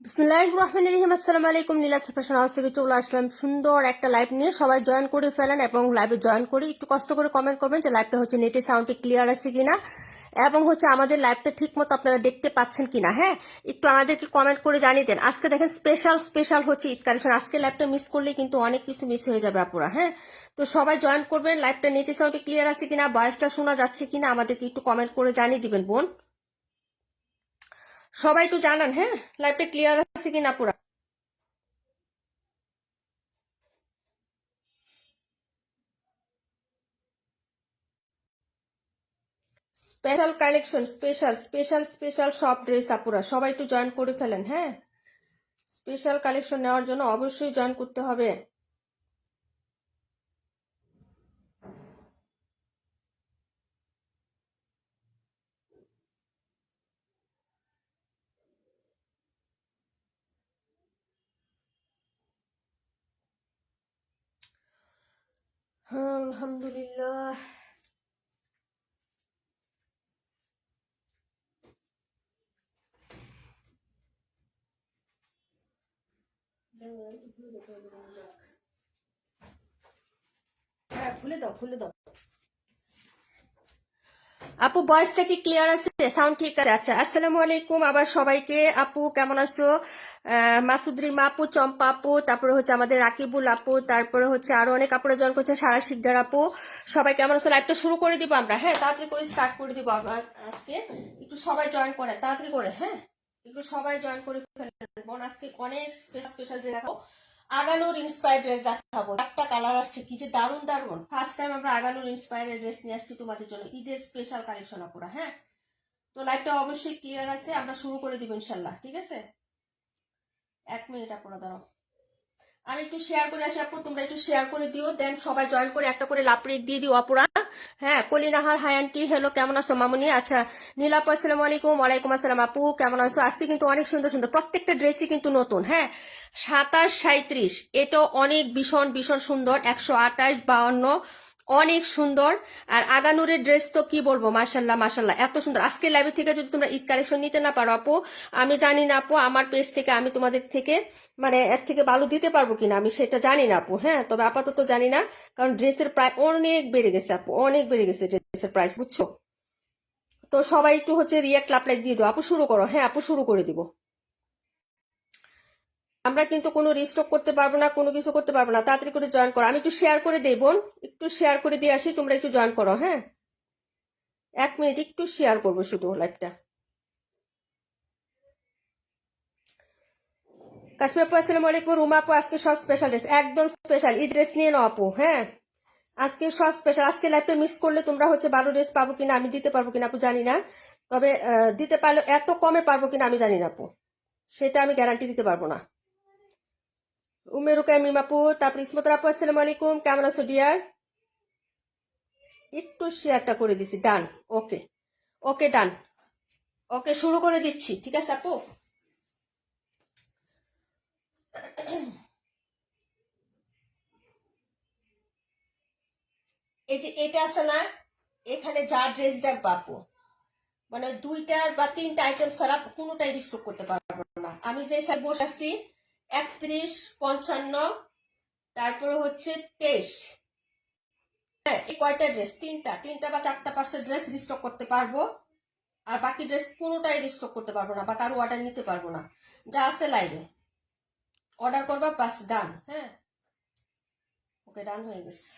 বিসমিল্লাহির রহমানির রহিম। আসসালামু আলাইকুম। নীলাস ফ্যাশন হাউস থেকে চলে আসলাম সুন্দর একটা লাইভ নিয়ে। সবাই জয়েন করে ফেলেন এবং লাইভে জয়েন করে একটু কষ্ট করে কমেন্ট করবেন যে লাইভটা হচ্ছে নেটে সাউন্ডটি ক্লিয়ার আছে কিনা এবং হচ্ছে আমাদের লাইভটা ঠিক মতো আপনারা দেখতে পাচ্ছেন কিনা। হ্যাঁ, একটু আমাদেরকে কমেন্ট করে জানিয়ে দেন। আজকে দেখেন স্পেশাল হচ্ছে ঈদ কালেকশন। আজকে লাইভটা মিস করলে কিন্তু অনেক কিছু মিস হয়ে যাবে আপুরা। হ্যাঁ, তো সবাই জয়েন করবেন। লাইভটা নেটে সাউন্ডটি ক্লিয়ার আছে কিনা, ভয়েসটা শোনা যাচ্ছে কিনা আমাদেরকে একটু কমেন্ট করে জানিয়ে দিবেন বোন। সবাই একটু জানান হ্যাঁ, লাইভটা ক্লিয়ার আছে কিনা পুরা। স্পেশাল কালেকশন, স্পেশাল সব ড্রেস আপুরা সবাই একটু জয়েন করে ফেলেন। হ্যাঁ, স্পেশাল কালেকশন নেওয়ার জন্য অবশ্যই জয়েন করতে হবে। আলহামদুলিল্লাহ। হ্যাঁ, খুলে দাও আপু। ভয়েসটা কি ক্লিয়ার আছে? সাউন্ড ঠিক আছে? আচ্ছা, আসসালামু আলাইকুম আবার সবাইকে। আপু কেমন আছো? মাসুদ রিমা আপু, চম্পা আপু, তারপরে হচ্ছে আমাদের রাকিবুল আপু, তারপরে হচ্ছে আরো অনেক আপুরা জয়েন করছে, সারা শিকদার আপু। সবাই কেমন আছো? লাইভটা শুরু করে দিব আমরা। হ্যাঁ, তাড়াতাড়ি করে স্টার্ট করে দিব আমরা আজকে। একটু সবাই জয়েন করে তাড়াতাড়ি করে। হ্যাঁ, একটু সবাই জয়েন করে ফেলেন বোন। আজকে অনেক স্পেশাল ড্রেস দেখাবো। আগানোর ইন্সপায়ার ড্রেস দেখাবো। একটা কালার আসছে কি যে দারুণ দারুণ। ফার্স্ট টাইম আমরা আগানোর ইন্সপায়ার ড্রেস নিয়ে আসছি তোমাদের জন্য, ঈদের স্পেশাল কালেকশন আপুরা। হ্যাঁ, তো লাইভটা অবশ্যই ক্লিয়ার আছে, আমরা শুরু করে দিব ইনশাল্লাহ। ঠিক আছে, 1 মিনিট আপুরা দাঁড়াও, আমি একটু শেয়ার করে আসি আপু, তোমরা একটু শেয়ার করে দিও, দেন সবাই জয়েন করে একটা করে লাপড়ি দিয়ে দিও আপুরা। হ্যাঁ, কলিনাহার হাই আন্টি, হ্যালো কেমন আছো মামুনি? আচ্ছা, নীলাপু আসসালামু আলাইকুম। ওয়ালাইকুম আসসালাম আপু, কেমন আছো? আজকে কিন্তু অনেক সুন্দর সুন্দর প্রত্যেকটা ড্রেসই কিন্তু নতুন। হ্যাঁ, 27, 37 এটাও অনেক ভীষণ সুন্দর। 128, 52 অনেক সুন্দর। আর আগানুরের ড্রেস তো কি বলবো, মাশাল্লাহ এত সুন্দর। আজকে লাইভ থেকে যদি তোমরা ঈদ কালেকশন নিতে না পারো আপু, আমি জানি না আপু, আমার পেজ থেকে আমি তোমাদের থেকে মানে এর থেকে ভালো দিতে পারবো কিনা আমি সেটা জানি না আপু। হ্যাঁ, তবে আপাতত জানি না, কারণ ড্রেসের প্রাইস অনেক বেড়ে গেছে আপু, অনেক বেড়ে গেছে ড্রেসের প্রাইস, বুঝছো? তো সবাই একটু হচ্ছে রিয়াক্ট লাইক দিয়ে দাও আপু, শুরু করো। হ্যাঁ আপু, শুরু করে দিব। আমরা কিন্তু কোনো রিস্টক করতে পারবো না, কোনো কিছু করতে পারবো না। তাড়াতাড়ি করে জয়েন করো। আমি একটু শেয়ার করে দেই বোন, একটু শেয়ার করে দিয়ে আসি, তোমরা একটু জয়েন করো। হ্যাঁ, 1 মিনিট একটু শেয়ার করবো শুধু লাইভটা। কাশ্মীর আপু আসসালামু আলাইকুম। রুমা আপু, আজকে সব স্পেশাল ড্রেস, একদম স্পেশাল ঈদ ড্রেস নিয়ে নাও আপু। হ্যাঁ, আজকে সব স্পেশাল। আজকে লাইভটা মিস করলে তোমরা হচ্ছে 12 ড্রেস পাবো কিনা আমি দিতে পারবো কিনা আপু জানি না, তবে দিতে পারলে এত কমে পারবো কিনা আমি জানি না আপু, সেটা আমি গ্যারান্টি দিতে পারবো না। উমেরুকা মিম আপু, তারপর ইসমত আপু আসসালামু আলাইকুম, কেমন আছো ডিয়ার? একটু শেয়ারটা করে দিছি, ডান। ওকে, ওকে ডান। ওকে, শুরু করে দিচ্ছি। ঠিক আছে আপু, এই যে এটা আছে না, এখানে যা ড্রেস দেখবো আপু, মানে 2টা বা 3টা আইটেম ছাড়া কোনোটাই রিস্টক করতে পারবো না। আমি যে সাইড বসে আছি 31, 55, তারপরে হচ্ছে 23। হ্যাঁ, এই কয়টা ড্রেস, তিনটা বা 4টা 5টা ড্রেস রিস্টক করতে পারবো। আর বাকি ড্রেস কোনোটাই রিস্টক করতে পারবো না বা কারো অর্ডার নিতে পারবো না। যা আছে লাইভে অর্ডার করবা, বাস ডান। হ্যাঁ, ওকে ডান হয়ে গেছে।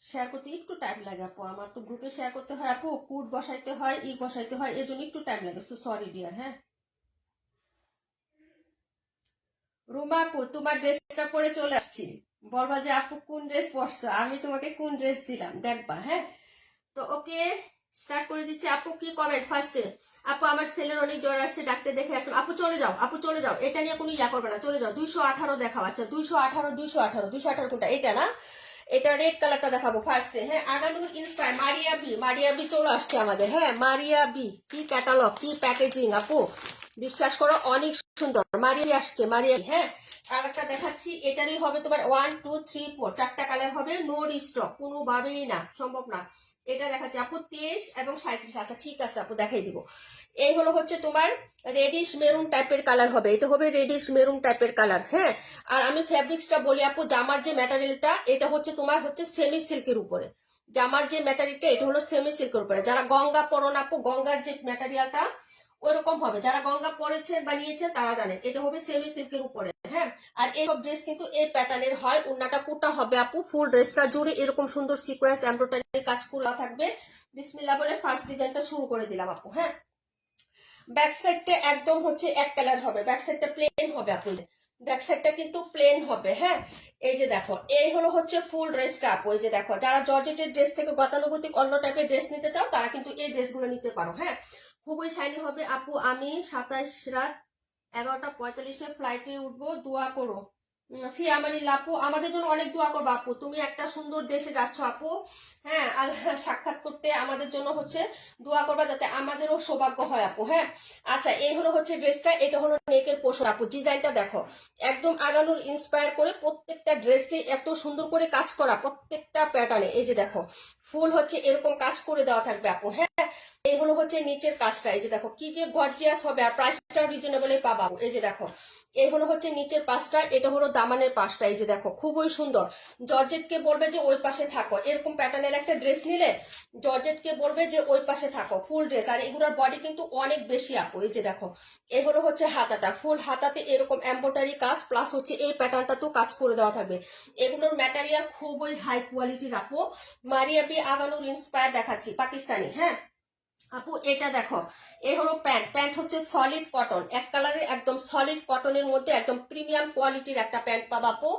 শেয়ার করতে একটু টাইম লাগে আপু, আমার তো গ্রুপে শেয়ার করতে হয় আপু, কোড বসাইতে হয়, বসাইতে হয়, এর জন্য একটু টাইম লাগে, সো সরি ডিয়ার। হ্যাঁ, রুমা আপু তোমার ড্রেসটা পরে চলে আসছি, বলবা যে আপু কোন ড্রেস পরছো, আমি তোমাকে কোন ড্রেস দিলাম দেখবা। হ্যাঁ, তো ওকে, স্টার্ট করে দিচ্ছি। আপু কি কমেন্ট ফার্স্টে? আপু আমার ছেলের অনেক জ্বর আসছে, ডাক্তার দেখে আসলাম। আপু চলে যাও, আপু চলে যাও, এটা নিয়ে কোনো ইয়া করবে না, চলে যাও। 218 দেখাও। আচ্ছা 218, 218, 218 কোনটা? এটা না, এটা রেড কালারটা দেখাবো ফার্স্টে। হ্যাঁ, আগানুর ইন্সপায়ার মারিয়া বি, মারিয়া বি চলে আসছে আমাদের। হ্যাঁ, মারিয়া বি, কি ক্যাটালগ, কি প্যাকেজিং আপু, বিশ্বাস করো অনেক সুন্দর। মারিয়া আসছে, মারিয়া। হ্যাঁ, আর একটা দেখাচ্ছি, এটারই হবে তোমার 1 2 3 4 চারটা কালার হবে, নো রিস্টক, কোনোভাবেই না, সম্ভব না। এটা দেখাচ্ছি আপু 23 এবং 37। আচ্ছা ঠিক আছে আপু, দেখাই দিব। এই হলো হচ্ছে তোমার রেডিশ মেরুন টাইপের কালার হবে, এটা হবে রেডিশ মেরুন টাইপের কালার। হ্যাঁ, আর আমি ফ্যাব্রিক্সটা বলি আপু, জামার যে ম্যাটেরিয়ালটা এটা হচ্ছে তোমার হচ্ছে সেমি সিল্কের উপরে। জামার যে ম্যাটেরিয়ালটা এটা হলো সেমি সিল্কের উপরে। যারা গঙ্গা পরন আপু, গঙ্গার যে ম্যাটেরিয়ালটা ওইরকম হবে, যারা গঙ্গা পরেছেন বা নিয়েছেন তারা জানেন, এটা হবে সেমি সিল্কের উপরে। হ্যাঁ, আর এইসব ড্রেস কিন্তু এই প্যাটার্নের হয়। উন্নাটা কোটা হবে আপু, ফুল ড্রেসটা জুড়ে এরকম সুন্দর সিকোয়েন্স এমব্রয়ডারি কাজ করা থাকবে। বিসমিল্লাহ বলে ফার্স্ট ডিজাইনটা শুরু করে দিলাম আপু। হ্যাঁ, ব্যাক সাইডটা একদম হচ্ছে এক কালার হবে, ব্যাক সাইডটা প্লেন হবে আপু, ব্যাক সাইডটা কিন্তু প্লেন হবে। হ্যাঁ, এই যে দেখো, এই হলো হচ্ছে ফুল ড্রেসটা আপু। এই যে দেখো, যারা জর্জেটের ড্রেস থেকে গতানুগতিক অন্য টাইপের ড্রেস নিতে চাও তারা কিন্তু এই ড্রেসগুলো নিতে পারো। হ্যাঁ, খুবই শাইনি হবে আপু। আমি 27 রাত 11টা 45-এ ফ্লাইটে উঠবো, দোয়া করো। ফি আমানিল্লাহ আপু, আমাদের জন্য অনেক দোয়া করবো আপু, তুমি একটা সুন্দর দেশে যাচ্ছ আপু। হ্যাঁ, আর সাক্ষাৎ করতে আমাদের জন্য হচ্ছে দোয়া করবা, যাতে আমাদেরও সৌভাগ্য হয় আপু। হ্যাঁ, আচ্ছা এই হলো হচ্ছে ড্রেসটা, এটা হলো নেকের পোশাক আপু। ডিজাইনটা দেখো, একদম আগানুর ইন্সপায়ার করে প্রত্যেকটা ড্রেসকে এত সুন্দর করে কাজ করা, প্রত্যেকটা প্যাটার্নে। এই যে দেখো, ফুল হচ্ছে এরকম কাজ করে দেওয়া থাকবে আপু। হ্যাঁ, এই হলো হচ্ছে নিচের কাজটা। এই যে দেখো কি যে গর্জিয়াস হবে, আর প্রাইসটাও রিজনেবলে পাবা। এই যে দেখো, এই হলো হচ্ছে নিচের পাশটা, এটা হলো দামানের পাশটা। এই যে দেখো খুবই সুন্দর। জর্জেটকে বলবে যে ওই পাশে থাকো, এরকম প্যাটার্নের একটা ড্রেস নিলে জর্জেটকে বলবে যে ওই পাশে থাকো, ফুল ড্রেস। আর এগুলোর বডি কিন্তু অনেক বেশি আপু। এই যে দেখো, এই হলো হচ্ছে হাতাটা, ফুল হাতাতে এরকম এমব্রয়ডারি কাজ, প্লাস হচ্ছে এই প্যাটার্নটাতেও কাজ করে দেওয়া থাকবে। এগুলোর ম্যাটেরিয়াল খুবই হাই কোয়ালিটির আপু। মারিয়া বি আগানুর ইন্সপায়ার দেখাচ্ছি, পাকিস্তানি। হ্যাঁ আপু, এটা দেখো, এ হলো প্যান্ট, প্যান্ট হচ্ছে সলিড কটন, এক কালারের একদম সলিড কটনের মধ্যে একদম প্রিমিয়াম কোয়ালিটির একটা প্যান্ট পাবা আপু।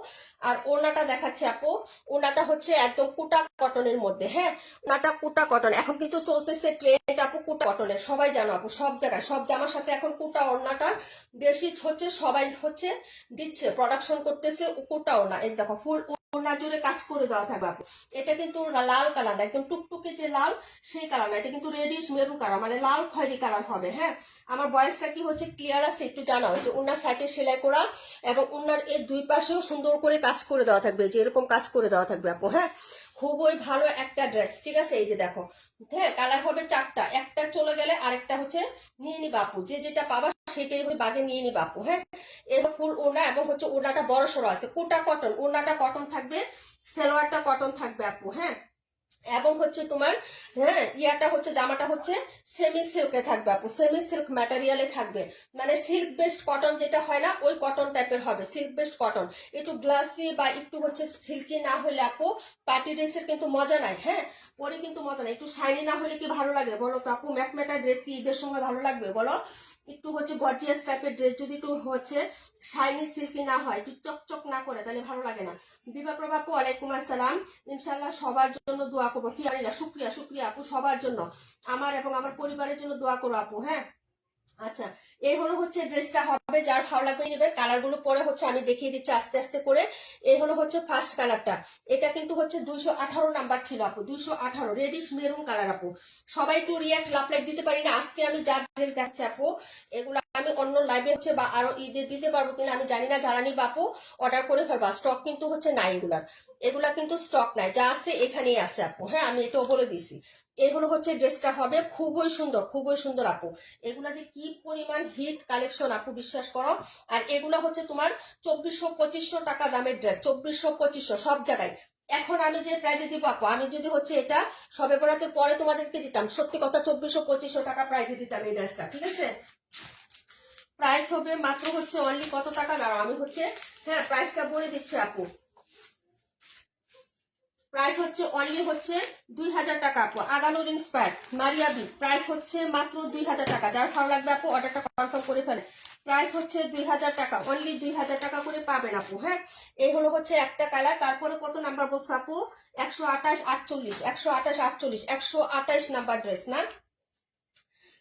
আর ওনাটা দেখাচ্ছে আপু, ওনাটা হচ্ছে একদম কুটা কটনের মধ্যে। হ্যাঁ, ওনাটা কুটা কটন, এখন কিন্তু চলতেছে ট্রেন্ড আপু কুটা কটনের, সবাই জানো আপু, সব জায়গায় সব জামার সাথে এখন কুটা ওড়নাটা বেশি হচ্ছে, সবাই হচ্ছে দিচ্ছে, প্রোডাকশন করতেছে কুটা ওড়না। এই দেখো ফুল ওড়না জুড়ে কাজ করে দেওয়া থাকবে আপু। এটা কিন্তু লাল কালার, একদম টুকটুকে যে লাল সেই কালার না, এটা কিন্তু রেডিশ মেরুন কালার, মানে লাল খয়েরি কালার হবে। হ্যাঁ, আমার বয়সটা কি হচ্ছে ক্লিয়ার আছে একটু জানাও। যে উনার সাইডে সেলাই করা এবং উনার এর দুই পাশেও সুন্দর করে কাজ করে দেওয়া থাকবে, যে এরকম কাজ করে দেওয়া থাকবে আপু। হ্যাঁ, খুবই ভালো একটা ড্রেস, ঠিক আছে। এই যে দেখো, হ্যাঁ কালার হবে চারটা, একটা চলে গেলে আরেকটা হচ্ছে নিয়ে নিবা আপু, যে যেটা পাবা সেটাই হচ্ছে বাগে নিয়ে নিবা আপু। হ্যাঁ, এর ফুল ওড়না এবং হচ্ছে ওড়নাটা বড় সড়ো আছে, কোটা কটন, ওড়নাটা কটন থাকবে, সালোয়ারটা কটন থাকবে আপু। হ্যাঁ, এবং হচ্ছে তোমার, হ্যাঁ ইয়াটা হচ্ছে জামাটা হচ্ছে সেমি সিল্কে থাকবে আপু, সেমি সিল্ক ম্যাটেরিয়ালে থাকবে, মানে সিল্ক বেস্ট কটন যেটা হয় না ওই কটন টাইপের হবে, সিল্ক বেস্ট কটন। একটু গ্লাসি বা একটু হচ্ছে সিল্কি না হলে আপু পার্টি ড্রেসের কিন্তু মজা নাই। হ্যাঁ, পরে কিন্তু মজা নাই, একটু শাইনি না হলে কি ভালো লাগে বলো তো আপু? ম্যাকমেটা ড্রেস কি ঈদের সময় ভালো লাগবে বলো? একটু হচ্ছে গর্জিয়াস টাইপের ড্রেস যদি একটু হচ্ছে শাইনি সিল্কি না হয়, একটু চকচক না করে, তাহলে ভালো লাগে না। বিভা প্রভা আপু ওয়ালাইকুম আসসালাম, ইনশাল্লাহ সবার জন্য দোয়া করবো। ফিয়ারিলা শুক্রিয়া, শুক্রিয়া আপু, সবার জন্য, আমার এবং আমার পরিবারের জন্য দোয়া করো আপু। হ্যাঁ, আচ্ছা এই হলো হচ্ছে ড্রেসটা হবে, যার ভালো লাগবে নেবে। কালার গুলো পরে হচ্ছে আমি দেখিয়ে দিচ্ছি আস্তে আস্তে করে। এই হলো হচ্ছে ফার্স্ট কালারটা, এটা কিন্তু হচ্ছে 218 নাম্বার ছিল আপু, 218 রেডিশ মেরুন কালার আপু। সবাই একটু রিয়াক্ট লাভ লাইক দিতে পারি না। আজকে আমি যা ড্রেস দেখছি আপু, এগুলো আমি অন্য লাইভে হচ্ছে বা আরো ঈদে দিতে পারবো কিনা আমি জানি না, জানানি বাপু অর্ডার করে ফেলবা, স্টক কিন্তু হচ্ছে নাই এগুলার, এগুলা কিন্তু স্টক নাই, যা আছে এখানেই আছে আপু। হ্যাঁ, আমি এটাও বলে দিছি। এগুলো হচ্ছে ড্রেসটা হবে, খুবই সুন্দর, খুবই সুন্দর আপু। এগুলা যে কি পরিমাণ হিট কালেকশন আপু, বিশ্বাস করো। আর এগুলা হচ্ছে তোমার 2400-2500 টাকা দামের ড্রেস, 2400-2500 সব জায়গায়। এখন আমি যে প্রাইজে দিব আপু, আমি যদি হচ্ছে এটা সবে বরাতের পরে তোমাদেরকে দিতাম, সত্যি কথা 2400-2500 টাকা প্রাইজে দিতাম এই ড্রেসটা, ঠিক আছে। প্রাইস হবে মাত্র হচ্ছে অনলি কত টাকা, দাঁড়াও আমি হচ্ছে, হ্যাঁ প্রাইসটা বলে দিচ্ছি আপু। প্রাইস হচ্ছে অনলি হচ্ছে 2000 টাকা আপু। আগানোর ইন্সপায়ার মারিয়াবি প্রাইস হচ্ছে মাত্র 2000 টাকা। যার ভালো লাগবে আপু অর্ডারটা কনফার্ম করে ফেলে। প্রাইস হচ্ছে 2000 টাকা, অনলি 2000 টাকা করে পাবেন আপু। হ্যাঁ, এই হলো হচ্ছে একটা কালার। তারপরে কত নাম্বার বলছে আপু? 128 48, 128 48, 128 নাম্বার ড্রেস না?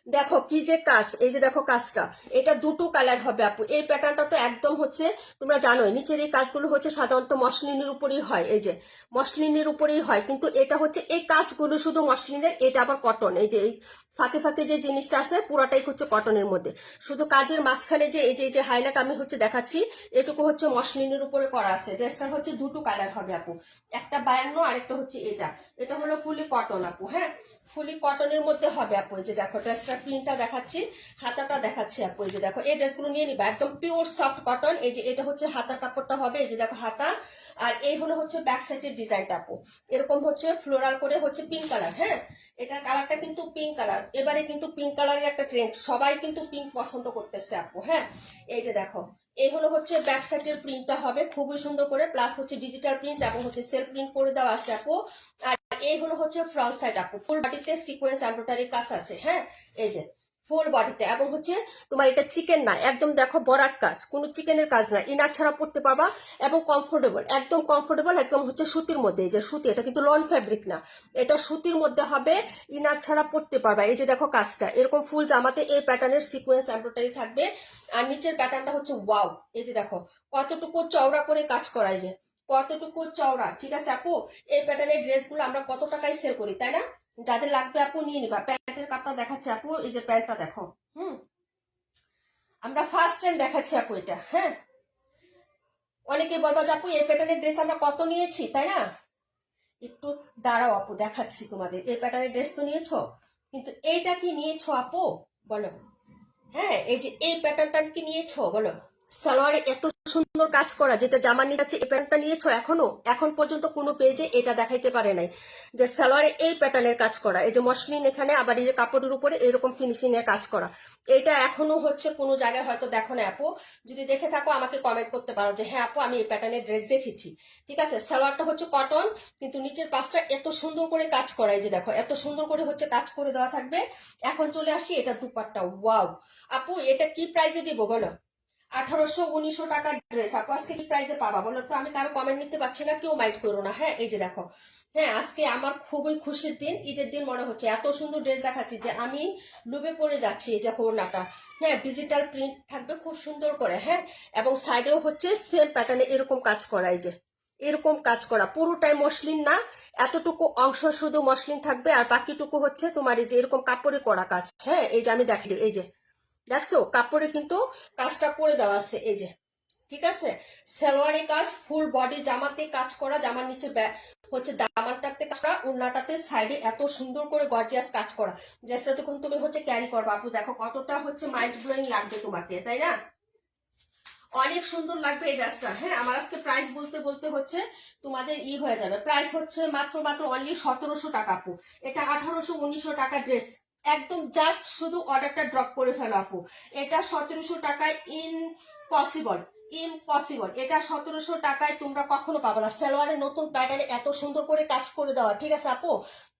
দেখো কি যে কাজ, এই যে দেখো কাজটা, এটা দুটো কালার হবে আপু। এই প্যাটার্নটা তো একদম হচ্ছে তোমরা জানোই, নিচের এই কাজগুলো হচ্ছে সাধারণত মসলিনের উপরেই হয়, এই যে মসলিনের উপরেই হয়, কিন্তু এটা হচ্ছে এই কাজগুলো শুধু মসলিনের, এটা আবার কটন। এই যে এই ফাঁকে ফাঁকে যে জিনিসটা আছে পুরাটাই হচ্ছে কটনের মধ্যে, শুধু কাজের মাঝখানে যে এই যে হাইলাইট আমি হচ্ছে দেখাচ্ছি এটুকু হচ্ছে মসলিনের উপরে করা আছে। ড্রেসটার হচ্ছে দুটো কালার হবে আপু, একটা 52 আর একটা হচ্ছে এটা। এটা হলো ফুলি কটন আপু। হ্যাঁ, ফুলি কটনের মধ্যে হবে আপু। এই যে দেখো ড্রেসটার প্রিন্টটা দেখাচ্ছি, হাতাটা দেখাচ্ছি আপু। এই যে দেখো এই ড্রেসগুলো নিয়ে নিবা, একদম পিওর সফট কটন। এই যে এটা হচ্ছে হাতার কাপড়টা হবে, এই যে দেখো হাতা। আর এই হলো হচ্ছে ব্যাক সাইডের ডিজাইনটা আপু, এরকম হচ্ছে ফ্লোরাল করে হচ্ছে পিঙ্ক কালার। হ্যাঁ, এটার কালারটা কিন্তু পিঙ্ক কালার। এবারে কিন্তু পিঙ্ক কালারের একটা ট্রেন্ড, সবাই কিন্তু পিঙ্ক পছন্দ করতেছে আপু। হ্যাঁ, এই যে দেখো এই হলো হচ্ছে ব্যাক সাইডের প্রিন্টটা হবে খুবই সুন্দর করে, প্লাস হচ্ছে ডিজিটাল প্রিন্ট এবং হচ্ছে সেলফ প্রিন্ট করে দেওয়া আছে আপু। আর এই হলো হচ্ছে ফ্রন্ট সাইড আপু, ফুল বডিতে সিকোয়েন্স এমব্রয়ডারি কাজ আছে। হ্যাঁ, এই যে ফুল বডিতে, এবং হচ্ছে তোমার এটা চিকেন না, একদম দেখো বরাট কাজ, কোনো চিকেনের কাজ না। ইনার ছাড়া পড়তে পারবা এবং কমফোর্টেবল, একদম কমফোর্টেবল, একদম হচ্ছে সুতির মধ্যে। এই যে সুতি, এটা কিন্তু লন ফ্যাব্রিক না, এটা সুতির মধ্যে হবে, ইনার ছাড়া পড়তে পারবা। এই যে দেখো কাজটা এরকম ফুল জামাতে এই প্যাটার্নের সিকোয়েন্স এমব্রয়ডারি থাকবে। আর নিচের প্যাটার্নটা হচ্ছে ওয়াও, এই যে দেখো কতটুকু চওড়া করে কাজ করা, এই যে কতটুকু চওড়া। ঠিক আছে আপু, এই প্যাটার্নের ড্রেসগুলো আমরা কত টাকায় সেল করি, তাই না? যাদের লাগবে আপু নিয়ে নিবা। প্যান্টের কাপটা দেখাচ্ছি আপু, এই যে প্যান্টটা দেখো। আমরা ফার্স্ট টাইম দেখাচ্ছি আপু এটা। হ্যাঁ, অনেকে বলবো যে আপু এই প্যাটার্নের ড্রেস আমরা কত নিয়েছি, তাই না? একটু দাঁড়াও আপু দেখাচ্ছি তোমাদের। এই প্যাটার্নের ড্রেস তো নিয়েছো, কিন্তু এইটা কি নিয়েছো আপু বলো? হ্যাঁ, এই যে এই প্যাটার্নটা কি নিয়েছো বলো? সালোয়ারে এত সুন্দর কাজ করা, যেটা জামা নিয়ে যাচ্ছে, এই প্যাটার্নটা নিয়েছো? এখন পর্যন্ত কোনো পেজে এটা দেখাইতে পারে নাই যে সালোয়ারে এই প্যাটার্নের কাজ করা। এই যে মসলিন এখানে, আবার এই যে কাপড়ের উপরে এরকম ফিনিশিং এর কাজ করা, এটা এখনো হচ্ছে কোনো জায়গায় হয়তো দেখো না আপু। যদি দেখে থাকো আমাকে কমেন্ট করতে পারো যে হ্যাঁ আপু আমি এই প্যাটার্নের ড্রেস দেখেছি। ঠিক আছে, সালোয়ারটা হচ্ছে কটন, কিন্তু নিচের পাশটা এত সুন্দর করে কাজ করা, এই যে দেখো এত সুন্দর করে হচ্ছে কাজ করে দেওয়া থাকবে। এখন চলে আসি এটা দুপাট্টা। ওয়াও আপু, এটা কি প্রাইসে দিব বলো? 1800 1900 টাকার ড্রেস আপু আজকে কি প্রাইসে পাবা বলো তো? আমি কারো কমেন্ট নিতে পারছি না, কেউ মাইন্ড করো না। হ্যাঁ, এই যে দেখো, হ্যাঁ আজকে আমার খুবই খুশির দিন, ঈদের দিন মনে হচ্ছে। এত সুন্দর ড্রেস দেখাচ্ছি যে আমি ডুবে পড়ে যাচ্ছি। এই যে ওড়নাটা, হ্যাঁ ডিজিটাল প্রিন্ট থাকবে খুব সুন্দর করে। হ্যাঁ, এবং সাইডেও হচ্ছে সেম প্যাটার্নে এরকম কাজ করা, এই যে এরকম কাজ করা, পুরোটাই মসলিন না, এতটুকু অংশ শুধু মসলিন থাকবে, আর বাকিটুকু হচ্ছে তোমার এই যে এরকম কাপড়ে করা কাজ। হ্যাঁ, এই যে আমি দেখাই, এই যে দেখছো কাপড়ে কিন্তু কাজটা করে দেওয়া আছে, এই যে ঠিক আছে। সালোয়ারে কাজ, ফুল বডি জামাতে কাজ করা, জামার নিচে হচ্ছে দামানটাতে কাজ করা, উন্নাটাতে সাইডে এত সুন্দর করে গর্জিয়াস কাজ করা। ড্রেসটা তখন তুমি হচ্ছে ক্যারি করবা আপু, দেখো কতটা হচ্ছে মাইন্ড ব্লোয়িং লাগবে তোমাকে, তাই না? অনেক সুন্দর লাগবে এই ড্রেসটা। হ্যাঁ, আমার আজকে প্রাইস বলতে বলতে হচ্ছে তোমাদের হয়ে যাবে। প্রাইস হচ্ছে মাত্র মাত্র অনলি 1700 টাকা আপু। এটা 1800 1900 টাকা ড্রেস, একদম জাস্ট শুধু অর্ডারটা ড্রপ করে ফেলো আপু। এটা 1700 টাকায় ইম্পসিবল, ইম্পসিবল। এটা 1700 টাকায় তোমরা কখনো পাবো না। সালোয়ারের নতুন প্যাটার্নে এত সুন্দর করে কাজ করে দেওয়া, ঠিক আছে আপু।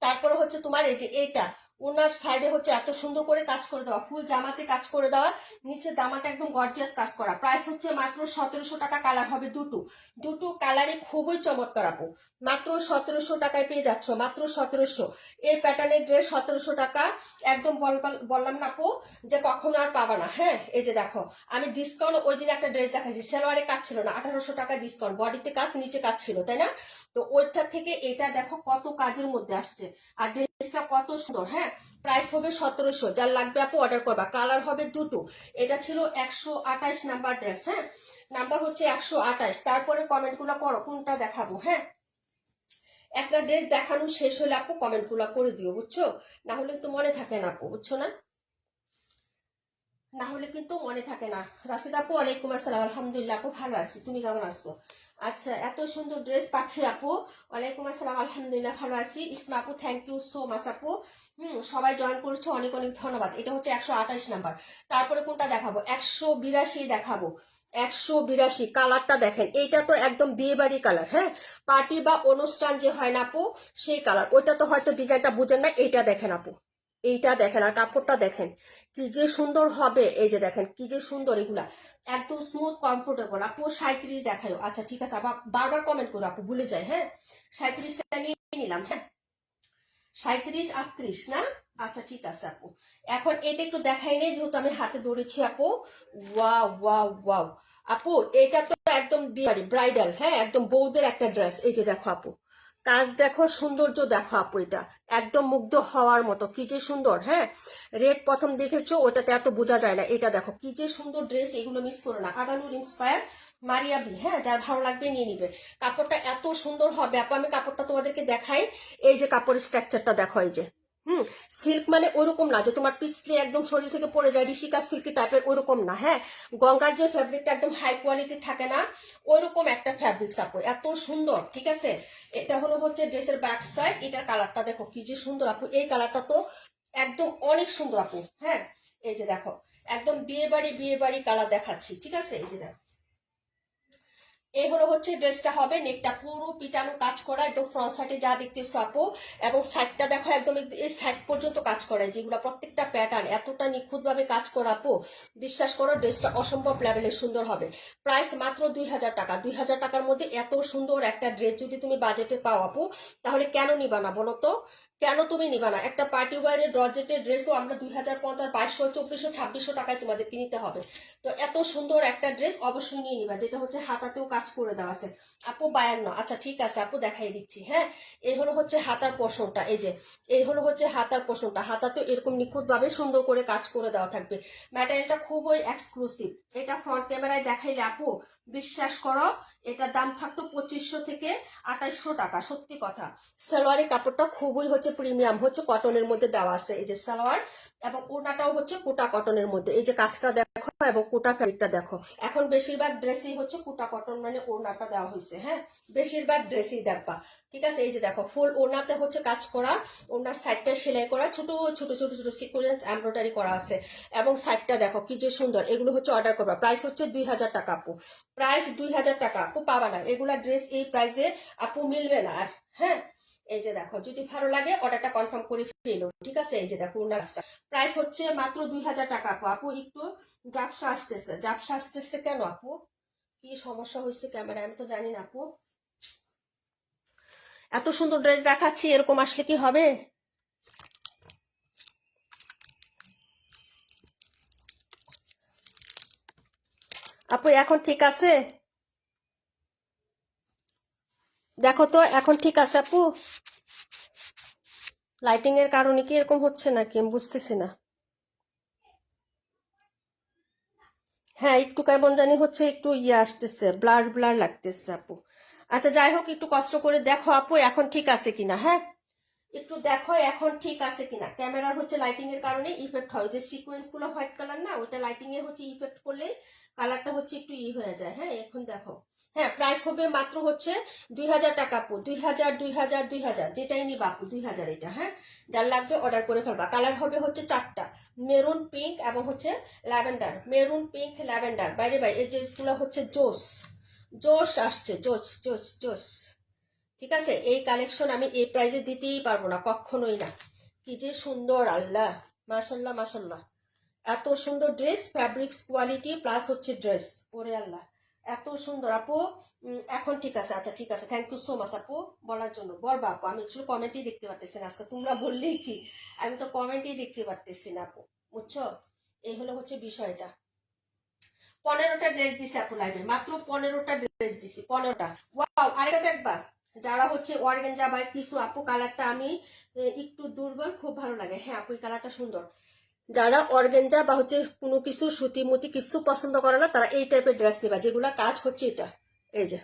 তারপরে হচ্ছে তোমার এই যে এইটা ওনার সাইডে হচ্ছে এত সুন্দর করে কাজ করে দেওয়া, ফুল জামাতে কাজ করে দেওয়া, নিচে দামাটা একদম গর্জিয়াস কাজ করা। প্রাইস হচ্ছে মাত্র 1700 টাকা। কালার হবে দুটো, দুটো কালারই খুবই চমৎকার আপু। মাত্র 1700 টাকায় পেয়ে যাচ্ছ, মাত্র 1700। এই প্যাটার্নের ড্রেস 1700 টাকা, একদম বললাম না আপু যে কখনো আর পাবা না। হ্যাঁ, এই যে দেখো আমি ডিসকাউন্ট ওই দিন একটা ড্রেস দেখাচ্ছি, সালোয়ারে কাজ ছিল না, 1800 টাকা ডিসকাউন্ট, বডিতে কাজ নিচে কাজ ছিল, তাই না? তো ওইটা থেকে এটা দেখো কত কাজের মধ্যে আসছে, আর ড্রেসটা কত সুন্দর। হ্যাঁ, প্রাইস হবে 1700। যার লাগবে আপু অর্ডার করবা। কালার হবে দুটো, এটা ছিল 128 নাম্বার ড্রেস। হ্যাঁ, নাম্বার হচ্ছে 128। তারপরে কমেন্ট গুলো করো কোনটা দেখাবো। হ্যাঁ, একটা ড্রেস দেখানো শেষ হলে আপু কমেন্ট গুলো করে দিও, বুঝছো? না হলে তো মনে থাকে না আপু, বুঝছো না? না হলে কিন্তু মনে থাকে না। রাশিদ আপু ওয়ালাইকুম আসসালাম, আলহামদুলিল্লাহ আপু ভালো আছি, তুমি কেমন আছো? আচ্ছা, এত সুন্দর ড্রেস পাঠিয়ে আপু ওয়ালাইকুম আসসালাম, আলহামদুলিল্লাহ ভালো আছি। ইসমা আপু থ্যাংক ইউ সো মাচ আপু। সবাই জয়েন করেছো, অনেক অনেক ধন্যবাদ। এটা হচ্ছে 128 নাম্বার। তারপরে কোনটা দেখাবো? 182 দেখাবো। 182 কালারটা দেখেন, এইটা তো একদম বিয়ে বাড়ি কালার, হ্যাঁ, পার্টি বা অনুষ্ঠান যে হয় না আপু, সেই কালার। ওইটা তো হয়তো ডিজাইনটা বুঝেন না, এইটা দেখেন আপু, এইটা দেখেন, আর কাপড়টা দেখেন কি যে সুন্দর হবে। এই যে দেখেন কি যে সুন্দর, এগুলা একদম স্মুথ কমফোর্টেবল। আপু 37 দেখা요। আচ্ছা ঠিক আছে, আবার বারবার কমেন্ট করো আপু, ভুলে যায়। হ্যাঁ, 37টা নিয়ে নিলাম। হ্যাঁ, 37 38 না? আচ্ছা ঠিক আছে আপু, এখন এটা একটু দেখাই নেই যেহেতু আমি হাতে ধরেছি আপু। ওয়াও ওয়াও ওয়াও আপু, এটা তো একদম বিয়ারি ব্রাইডাল, হ্যাঁ, একদম বউদের একটা ড্রেস। এই যে দেখো আপু, কাজ দেখো, সৌন্দর্য দেখো আপু, এটা একদম মুগ্ধ হওয়ার মতো, কি যে সুন্দর। হ্যাঁ, রেড প্রথম দেখেছো, ওটাতে এত বোঝা যায় না। এটা দেখো কি যে সুন্দর ড্রেস, এগুলো মিস করো না। আগানুর ইন্সপায়ার মারিয়া বি, হ্যাঁ, যার ভালো লাগবে নিয়ে নিবে। কাপড়টা এত সুন্দর হবে আপু, আমি কাপড়টা তোমাদেরকে দেখাই। এই যে কাপড়ের স্ট্রাকচারটা দেখো, এই যে সিল্ক মানে ওইরকম না যে তোমার পিছলে একদম শরীর থেকে পড়ে যায়, ঋষিকা সিল্কি টাইপের, ওইরকম না। হ্যাঁ, গঙ্গার যে ফ্যাব্রিকটা একদম হাই কোয়ালিটি থাকে না, ওইরকম একটা ফ্যাব্রিক্স আপু, এত সুন্দর। ঠিক আছে, এটা হলো হচ্ছে ড্রেসের ব্যাক সাইড। এটার কালারটা দেখো কি যে সুন্দর আপু, এই কালারটা তো একদম অনেক সুন্দর আপু। হ্যাঁ, এই যে দেখো, একদম বিয়ে বাড়ি কালার দেখাচ্ছি। ঠিক আছে, এই যে দেখো, এই হলো হচ্ছে ড্রেসটা হবে। নেকটা পুরো পিটানো কাজ করা, একদম ফ্রন্ট সাইডে যা দেখতেছো আপু, এবং সাইডটা দেখো একদম এই সাইড পর্যন্ত কাজ করা, যেগুলো প্রত্যেকটা প্যাটার্ন এতটা নিখুঁত ভাবে কাজ করা আপু, বিশ্বাস করো ড্রেসটা অসম্ভব লেভেলের সুন্দর হবে। প্রাইস মাত্র 2000 টাকা। 2000 টাকার মধ্যে এত সুন্দর একটা ড্রেস যদি তুমি বাজেটে পাও আপু, তাহলে কেন নিবা না বলো তো? কেন তুমি নিবা না? একটা পার্টি ওয়ারের ড্রজেটের ড্রেসও আমরা 2050, 2200, 2400, 2600 টাকায় তোমাদেরকে নিতে হবে। তো এত সুন্দর একটা ড্রেস অবশ্যই নিয়ে নিবা, যেটা হচ্ছে হাতাতেও কাজ করে দেওয়া আছে আপু। 52। আচ্ছা ঠিক আছে আপু, দেখাই দিচ্ছি। হ্যাঁ, এই হলো হচ্ছে হাতার পোর্শনটা, এই যে এই হলো হচ্ছে হাতার পোর্শনটা। হাতাতে এরকম নিখুঁত ভাবে সুন্দর করে কাজ করে দেওয়া থাকবে। ম্যাটেরিয়ালটা খুবই এক্সক্লুসিভ। এটা ফ্রন্ট ক্যামেরায় দেখাইলে আপু, বিশ্বাস করো এটার দাম থাকতো 2500 থেকে 2800 টাকা। সত্যি কথা, সালোয়ারের কাপড়টা খুবই হচ্ছে প্রিমিয়াম, হচ্ছে কটনের মধ্যে দেওয়া আছে। এই যে সালোয়ার, এবং ওড়নাটাও হচ্ছে কোটা কটনের মধ্যে। এই যে কাজটা দেখো, এবং কোটা ফ্যাব্রিকটা দেখো। এখন বেশিরভাগ ড্রেসই হচ্ছে কোটা কটন, মানে ওড়নাটা দেওয়া হয়েছে। হ্যাঁ, বেশিরভাগ ড্রেসই দেখবা। ঠিক আছে, এই যে দেখো ফুল ওড়নাতে হচ্ছে কাজ করা, ওড়নার সাইডটা সেলাই করা, ছোট ছোট ছোট ছোট সিকোয়েন্স এমব্রয়ডারি করা আছে, এবং সাইডটা দেখো কি যে সুন্দর। এগুলো হচ্ছে অর্ডার করবা। প্রাইস হচ্ছে 2000 টাকা আপু, প্রাইস 2000 টাকা আপু। পাবা না এগুলা ড্রেস এই প্রাইসে আপু, মিলবে না আর। হ্যাঁ, এই যে দেখো, যদি ভালো লাগে অর্ডারটা কনফার্ম করে ফেলো। ঠিক আছে, এই যে দেখো ওনারটা প্রাইস হচ্ছে মাত্র 2000 টাকা আপু। আপু একটু ঝাপসা আসতেছে, ঝাপসা আসতেছে কেন আপু? কি সমস্যা হয়েছে ক্যামেরায়, আমি তো জানি না আপু। এত সুন্দর ড্রেস দেখাচ্ছি, এরকম আসলে কি হবে? আপু এখন ঠিক আছে? দেখো তো এখন ঠিক আছে আপু? লাইটিং এর কারণে কি এরকম হচ্ছে নাকি আমি বুঝতেছি না। হ্যাঁ, একটু কেমন জানি হচ্ছে, একটু ইয়ে আসতেছে, ব্লার ব্লার লাগতেছে আপু। আচ্ছা যাই হোক, একটু কষ্ট করে দেখো আপু এখন ঠিক আছে কিনা। হ্যাঁ, একটু দেখো এখন ঠিক আছে কিনা। ক্যামেরার হচ্ছে লাইটিং এর কারণে ইফেক্ট হয়, যে সিকোয়েন্স গুলো হোয়াইট কালার না, ওইটা লাইটিং এ হচ্ছে ইফেক্ট করলে কালারটা হচ্ছে একটু হয়ে যায়। হ্যাঁ, এখন দেখো। হ্যাঁ, প্রাইস হবে মাত্র হচ্ছে 2000 টাকা আপু। 2000, 2000, 2000, যেটাই নিবা আপু 2000 এটা। হ্যাঁ, যার লাগবে অর্ডার করে ফেলবা। কালার হবে হচ্ছে 4টা, মেরুন, পিঙ্ক এবং হচ্ছে ল্যাভেন্ডার। Maroon, pink, lavender. বাইরে বাইরে এই ড্রেসগুলো হচ্ছে জোস, জোস আসছে, জোস জোস জোস। ঠিক আছে, এই কালেকশন আমি এই প্রাইজে দিতেই পারবো না, কখনোই না। কি যে সুন্দর, আল্লাহ, মাশাল্লাহ মাশাল্লাহ। এত সুন্দর ড্রেস, ফ্যাব্রিক্স কোয়ালিটি প্লাস হচ্ছে ড্রেস, ওরে আল্লাহ, এত সুন্দর আপু। এখন ঠিক আছে। আচ্ছা ঠিক আছে, থ্যাংক ইউ সো মাচ আপু বলার জন্য। বলবা আপু, আমি শুধু কমেন্টই দেখতে পারতেছি না আজকে, তোমরা বললেই কি, আমি তো কমেন্টই দেখতে পারতেছি না আপু, বুঝছো? এই হলো হচ্ছে বিষয়টা। 15টা ড্রেস দিছি আপু লাইভে, মাত্র 15টা ড্রেস দিছি, 15টা। ওয়াও, আরেকটা দেখবা, যারা হচ্ছে অর্গানজা বা কিছু আপু, কালারটা আমি একটু দুর্বল, খুব ভালো লাগে। হ্যাঁ আপু, এই কালারটা সুন্দর। যারা অর্গানজা বা হচ্ছে কোনো কিছু সুতি মুতি কিছু পছন্দ করে না, তারা এই টাইপের ড্রেস নেবা, যেগুলা কাজ হচ্ছে এটা। এই যে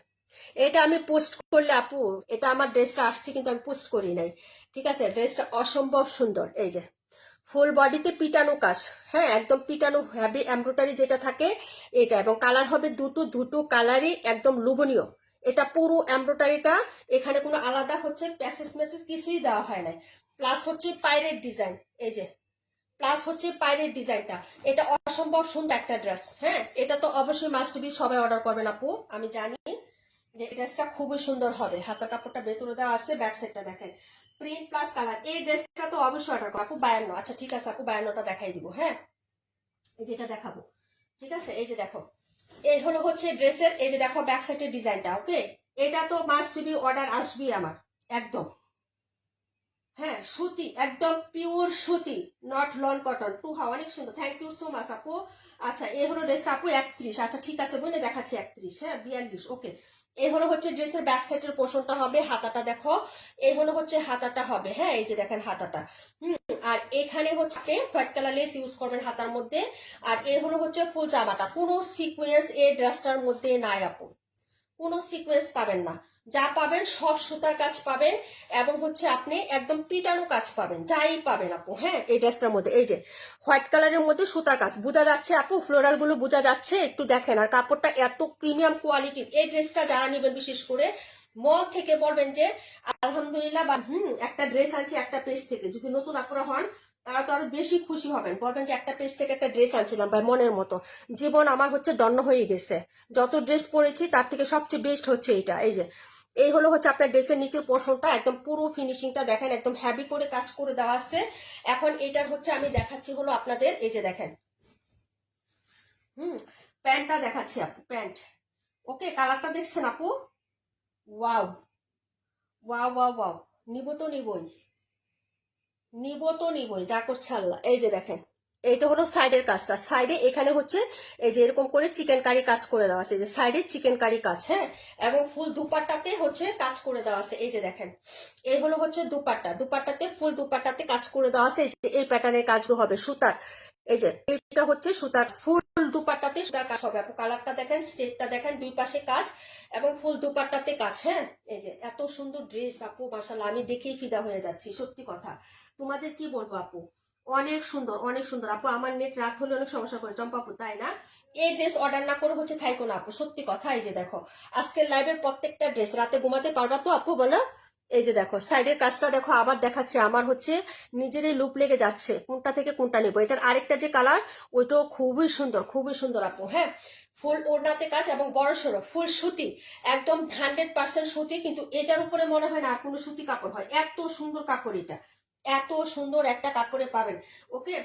এটা আমি পোস্ট করলে আপু, এটা আমার ড্রেসটা আসছে কিন্তু আমি পোস্ট করি নাই। ঠিক আছে, ড্রেসটা অসম্ভব সুন্দর। এই যে ফুল বডিতে পিটানো কাজ, হ্যাঁ, একদম পিটানো হেভি এমব্রয়ডারি যেটা থাকে এটা, এবং কালার হবে দুটো, দুটো কালারই একদম লোভনীয়। এটা পুরো এমব্রয়ডারিটা, এখানে কোনো আলাদা হচ্ছে প্যাসেজ ম্যাসেজ কিছুই দেওয়া হয় নাই। প্লাস হচ্ছে পাইরেট ডিজাইন, এই যে প্লাস হচ্ছে পায়ের ডিজাইনটা, এটা অসম্ভব সুন্দর একটা ড্রেস। হ্যাঁ, এটা তো অবশ্যই মাস্ট বি, সবাই অর্ডার করবেন আপু, আমি জানি যে এই ড্রেসটা খুবই সুন্দর হবে। হাতের কাপড়টা ভেতরে দেওয়া আছে, ব্যাক সাইডটা দেখেন প্রিন্ট প্লাস কালার। এই ড্রেসটা তো অবশ্যই অর্ডার করো আপু। 52, আচ্ছা ঠিক আছে আপু, 52টা দেখাই দিব। হ্যাঁ, যেটা দেখাবো, ঠিক আছে। এই যে দেখো, এই হলো হচ্ছে ড্রেসের, এই যে দেখো ব্যাক সাইডের ডিজাইনটা। ওকে, এটা তো মাস্ট বি অর্ডার আসবি আমার একদম। হ্যাঁ, সুতি, একদম পিওর সুতি, নট লন কটন, টু হা, অনেক সুন্দর। থ্যাংক ইউ সো মাচ আপু। আচ্ছা, এই হলো ড্রেসটা আপু 31। আচ্ছা ঠিক আছে বলে দেখাচ্ছি 31। হ্যাঁ, 42। ওকে, এই হলো হচ্ছে ড্রেসের ব্যাক সাইডের পোর্শনটা হবে। হাতাটা দেখো, এই হলো হচ্ছে হাতাটা হবে। হ্যাঁ, এই যে দেখেন হাতাটা। আর এখানে হচ্ছে হোয়াইট কালার লেস ইউজ করবেন হাতার মধ্যে। আর এই হলো হচ্ছে ফুল জামাটা। কোনো সিকোয়েন্স এই ড্রেসটার মধ্যে নাই আপু, কোনো সিকোয়েন্স পাবেন না। যা পাবেন সব সুতার কাজ পাবেন, এবং হচ্ছে আপনি একদম পিটানো কাজ পাবেন, যাই পাবেন আপু। হ্যাঁ, এই ড্রেসটার মধ্যে এই যে হোয়াইট কালারের মধ্যে সুতার কাজ বোঝা যাচ্ছে আপু, ফ্লোরাল গুলো বোঝা যাচ্ছে, একটু দেখেন। আর কাপড়টা এত প্রিমিয়াম কোয়ালিটির। এই ড্রেসটা যারা নেবেন বিশেষ করে মল থেকে বলবেন যে আলহামদুলিল্লাহ, বা একটা ড্রেস আনছি একটা পেজ থেকে। যদি নতুন আপুরা হন তারা তো আরো বেশি খুশি হবেন, বলবেন যে একটা পেজ থেকে একটা ড্রেস আনছিলাম ভাই, মনের মতো। জীবন আমার হচ্ছে দন্য হয়ে গেছে, যত ড্রেস পরেছি তার থেকে সবচেয়ে বেস্ট হচ্ছে এইটা। এই যে এই হলো হচ্ছে আপনার ড্রেসের নিচের পোর্শনটা, একদম পুরো ফিনিশিংটা দেখেন, একদম হ্যাভি করে কাজ করে দেওয়া আছে। এখন এটার হচ্ছে আমি দেখাচ্ছি হলো আপনাদের, এই যে দেখেন প্যান্টটা দেখাচ্ছি আপু, প্যান্ট। ওকে, কালারটা দেখছেন আপু? ওয়াও ওয়াও ওয়াও ওয়াও, নিব তো নিবই, নিব তো নিবই, যা করছে আল্লাহ। এই যে দেখেন, এইটা হলো সাইডের কাজটা। সাইডে এখানে হচ্ছে এই যে এরকম করে চিকেন কারি কাজ করে দেওয়া আছে, এই যে সাইডে চিকেন কারি কাজ। হ্যাঁ, এবং ফুল দুপাট্টাতে হচ্ছে কাজ করে দেওয়া আছে। এই যে দেখেন, এই হলো হচ্ছে দুপাট্টা, দুপাট্টাতে ফুল দুপাট্টাতে কাজ করে দেওয়া আছে। এই যে এই প্যাটার্নের কাজগুলো হবে সুতার। এই যে এটা হচ্ছে সুতার, ফুল দুপাট্টাতে সুতার কাজ হবে আপু। কালারটা দেখেন, স্টেপটা দেখেন, দুই পাশে কাজ এবং ফুল দুপাট্টাতে কাজ। হ্যাঁ, এই যে এত সুন্দর ড্রেস আপু, মাশাআল্লাহ, আমি দেখেই ফিদা হয়ে যাচ্ছি, সত্যি কথা। তোমাদের কি বলবো আপু, অনেক সুন্দর, অনেক সুন্দর আপু। আমার নেট রাত হলে অনেক সমস্যা করে চম্পা আপু, তাই না? এই ড্রেস অর্ডার না করে হচ্ছে থাইকো না আপু, সত্যি কথা। এই যে দেখো আজকের লাইভের প্রত্যেকটা ড্রেস রাতে ঘুমাতে পারবা তো আপু, বলো? এই যে দেখো সাইডের কাজটা দেখো, আবার দেখাচ্ছে, আমার হচ্ছে নিজেরই লুপ লেগে যাচ্ছে কোনটা থেকে কোনটা নেবো। এটার আরেকটা যে কালার, ওইটাও খুবই সুন্দর, খুবই সুন্দর আপু। হ্যাঁ, ফুল ওড়নাতে কাজ এবং বড় সড়ো ফুল সুতি, একদম 100% সুতি। কিন্তু এটার উপরে মনে হয় না আর কোনো সুতি কাপড় হয়, এত সুন্দর কাপড় এটা, এত সুন্দর একটা কাপড়ে পাবেন। ওকে,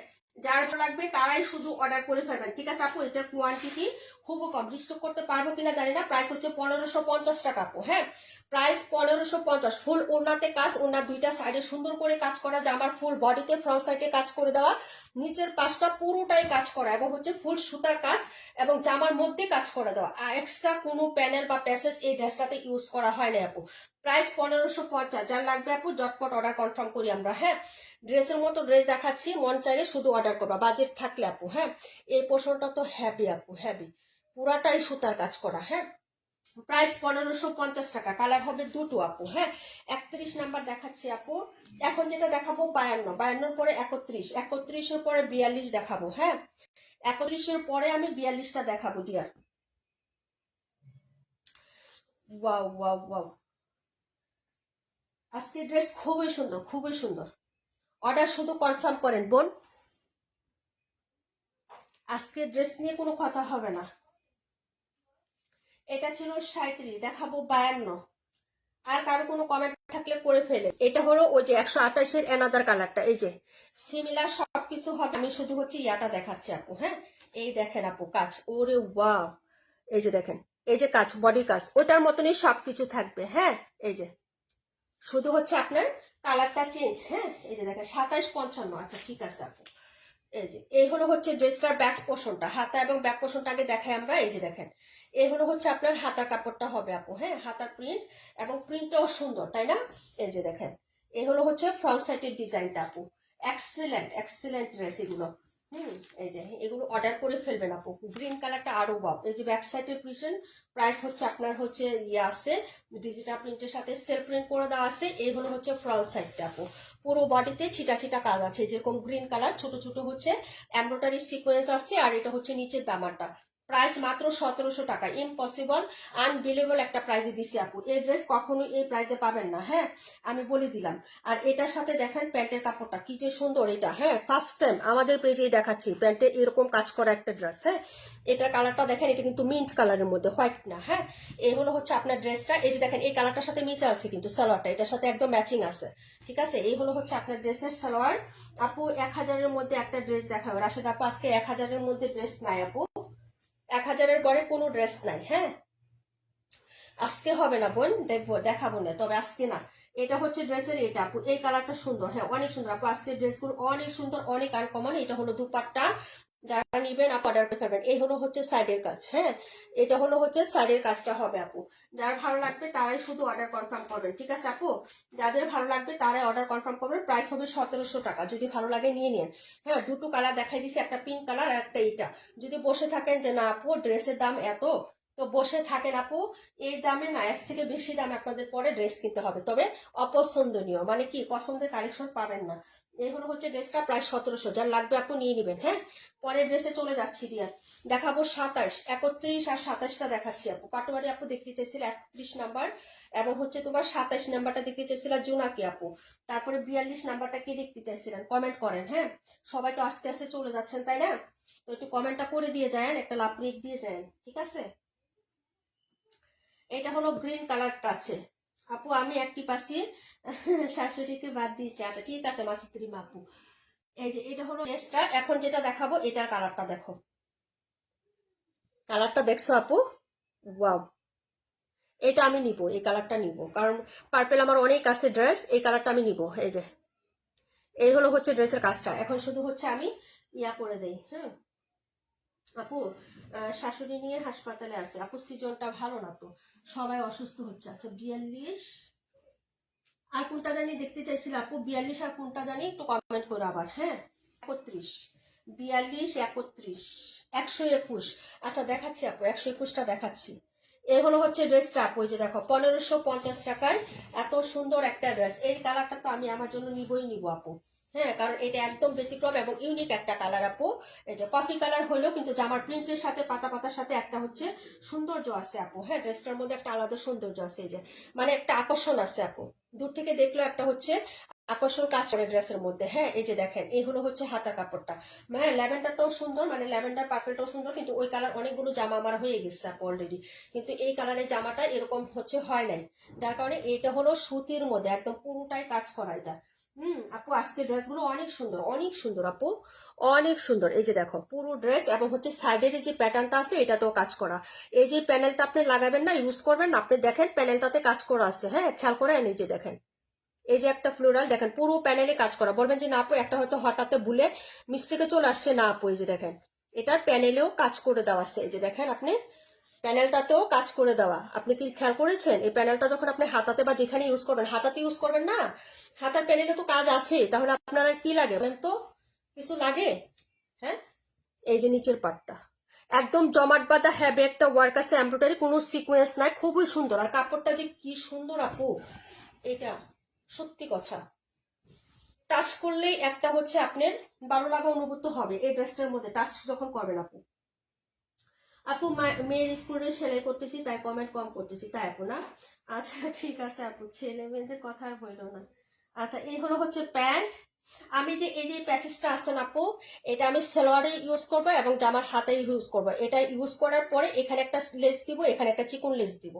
যার ভালো লাগবে তারাই শুধু অর্ডার করে ফেলবেন, ঠিক আছে আপু? এটার কোয়ান্টিটি খুব কম, রিস্টক করতে পারবো কিনা জানি না। প্রাইস হচ্ছে 1550 টাকা আপু। হ্যাঁ, প্রাইস 1550। ফুল ওড়নাতে কাজ, ওড়নার দুইটা সাইডে সুন্দর করে কাজ করা, জামার ফুল বডিতে ফ্রন্ট সাইডে কাজ করে দেওয়া, নিচের পাশটা পুরোটাই কাজ করা, এবং হচ্ছে ফুল সুতার কাজ এবং জামার মধ্যে কাজ করে দেওয়া। আর এক্সট্রা কোনো প্যানেল বা প্যাসেজ এই ড্রেসটাতে ইউজ করা হয় না আপু। প্রাইস 1550। যার লাগবে আপু জটপট অর্ডার কনফার্ম করি আমরা। হ্যাঁ, ড্রেসের মতো ড্রেস দেখাচ্ছি, মন চাইলে শুধু অর্ডার করবা, বাজেট থাকলে আপু। হ্যাঁ, এই পোর্শনটা তো হ্যাভি আপু, হ্যাভি, পুরাটাই সুতার কাজ করা। হ্যাঁ, প্রাইস 1550 টাকা। কালার হবে দুটো আপু। হ্যাঁ, 31 নাম্বার দেখাচ্ছি আপু। এখন যেটা দেখাবো 52, 52 পরে 31, 31-এর পরে 42 দেখাবো। হ্যাঁ, 31-এর পরে আমি 42টা দেখাবো ডিয়ার। ওয়াও ওয়াও ওয়াও, আজকে ড্রেস খুবই সুন্দর, খুবই সুন্দর। অর্ডার শুধু কনফার্ম করেন বোন, আজকে ড্রেস নিয়ে কোনো কথা হবে না। এটা ছিল 37, দেখাবো 52। আর কারো কোনো কমেন্ট থাকলে করে ফেলে। এটা হলো ওই যে 128-এর এনাদার কালারটা। এই যে সিমিলার সবকিছু হবে, আমি শুধু হচ্ছে ইয়াটা দেখাচ্ছি আপু। হ্যাঁ, এই দেখেন আপু কাজ, ওরে ওয়াও, এই যে দেখেন, এই যে কাজ, বডি কাজ ওটার মতনই সবকিছু থাকবে। হ্যাঁ, এই যে শুধু হচ্ছে আপনার কালারটা চেঞ্জ। হ্যাঁ, এই যে দেখেন 27-55। আচ্ছা ঠিক আছে আপু। এই যে এই হলো হচ্ছে ড্রেসটার ব্যাক পোর্শনটা, হাতা এবং ব্যাক পোর্শনটা আগে দেখাই আমরা। এই যে দেখেন, এই হলো হচ্ছে আপনার হাতার কাপড়টা হবে আপু। হ্যাঁ, হাতার প্রিন্ট, এবং প্রিন্টটাও সুন্দর, তাই না? এই যে দেখেন, এই হলো হচ্ছে ফ্রন্ট সাইডের ডিজাইনটা আপু। এক্সেলেন্ট, এক্সেলেন্ট ড্রেস এগুলো। এই যে এগুলো অর্ডার করে ফেলবেন আপু। গ্রিন কালারটা আরো বাপ। এই যে ব্যাক সাইডের প্রাইস হচ্ছে আপনার হচ্ছে ইয়ে আছে, ডিজিটাল প্রিন্টের সাথে সেলফ প্রিন্ট করে দেওয়া আছে। এই হলো হচ্ছে ফ্রন্ট সাইডটা আপু। পুরো বডিতে ছিটা ছিটা কাজ আছে, যেরকম গ্রিন কালার ছোট ছোট হচ্ছে এমব্রয়ডারি সিকোয়েন্স আছে। আর এটা হচ্ছে নিচের দামারটা, প্রাইস মাত্র 1700 টাকা। ইম্পসিবল, আনবিলিভেবল একটা প্রাইসে দিছি আপু। এই ড্রেস কখনো এই প্রাইসে পাবেন না, হ্যাঁ আমি বলে দিলাম। আর এটার সাথে দেখেন প্যান্টের কাপড়টা কি যে সুন্দর, এটা হ্যাঁ ফার্স্ট টাইম আমাদের পেজেই দেখাচ্ছি প্যান্টে এরকম কাজ করা একটা ড্রেস। হ্যাঁ এটার কালারটা দেখেন, এটা কিন্তু মিন্ট কালারের মধ্যে, হোয়াইট না। হ্যাঁ এগুলো হচ্ছে আপনার ড্রেসটা। এই যে দেখেন এই কালারটার সাথে মিশে আছে কিন্তু সালোয়ারটা এটার সাথে একদম ম্যাচিং আছে, ঠিক আছে। এই হলো হচ্ছে আপনার ড্রেসের সালোয়ার। আপু 1000-এর মধ্যে একটা ড্রেস দেখাবে রাশেদ আপু। আজকে 1000-এর মধ্যে ড্রেস নাই আপু, 1000-এর পরে কোনো ড্রেস নাই। হ্যাঁ আজকে হবে না বোন, দেখাবো না, তবে আজকে না। এটা হচ্ছে ড্রেসের এটা আপু, এই কালারটা সুন্দর, হ্যাঁ অনেক সুন্দর আপু। আজকে ড্রেসগুলো অনেক সুন্দর, অনেক আনকমন। এটা হলো দুপাট্টা, যারা নিবেন আপু অর্ডার করতে পারবেন। এই হলো হচ্ছে সাইডের কাজ, হ্যাঁ এটা হলো হচ্ছে সাইডের কাজটা হবে আপু। যার ভালো লাগবে তারাই শুধু অর্ডার কনফার্ম করবেন, ঠিক আছে আপু। যাদের ভালো লাগবে তারাই অর্ডার কনফার্ম করবেন। প্রাইস হবে 1700 টাকা। যদি ভালো লাগে নিয়ে নিন। হ্যাঁ দুটো কালার দেখাই দিছি, একটা পিঙ্ক কালার আর একটা এইটা। যদি বসে থাকেন যে না আপু ড্রেসের দাম এত, তো বসে থাকেন আপু, এই দামে না এর থেকে বেশি দামে আপনাদের পরে ড্রেস কিনতে হবে, তবে অপছন্দনীয়, মানে কি পছন্দের কালেকশন পাবেন না। এই হলো হচ্ছে ড্রেসটা, প্রায় 1700। যার লাগবে আপু নিয়ে নিবেন। হ্যাঁ পরের ড্রেসে চলে যাচ্ছি ডিয়ার, দেখাবো 27, 31 আর 27টা দেখাচ্ছি আপু। পাটোয়ারি আপু দেখতে চাইছিল 31 নাম্বার, এবং হচ্ছে তোমার 27 নাম্বারটা দেখতে চাইছিলাম জুনাকি আপু। তারপরে 42 নাম্বারটা কে দেখতে চাইছিলেন কমেন্ট করেন। হ্যাঁ সবাই তো আস্তে আস্তে চলে যাচ্ছেন তাই না, তো একটু কমেন্টটা করে দিয়ে যায়, একটা লাভ লিখ দিয়ে যায়, ঠিক আছে। এটা হলো গ্রিন কালারটা আছে আপু, আমি একটি পাশে শাশুড়িকে বাদ দিয়েছি। আচ্ছা ঠিক আছে মাসিত্রী আপু। এই যে এটা হলো ড্রেসটা। এখন যেটা দেখাবো এটার কালারটা দেখো, কালারটা দেখছো আপু, ওয়াও। এটা আমি নিব, এই কালারটা নিব, কারণ পার্পেল আমার অনেক আছে ড্রেস, এই কালারটা আমি নিব। এই যে এই হলো হচ্ছে ড্রেসের কাজটা। এখন শুধু হচ্ছে আমি ইয়া করে দেই। হ্যাঁ আপু শাশুড়ি নিয়ে হাসপাতালে আছে আপু, সিজনটা ভালো না তো, সবাই অসুস্থ হচ্ছে। আচ্ছা 42 আর কোনটা জানি দেখতে চাইছিল আপু, 42 আর কোনটা জানি একটু কমেন্ট করে আবার। হ্যাঁ 31, 42, 31, 121। আচ্ছা দেখাচ্ছি আপু, 121টা দেখাচ্ছি। এই হলো হচ্ছে ড্রেসটা আপু। এই যে দেখো 1550 টাকায় এত সুন্দর একটা ড্রেস। এই কালারটা তো আমি আমার জন্য নিবই নিব আপু। হ্যাঁ কারণ এটা একদম ব্যতিক্রম এবং ইউনিক একটা কালার আপু। এই যে কফি কালার হলো কিন্তু জামার প্রিন্টের সাথে পাতা পাতার সাথে একটা হচ্ছে সৌন্দর্য আছে আপু। হ্যাঁ ড্রেসটার মধ্যে একটা আলাদা সৌন্দর্য আছে, এই যে মানে একটা আকর্ষণ আছে আপু। দূর থেকে দেখলো একটা হচ্ছে আকর্ষণ কাজ করে ড্রেসের মধ্যে। হ্যাঁ এই যে দেখেন এইগুলো হচ্ছে হাতার কাপড়টা, হ্যাঁ ল্যাভেন্ডারটাও সুন্দর, মানে ল্যাভেন্ডার পার্পেলটাও সুন্দর, কিন্তু ওই কালার অনেকগুলো জামা আমার হয়ে গেছে আপু অলরেডি, কিন্তু এই কালারের জামাটা এরকম হচ্ছে হয় নাই, যার কারণে এটা হলো সুতির মধ্যে একদম পুরোটাই কাজ করা এটা। আপু আজকে ড্রেসগুলো অনেক সুন্দর, অনেক সুন্দর আপু, অনেক সুন্দর। এই যে দেখো পুরো ড্রেস, এবং হচ্ছে সাইডের যে প্যাটার্নটা আছে এটাতেও কাজ করা। এই যে প্যানেলটা আপনি লাগাবেন না, ইউজ করবেন না, আপনি দেখেন প্যানেলটাতে কাজ করা আছে। হ্যাঁ খেয়াল করে এই যে দেখেন, এই যে একটা ফ্লোরাল দেখেন পুরো প্যানেলে কাজ করা। বলবেন যে না আপু একটা হয়তো হঠাৎ ভুলে মিস্টেকে চলে আসছে, না আপু এই যে দেখেন এটার প্যানেলেও কাজ করে দেওয়া আছে। এই যে দেখেন আপনি প্যানেলটাতেও কাজ করে দেওয়া, আপনি কি খেয়াল করেছেন? এই প্যানেলটা যখন আপনি হাতাতে বা যেখানে ইউজ করবেন, হাতাতে ইউজ করবেন না, হাতার প্যানেলে তো কাজ আছে, তাহলে আপনার আর কি লাগে বলেন তো, কিছু লাগে? হ্যাঁ এই যে নিচের পার্টটা একদম জমাট বাঁধা হ্যাভি একটা ওয়ার্ক আছে, এমব্রয়ডারি, কোনো সিকোয়েন্স নাই, খুবই সুন্দর। আর কাপড়টা যে কি সুন্দর আপু, এটা সত্যি কথা, টাচ করলেই একটা হচ্ছে আপনার ভালো লাগা অনুভূত হবে এই ড্রেসটার মধ্যে টাচ যখন করবেন আপু। আপু মেয়ের স্কুলে সেলাই করতেছি তাই কমেন্ট কম করতেছি, তাই আপু না? আচ্ছা ঠিক আছে আপু, ছেলে মেয়েদের কথা আর বললো না। আচ্ছা এই হলো হচ্ছে প্যান্ট। আমি যে এই যে প্যাসেজটা আছে না আপু, এটা আমি সালোয়ারে ইউজ করবো এবং জামার হাতে ইউজ করবো। এটা ইউজ করার পরে এখানে একটা লেস দিব, এখানে একটা চিকন লেস দিব।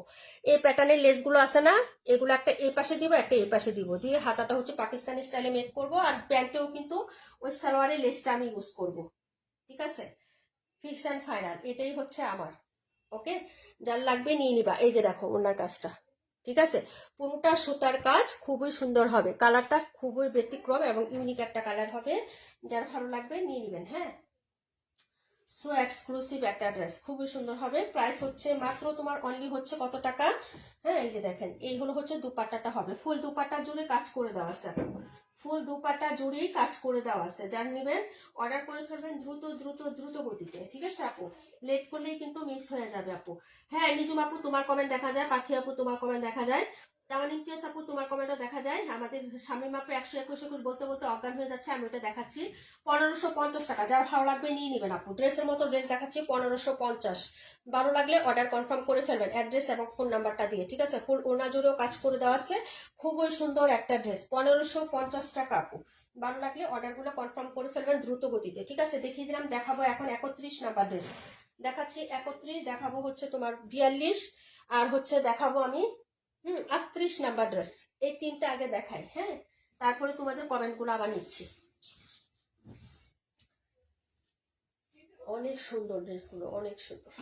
এই প্যাটার্নের লেস গুলো আছে না, এগুলো একটা এই পাশে দিব, একটা এই পাশে দিব, দিয়ে হাতাটা হচ্ছে পাকিস্তানি স্টাইলে মেক করব। আর প্যান্টেও কিন্তু ওই সালোয়ারের লেসটা আমি ইউজ করব, ঠিক আছে। ফিক্সড অ্যান্ড ফাইনাল, এটাই হচ্ছে আমার। ওকে যার লাগবে নিয়ে নিবা। এই যে দেখো ওনার কাজটা, ঠিক আছে, পুরোটা সুতার কাজ, খুবই সুন্দর হবে। কালারটা খুবই ব্যতিক্রম এবং ইউনিক একটা কালার হবে, যার ভালো লাগবে নিয়ে নিবেন। হ্যাঁ সো এক্সক্লুসিভ একটা ড্রেস, খুবই সুন্দর হবে। প্রাইস হচ্ছে মাত্র তোমার অনলি হচ্ছে কত টাকা? হ্যাঁ এই যে দেখেন এই হলো হচ্ছে দুপাট্টাটা হবে, ফুল দুপাট্টা জুড়ে কাজ করে দেওয়া আছে, ফুল দুপাট্টা জুড়েই কাজ করে দেওয়া আছে। যার নিবেন অর্ডার করে ফেলবেন দ্রুত দ্রুত দ্রুত গতিতে, ঠিক আছে আপু, লেট করলেই কিন্তু মিস হয়ে যাবে আপু। হ্যাঁ নিজুম আপু তোমার কমেন্ট দেখা যায়, পাখি আপু তোমার কমেন্ট দেখা যায়, তামান ইমতিয়াজ আপু তোমার কমেন্টও দেখা যায়, আমাদের আমাদের স্বামী মাপে 121 বলতে বলতে অজ্ঞান হয়ে যাচ্ছে, আমি ওটা দেখাচ্ছি 1550 টাকা। যার ভালো লাগবে নিয়ে নেবেন আপু। ড্রেসের মতো ড্রেস দেখাচ্ছি 1550। ভালো লাগলে অর্ডার কনফার্ম করে ফেলবেন অ্যাড্রেস এবং ফোন নাম্বারটা দিয়ে, ঠিক আছে। ফুল ওনা জুড়েও কাজ করে দেওয়া আছে, খুবই সুন্দর একটা ড্রেস, 1550 টাকা আপু। ভালো লাগলে অর্ডারগুলো কনফার্ম করে ফেলবেন দ্রুত গতিতে, ঠিক আছে। দেখিয়ে দিলাম। দেখাবো এখন 31 নাম্বার ড্রেস দেখাচ্ছি, 31, দেখাবো হচ্ছে তোমার 42, আর হচ্ছে দেখাবো আমি 38 নাম্বার ড্রেস। এই তিনটা আগে দেখাই, হ্যাঁ, তারপরে তোমাদের কমেন্টগুলো আবার নিচ্ছি। অনেক সুন্দর ড্রেসগুলো, অনেক সুন্দর।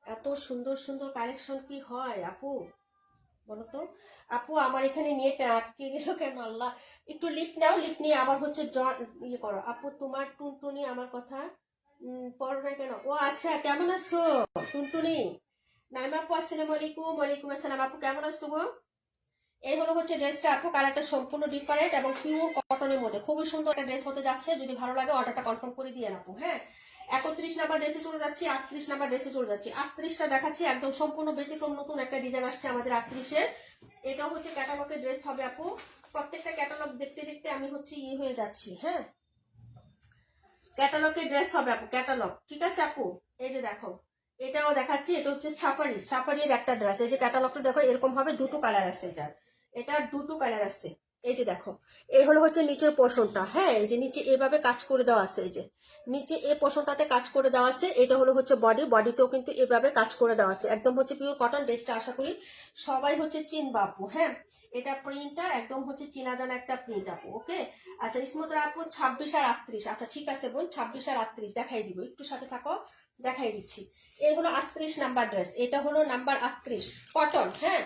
এত সুন্দর সুন্দর কালেকশন কি হয় আপু বলো তো। আপু আমার এখানে নেট আটকে গেল কেন আল্লাহ। একটু লিফট নাও, লিফট নিয়ে আবার হচ্ছে ইয়ে করো আপু। তোমার টুনটুনি আমার কথা পড়ো না কেন? ও আচ্ছা, কেমন আছো টুনটুনি? নাইমা আপু আসসালামু আলাইকুম। ওয়ালাইকুম আসসালাম আপু, কেমন আছো গো? এই হলো হচ্ছে ড্রেসটা আপু, কালারটা সম্পূর্ণ ডিফারেন্ট এবং পিওর কটনের মধ্যে খুবই সুন্দর একটা ড্রেস হতে যাচ্ছে। যদি ভালো লাগে অর্ডারটা কনফার্ম করে দিয়ে আপু, হ্যাঁ। 31 নাম্বার ড্রেসে চলে যাচ্ছি, 38 নাম্বার ড্রেসে চলে যাচ্ছি। 38টা দেখাচ্ছি, একদম সম্পূর্ণ ব্যতিক্রম নতুন একটা ডিজাইন আসছে আমাদের 38-এর। এটাও হচ্ছে ক্যাটালগের ড্রেস হবে আপু। প্রত্যেকটা ক্যাটালগ দেখতে দেখতে আমি হচ্ছে ইয়ে হয়ে যাচ্ছি, হ্যাঁ। ক্যাটালগের ড্রেস হবে আপু, ক্যাটালগ, ঠিক আছে আপু। এই যে দেখো, এটাও দেখাচ্ছি, এটা হচ্ছে সাফারি, সাফারির একটা ড্রেস। এই যে ক্যাটালগটা দেখো, এরকম ভাবে দুটো কালার আছে, এটা দুটো কালার আছে। এই যে দেখো, এই হলো হচ্ছে নিচের পোর্শনটা, হ্যাঁ। এই যে নিচে এভাবে কাজ করে দেওয়া আছে, এই যে নিচে এই পোর্শনটাতে কাজ করে দেওয়া আছে। এটা হলো হচ্ছে বডি, বডিতেও কিন্তু এভাবে কাজ করে দেওয়া আছে, একদম হচ্ছে পিওর কটন ড্রেসটা। আশা করি সবাই হচ্ছে চিনবা আপু, হ্যাঁ। এটা প্রিন্টটা একদম হচ্ছে চিনা জানা একটা প্রিন্ট আপু, ওকে। আচ্ছা ইসমত আপু 26 আর 38, আচ্ছা ঠিক আছে বোন, 26 আর 38 দেখাই দিব, একটু সাথে থাকো, দেখাই দিচ্ছি। এই হলো 38 নাম্বার ড্রেস, এটা হলো নাম্বার 38 কটন, হ্যাঁ।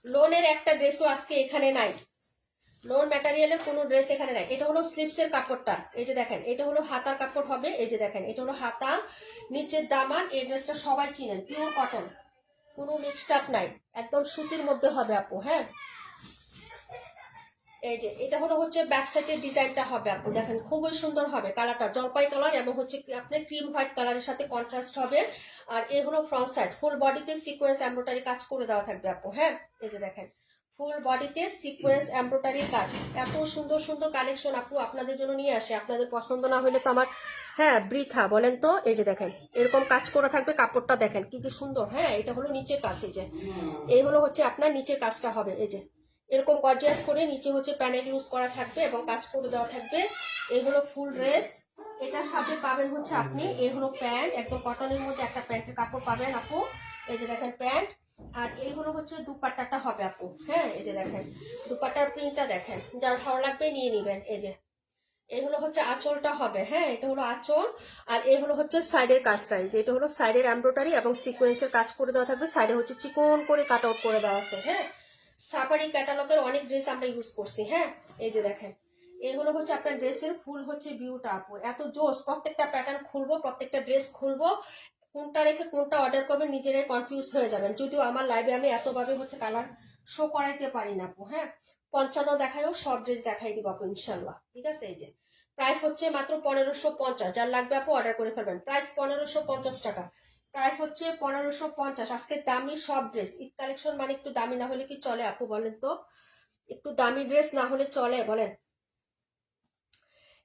লোনের একটা ড্রেসও আজকে এখানে নাই, লোন ম্যাটেরিয়ালের কোনো ড্রেস এখানে নাই। এটা হলো স্লিপসের কাপড়টা, এই যে দেখেন, এটা হলো হাতার কাপড় হবে, এই যে দেখেন, এটা হলো হাতা, নিচের দামান। এই ড্রেসটা সবাই চিনেন, পিওর কটন, কোনো মিক্সড আপ নাই, একদম সুতির মধ্যে হবে আপু, হ্যাঁ। এই যে এটা হলো হচ্ছে ব্যাক সাইডের ডিজাইনটা হবে আপু, দেখেন খুবই সুন্দর হবে। কালারটা জলপাই কালার এবং হচ্ছে আপনার ক্রিম হোয়াইট কালারের সাথে কন্ট্রাস্ট হবে। আর এই হলো ফ্রন্ট সাইড, ফুল বডিতে সিকোয়েন্স এমব্রয়ডারি কাজ করে দেওয়া থাকবে আপু, হ্যাঁ। এই যে দেখেন, ফুল বডিতে সিকোয়েন্স এমব্রয়ডারি কাজ। এত সুন্দর সুন্দর কালেকশন আপু আপনাদের জন্য নিয়ে আসে, আপনাদের পছন্দ না হলে তো আমার, হ্যাঁ, বৃথা বলেন তো। এই যে দেখেন, এরকম কাজ করা থাকবে, কাপড়টা দেখেন কি যে সুন্দর, হ্যাঁ। এটা হলো নিচের কাজ, এই যে এই হলো হচ্ছে আপনার নিচের কাজটা হবে, এই যে এরকম গর্জিয়াস করে নিচে হচ্ছে প্যানেল ইউজ করা থাকবে এবং কাজ করে দেওয়া থাকবে। এই হলো ফুল ড্রেস, এটার সাথে পাবেন হচ্ছে আপনি, এই হলো প্যান্ট, একদম কটনের মধ্যে একটা প্যান্টের কাপড় পাবেন আপু। এই যে দেখেন প্যান্ট, আর এই হলো হচ্ছে দুপাট্টাটা হবে আপু, হ্যাঁ। এই যে দেখেন দুপাট্টার প্রিন্টটা দেখেন, যার ভালো লাগবে নিয়ে নিবেন। এই যে এই হলো হচ্ছে আঁচলটা হবে, হ্যাঁ, এটা হলো আঁচল। আর এই হলো হচ্ছে সাইডের কাজটা, এই যে এটা হলো সাইডের এমব্রয়ডারি এবং সিকোয়েন্সের কাজ করে দেওয়া থাকবে। সাইডে হচ্ছে চিকন করে কাট আউট করে দেওয়া আছে, হ্যাঁ। সাফারি ক্যাটালগের অনেক ড্রেস আমরা ইউজ করছি, হ্যাঁ। এই যে দেখেন, এগুলো হচ্ছে আপনার ড্রেসের ফুল হচ্ছে ভিউটা আপু, এত জোস। প্রত্যেকটা প্যাটার্ন খুলবো, প্রত্যেকটা ড্রেস খুলবো, কোনটা রেখে কোনটা অর্ডার করবেন নিজেরাই কনফিউজ হয়ে যাবেন। যদিও আমার লাইভে আমি এতভাবে হচ্ছে কালার শো করাইতে পারি না আপু, হ্যাঁ। 55 দেখায়ও সব ড্রেস দেখাই দিব আপু ইনশাল্লাহ, ঠিক আছে। এই যে প্রাইস হচ্ছে মাত্র 1550, যার লাগবে আপু অর্ডার করে ফেলবেন। প্রাইস 1550 টাকা, প্রাইস হচ্ছে 1550। আজকে দামি সব ড্রেস, ঈদ কালেকশন মানে একটু দামি না হলে কি চলে আপু বলেন তো? একটু দামি ড্রেস না হলে চলে বলেন?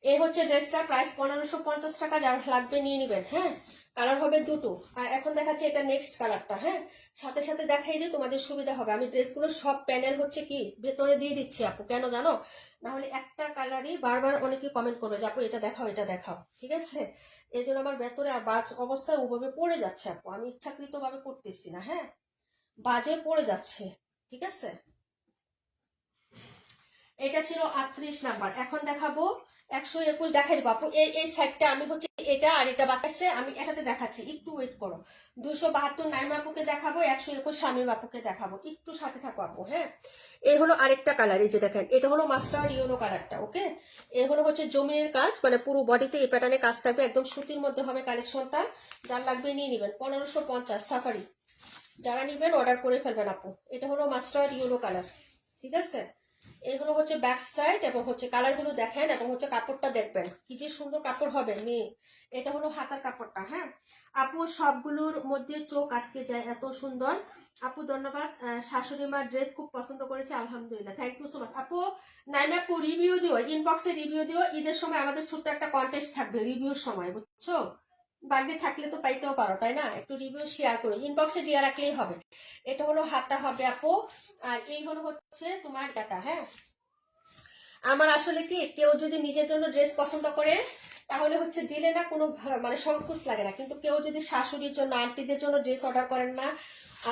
এই হচ্ছে ড্রেসটা, প্রাইস 1550 টাকা, যার লাগবে নিয়ে নিবেন, হ্যাঁ। কালার হবে দুটো। আর এখন দেখাচ্ছি এটা নেক্সট কালারটা, হ্যাঁ। সাথে সাথে দেখাই দিই, তোমাদের সুবিধা হবে। আমি ড্রেসগুলো সব প্যানেল হচ্ছে কি ভেতরে দিয়ে দিচ্ছি আপু, কেন জানো? না হলে একটা কালারই বারবার অনেকে কমেন্ট করবে যে আপু এটা দেখাও, এটা দেখাও, ঠিক আছে। এই জন্য আমার ভেতরে আর বাজ অবস্থায় ওভাবে পড়ে যাচ্ছে আপু, আমি ইচ্ছাকৃত ভাবে করতেছি না, হ্যাঁ, বাজে পড়ে যাচ্ছে, ঠিক আছে। এটা ছিল 38 নাম্বার। এখন দেখাবো 121, দেখাই দিব আপু। এই সাইডটা আমি হচ্ছে এটা আর এটা বাকি আছে, আমি এটাতে দেখাচ্ছি, একটু ওয়েট করো। 272 নাইমা আপুকে দেখাবো, 121 শামীম আপুকে দেখাবো, একটু সাথে থাকো আপু, হ্যাঁ। এই হলো আরেকটা কালার, এই যে দেখেন, এটা হলো মাস্টার্ড ইয়েলো কালারটা, ওকে। এই হলো হচ্ছে জমিনের কাজ, মানে পুরো বডিতে এই প্যাটার্নে কাজ থাকবে, একদম সুতির মধ্যে হবে কালেকশনটা। যার লাগবে নিয়ে নিবেন, 1550 সাফারি। যারা নিবেন অর্ডার করে ফেলবেন আপু। এটা হলো মাস্টার্ড ইয়েলো কালার, ঠিক আছে। এই হলো হচ্ছে ব্যাক সাইড, এবং হচ্ছে কালারগুলো দেখেন, এবং হচ্ছে কাপড়টা দেখবেন কি যে সুন্দর কাপড় হবে এটা হলো হাতার কাপড়টা। হ্যাঁ আপু, সবগুলোর মধ্যে চোখ আটকে যায়, এত সুন্দর। আপু ধন্যবাদ, শাশুড়ি মা ড্রেস খুব পছন্দ করেছে, আলহামদুলিল্লাহ, থ্যাংক ইউ সো মাচ। আপু নাইমা আপু রিভিউ দিও, ইনবক্সে রিভিউ দিও। ঈদের সময় আমাদের ছোট্ট একটা কন্টেস্ট থাকবে রিভিউর সময়, বুঝছো? বাগে থাকলে তো পাইতেও পারো, তাই না? একটু রিভিউ শেয়ার করো, ইনবক্সে দিয়ে রাখলেই হবে। এটা হলো হাতটা হবে আপু, আর এই হলো হচ্ছে তোমার ডাটা। হ্যাঁ আমার আসলে কি, কেউ যদি নিজের জন্য ড্রেস পছন্দ করে তাহলে হচ্ছে দিলে না কোনো মানে সংকোচ লাগে না, কিন্তু কেউ যদি শাশুড়ির জন্য আন্টিদের জন্য ড্রেস অর্ডার করেন না,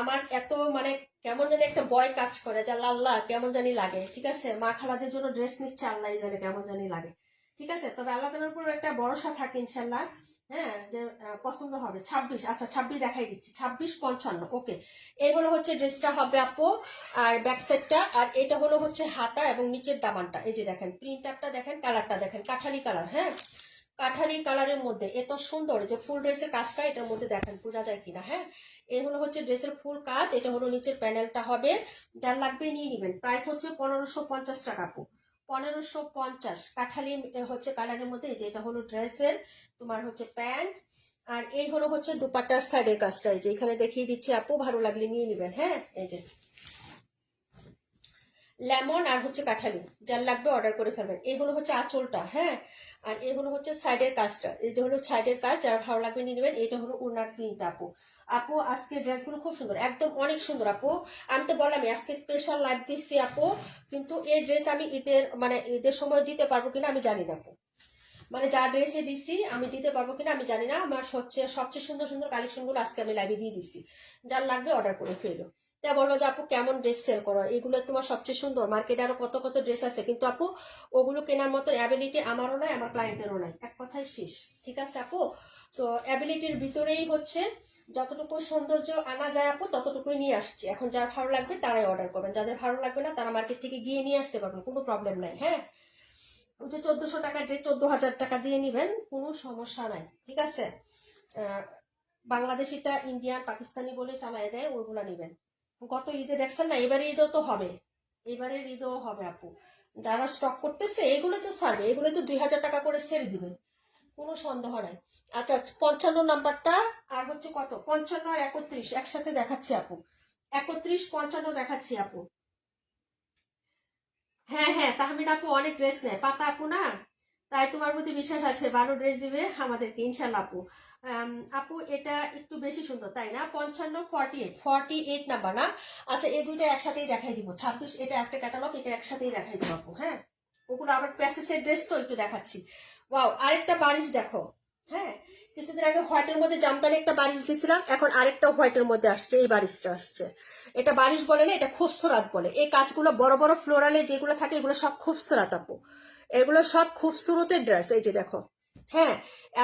আমার এত মানে কেমন জানি একটা ভয় কাজ করে, যে আল্লাহ কেমন জানি লাগে। ঠিক আছে, মা খালাদের জন্য ড্রেস নিচ্ছে, আল্লাহ জানে কেমন জানি লাগে। ঠিক আছে, তবে আল্লাহ তাআলার উপর একটা ভরসা থাকে ইনশাল্লাহ। হ্যাঁ যে পছন্দ হবে। 26, আচ্ছা 26 দেখাই দিচ্ছি, 2655। ওকে, এই হলো হচ্ছে ড্রেসটা হবে আপু, আর ব্যাক সাইডটা, আর এটা হলো হচ্ছে হাতা এবং নিচের দামানটা। এই যে দেখেন প্রিন্ট আপটা দেখেন, কালারটা দেখেন, কাঠালি কালার। হ্যাঁ কাঠালি কালারের মধ্যে এত সুন্দর যে ফুল ড্রেসের কাজটা এটার মধ্যে দেখেন, বোঝা যায় কিনা। হ্যাঁ এই হলো হচ্ছে ড্রেসের ফুল কাজ, এটা হলো নিচের প্যানেলটা হবে। যার লাগবে নিয়ে নিবেন, প্রাইস হচ্ছে 1550 টাকা আপু, 1550। কাঠালি হচ্ছে কালারের মধ্যে। এই যে এটা হলো ড্রেসের তোমার হচ্ছে প্যান্ট, আর এই হলো হচ্ছে দুপাট্টার সাইডের কাজটা, এই যে এখানে দেখিয়ে দিচ্ছি আপু, ভালো লাগলে নিয়ে নিবেন। হ্যাঁ এই যে লেমন আর হচ্ছে কাঁঠালি, যার লাগবে অর্ডার করে ফেলবেন। এই হলো হচ্ছে আঁচলটা। হ্যাঁ আর এই হলো হচ্ছে সাইডের কাজটা, এটা হলো সাইডের কাজ, যার ভালো লাগবে নিয়ে নেবেন। এটা হলো ওনার প্রিন্ট আপু। আপু আজকে ড্রেসগুলো খুব সুন্দর, একদম অনেক সুন্দর আপু। আমি তো বললামই আজকে স্পেশাল লাইভ দিচ্ছি আপু, কিন্তু এই ড্রেস আমি ঈদের মানে ঈদের সময় দিতে পারবো কিনা আমি জানি না আপু, মানে যা ড্রেসে দিছি আমি দিতে পারবো কিনা আমি জানি না। আমার সবচেয়ে সুন্দর সুন্দর কালেকশন গুলো আজকে আমি লাইভে দিয়ে দিছি, যার লাগবে অর্ডার করে ফেলো। তা বলবো যে আপু কেমন ড্রেস সেল করো, এগুলো তোমার সবচেয়ে সুন্দর, মার্কেটে আরো কত কত ড্রেস আছে, কিন্তু আপু ওগুলো কেনার মতো অ্যাবিলিটি আমারও নাই, আমার ক্লায়েন্টেরও নাই, এক কথায় শেষ। ঠিক আছে আপু, তো অ্যাবিলিটির ভিতরেই হচ্ছে যতটুকু সৌন্দর্য আনা যায় আপু ততটুকুই নিয়ে আসছি। এখন যার ভালো লাগবে তারাই অর্ডার করবেন, যাদের ভালো লাগবে না তারা মার্কেট থেকে গিয়ে নিয়ে আসতে পারবেন, কোনো প্রবলেম নাই। হ্যাঁ যে 1400 টাকা ড্রেস 14,000 টাকা দিয়ে নিবেন, কোনো সমস্যা নাই। ঠিক আছে, বাংলাদেশিটা ইন্ডিয়ান পাকিস্তানি বলে চালায় দেয়, ওইগুলা নিবেন। গত ঈদে দেখছেন না, এবারে ঈদও তো হবে, এবারের ঈদও হবে আপু। যারা স্টক করতেছে এগুলো তো ছাড়বে, এগুলো তো 2000 টাকা করে সেল দিবে, কোনো সন্দেহ নাই। আচ্ছা 55 নাম্বারটা, আর হচ্ছে কত 55 আর 31 একসাথে দেখাচ্ছি আপু, 31 55 দেখাচ্ছি আপু। হ্যাঁ হ্যাঁ তাহমিদ আপু অনেক ড্রেস নেয়, পাতা আপু না, তাই তোমার প্রতি বিশ্বাস আছে, ভালো ড্রেস দিবে আমাদেরকে ইনশাল্লাহ আপু। আপু এটা একটু বেশি সুন্দর তাই না? 55 48 নাম্বার না? আচ্ছা এই দুইটা একসাথেই দেখাই দিব। 26 এটা একটা ক্যাটালগ, এটা একসাথেই দেখাই দিব আপু। হ্যাঁ ওগুলো আবার প্যাসেসের ড্রেস তো একটু দেখাচ্ছি। ওয়াও আরেকটা বারিশ দেখো। হ্যাঁ কিছুদিন আগে হোয়াইটের মধ্যে জামদানি একটা বারিশ দিয়েছিলাম, এখন আরেকটা হোয়াইটের মধ্যে আসছে, এই বারিশটা আসছে। এটা বারিশ বলে না, এটা খুবসুরাত বলে। এই কাজগুলো বড় বড় ফ্লোরালে যেগুলো থাকে এগুলো সব খুবসুরাত আপু, এগুলো সব খুবসুরতের ড্রেস। এই যে দেখো, হ্যাঁ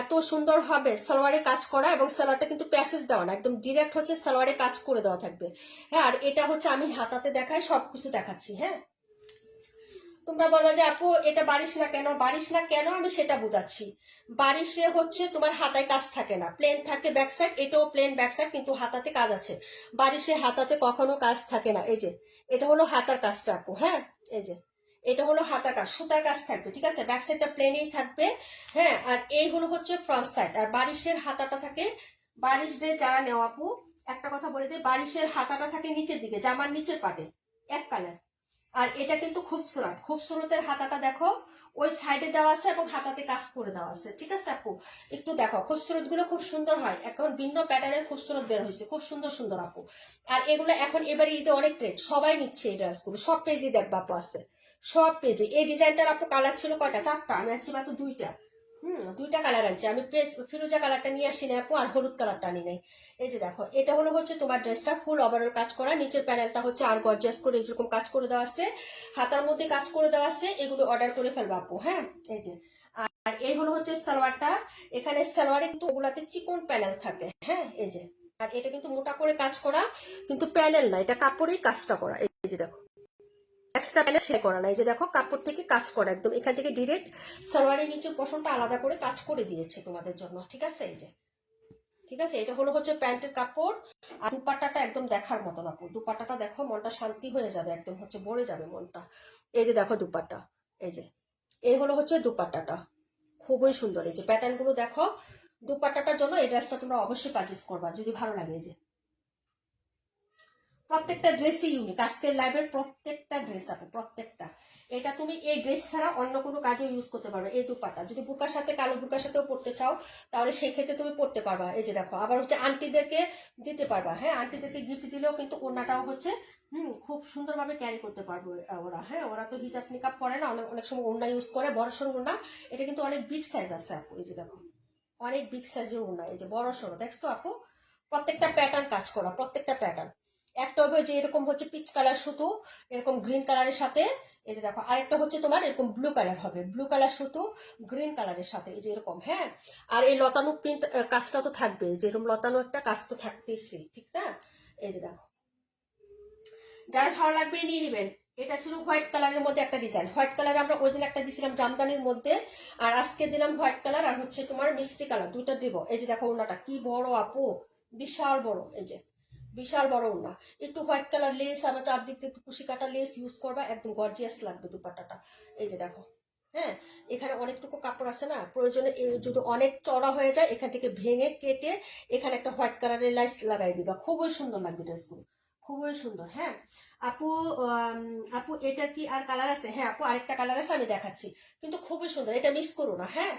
এত সুন্দর হবে, সালোয়ারে কাজ করা, এবং সালোয়ারটা কিন্তু প্যাসেজ দেওয়া না, একদম ডিরেক্ট হচ্ছে সালোয়ারে কাজ করে দেওয়া থাকবে। হ্যাঁ আর এটা হচ্ছে আমি হাতাতে দেখাই, সবকিছু দেখাচ্ছি। হ্যাঁ তোমরা বলো যে আপু এটা বারিশ না কেন, বারিশ না কেন আমি সেটা বুঝাচ্ছি। বারিশে হচ্ছে তোমার হাতায় কাজ থাকে না, প্লেন থাকে ব্যাক সাইড, এটাও প্লেন ব্যাক সাইড, কিন্তু হাতাতে কাজ আছে। বারিশে হাতাতে কখনো কাজ থাকে না। এই যে এটা হলো হাতার কাজটা আপু। হ্যাঁ এই যে এটা হলো হাতার কাজ, সুতার কাজ থাকবে। ঠিক আছে, ব্যাক সাইডটা প্লেনেই থাকবে। হ্যাঁ আর এই হলো হচ্ছে ফ্রন্ট সাইড, আর বারিশের হাতাটা থাকে, বারিশ ড্রেস যারা নেও আপু একটা কথা বলে দিই, বারিশের হাতাটা থাকে নিচের দিকে, জামার নিচের পাটে, এক কালার। আর এটা কিন্তু খুবসুরত, খুবসুরতের হাতাটা দেখো, ওই সাইডে দেওয়া আছে এবং হাতাতে কাজ করে দেওয়া আছে। ঠিক আছে আপু একটু দেখো, খুবসুরত গুলো খুব সুন্দর হয়, এখন ভিন্ন প্যাটার্নের খুবসুরত বের হয়েছে, খুব সুন্দর সুন্দর আপু। আর এগুলো এখন এবারে ঈদে অনেক ট্রেন্ড, সবাই নিচ্ছে এই ড্রেসগুলো, সব পেজে দেখবা আপু আছে, সব পেজে। এই ডিজাইনটার আপু কালার ছিল কয়টা? 4টা, আমি আনছি মাত্র 2টা। দুইটা কালার আনছি আমি, ফিরোজা কালারটা নিয়ে আসি না আপু, আর হলুদ কালারটা আনি নাই। এই যে দেখো এটা হলো হচ্ছে তোমার ড্রেসটা ফুল ওভারঅল কাজ করা, নিচের প্যানেলটা হচ্ছে আর গর্জিয়াস করে এরকম কাজ করে দেওয়া আছে, হাতার মধ্যে কাজ করে দেওয়া আছে। এগুলো অর্ডার করে ফেলবো আপু। হ্যাঁ এই যে, আর এই হলো হচ্ছে সালোয়ারটা, এখানে সালোয়ারে কিন্তু ওগুলাতে চিকন প্যানেল থাকে। হ্যাঁ এই যে, আর এটা কিন্তু মোটা করে কাজ করা, কিন্তু প্যানেল না, এটা কাপড়েই কাজটা করা। এই যে দেখো এক্সট্রা প্যানেল সে করা না, এই যে দেখো কাপড় থেকে কাজ করা, একদম এখান থেকে ডিরেক্ট সালোয়ারের নিচের পোর্শনটা আলাদা করে কাজ করে দিয়েছে তোমাদের জন্য। ঠিক আছে এই যে, ঠিক আছে এটা হলো হচ্ছে প্যান্টের কাপড়। আর দুপাট্টাটা একদম দেখার মতন আপু, দুপাট্টাটা দেখো, মনটা শান্তি হয়ে যাবে, একদম হচ্ছে ভরে যাবে মনটা। এই যে দেখো দুপাট্টা, এই যে এই হলো হচ্ছে দুপাট্টাটা, খুবই সুন্দর। এই যে প্যাটার্ন গুলো দেখো, দুপাট্টাটার জন্য এই ড্রেসটা তোমরা অবশ্যই পারচেস করবা যদি ভালো লাগে। এই যে প্রত্যেকটা ড্রেসই ইউনিক, আজকের লাইভের প্রত্যেকটা ড্রেস আছে, প্রত্যেকটা। এটা তুমি এই ড্রেস ছাড়া অন্য কোনো কাজে ইউজ করতে পারবে। এই দুপাট্টা যদি বুরকার সাথে, কালো বুরকার সাথেও পড়তে চাও তাহলে সেই ক্ষেত্রে তুমি পড়তে পারবা। এই যে দেখো, আবার হচ্ছে আন্টিদেরকে দিতে পারবা। হ্যাঁ, আন্টিদেরকে গিফট দিলেও কিন্তু ওড়নাটাও হচ্ছে খুব সুন্দরভাবে ক্যারি করতে পারবে ওরা। হ্যাঁ, ওরা তো হিজাব নিকাব পরে না, অনেক অনেক সময় ওড়না ইউজ করে, বড় সড়ো ওড়না। এটা কিন্তু অনেক বিগ সাইজ আছে আপু, এই যে দেখো অনেক বিগ সাইজের ওড়না, এই যে বড় সড়ো, দেখছো আপু? প্রত্যেকটা প্যাটার্ন কাজ করা, প্রত্যেকটা প্যাটার্ন। একটা হবে যে এরকম হচ্ছে পিচ কালার সুতো, এরকম গ্রিন কালারের সাথে। এই যে দেখো, আরেকটা হচ্ছে তোমার এরকম ব্লু কালার হবে, ব্লু কালার সুতো গ্রিন কালারের সাথে, এই যে এরকম। হ্যাঁ, আর এই লতানো প্রিন্ট কাজটা তো থাকবে, যেরকম লতানো একটা কাজ তো থাকতেই, ঠিক না? এই যে দেখো, যার ভালো লাগবে নিয়ে নেবেন। এটা ছিল হোয়াইট কালারের মধ্যে একটা ডিজাইন। হোয়াইট কালার আমরা ওই দিন একটা দিছিলাম জামদানির মধ্যে, আর আজকে দিলাম হোয়াইট কালার আর হচ্ছে তোমার মিষ্টি কালার, দুইটা দিব। এই যে দেখো ওড়নাটা কি বড় আপু, বিশাল বড়। এই যে বিশাল বড় ওড়না, একটু হোয়াইট কালার লেস, আমার চারদিক থেকে কুশি কাটা লেস ইউজ করবা, একদম গর্জিয়াস লাগবে দুপাট্টাটা। এই যে দেখো, হ্যাঁ, এখানে অনেকটুকু কাপড় আছে না, প্রয়োজনে যদি অনেক চড়া হয়ে যায় এখান থেকে ভেঙে কেটে এখানে একটা হোয়াইট কালারের লেস লাগাই দিবা, খুবই সুন্দর লাগবে ড্রেসগুলো, খুবই সুন্দর। হ্যাঁ আপু, আপু এটা কি আর কালার আছে? হ্যাঁ আপু, আরেকটা কালার আছে, আমি দেখাচ্ছি, কিন্তু খুবই সুন্দর, এটা মিস করো না। হ্যাঁ,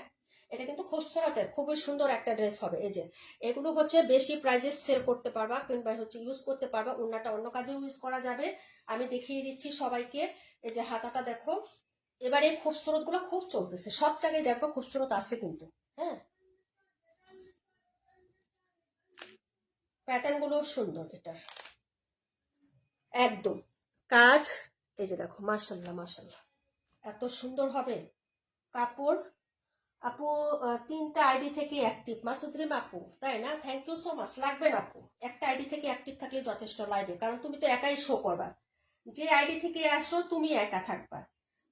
এটা কিন্তু খুবসুরতের, খুবই সুন্দর একটা ড্রেস হবে। এই যে এগুলো হচ্ছে বেশি প্রাইজে সেল করতে পারবা, কিংবা হচ্ছে ইউজ করতে পারবা, অন্যটা অন্য কাজে ইউজ করা যাবে। আমি দেখিয়ে দিচ্ছি সবাইকে। এই যে হাতাটা দেখো, এবার এই খুবসুরত গুলো খুব চলতেছে, সব জায়গায় দেখবো খুবসুরত আছে কিন্তু। হ্যাঁ, প্যাটার্ন গুলো সুন্দর এটার, একদম কাজ। এই যে দেখো, মাশাল্লাহ মাশাল্লাহ, এত সুন্দর হবে কাপড়। আপু, তিনটা আইডি থেকে অ্যাক্টিভ, মাসুদরিম আপু, তাই না? Thank you so much. লাগবে না আপু, একটা আইডি থেকে অ্যাক্টিভ থাকলে যথেষ্ট লাইভে, কারণ তুমি তো একাই শো করবা, যে আইডি থেকে আসো তুমি একা থাকবা।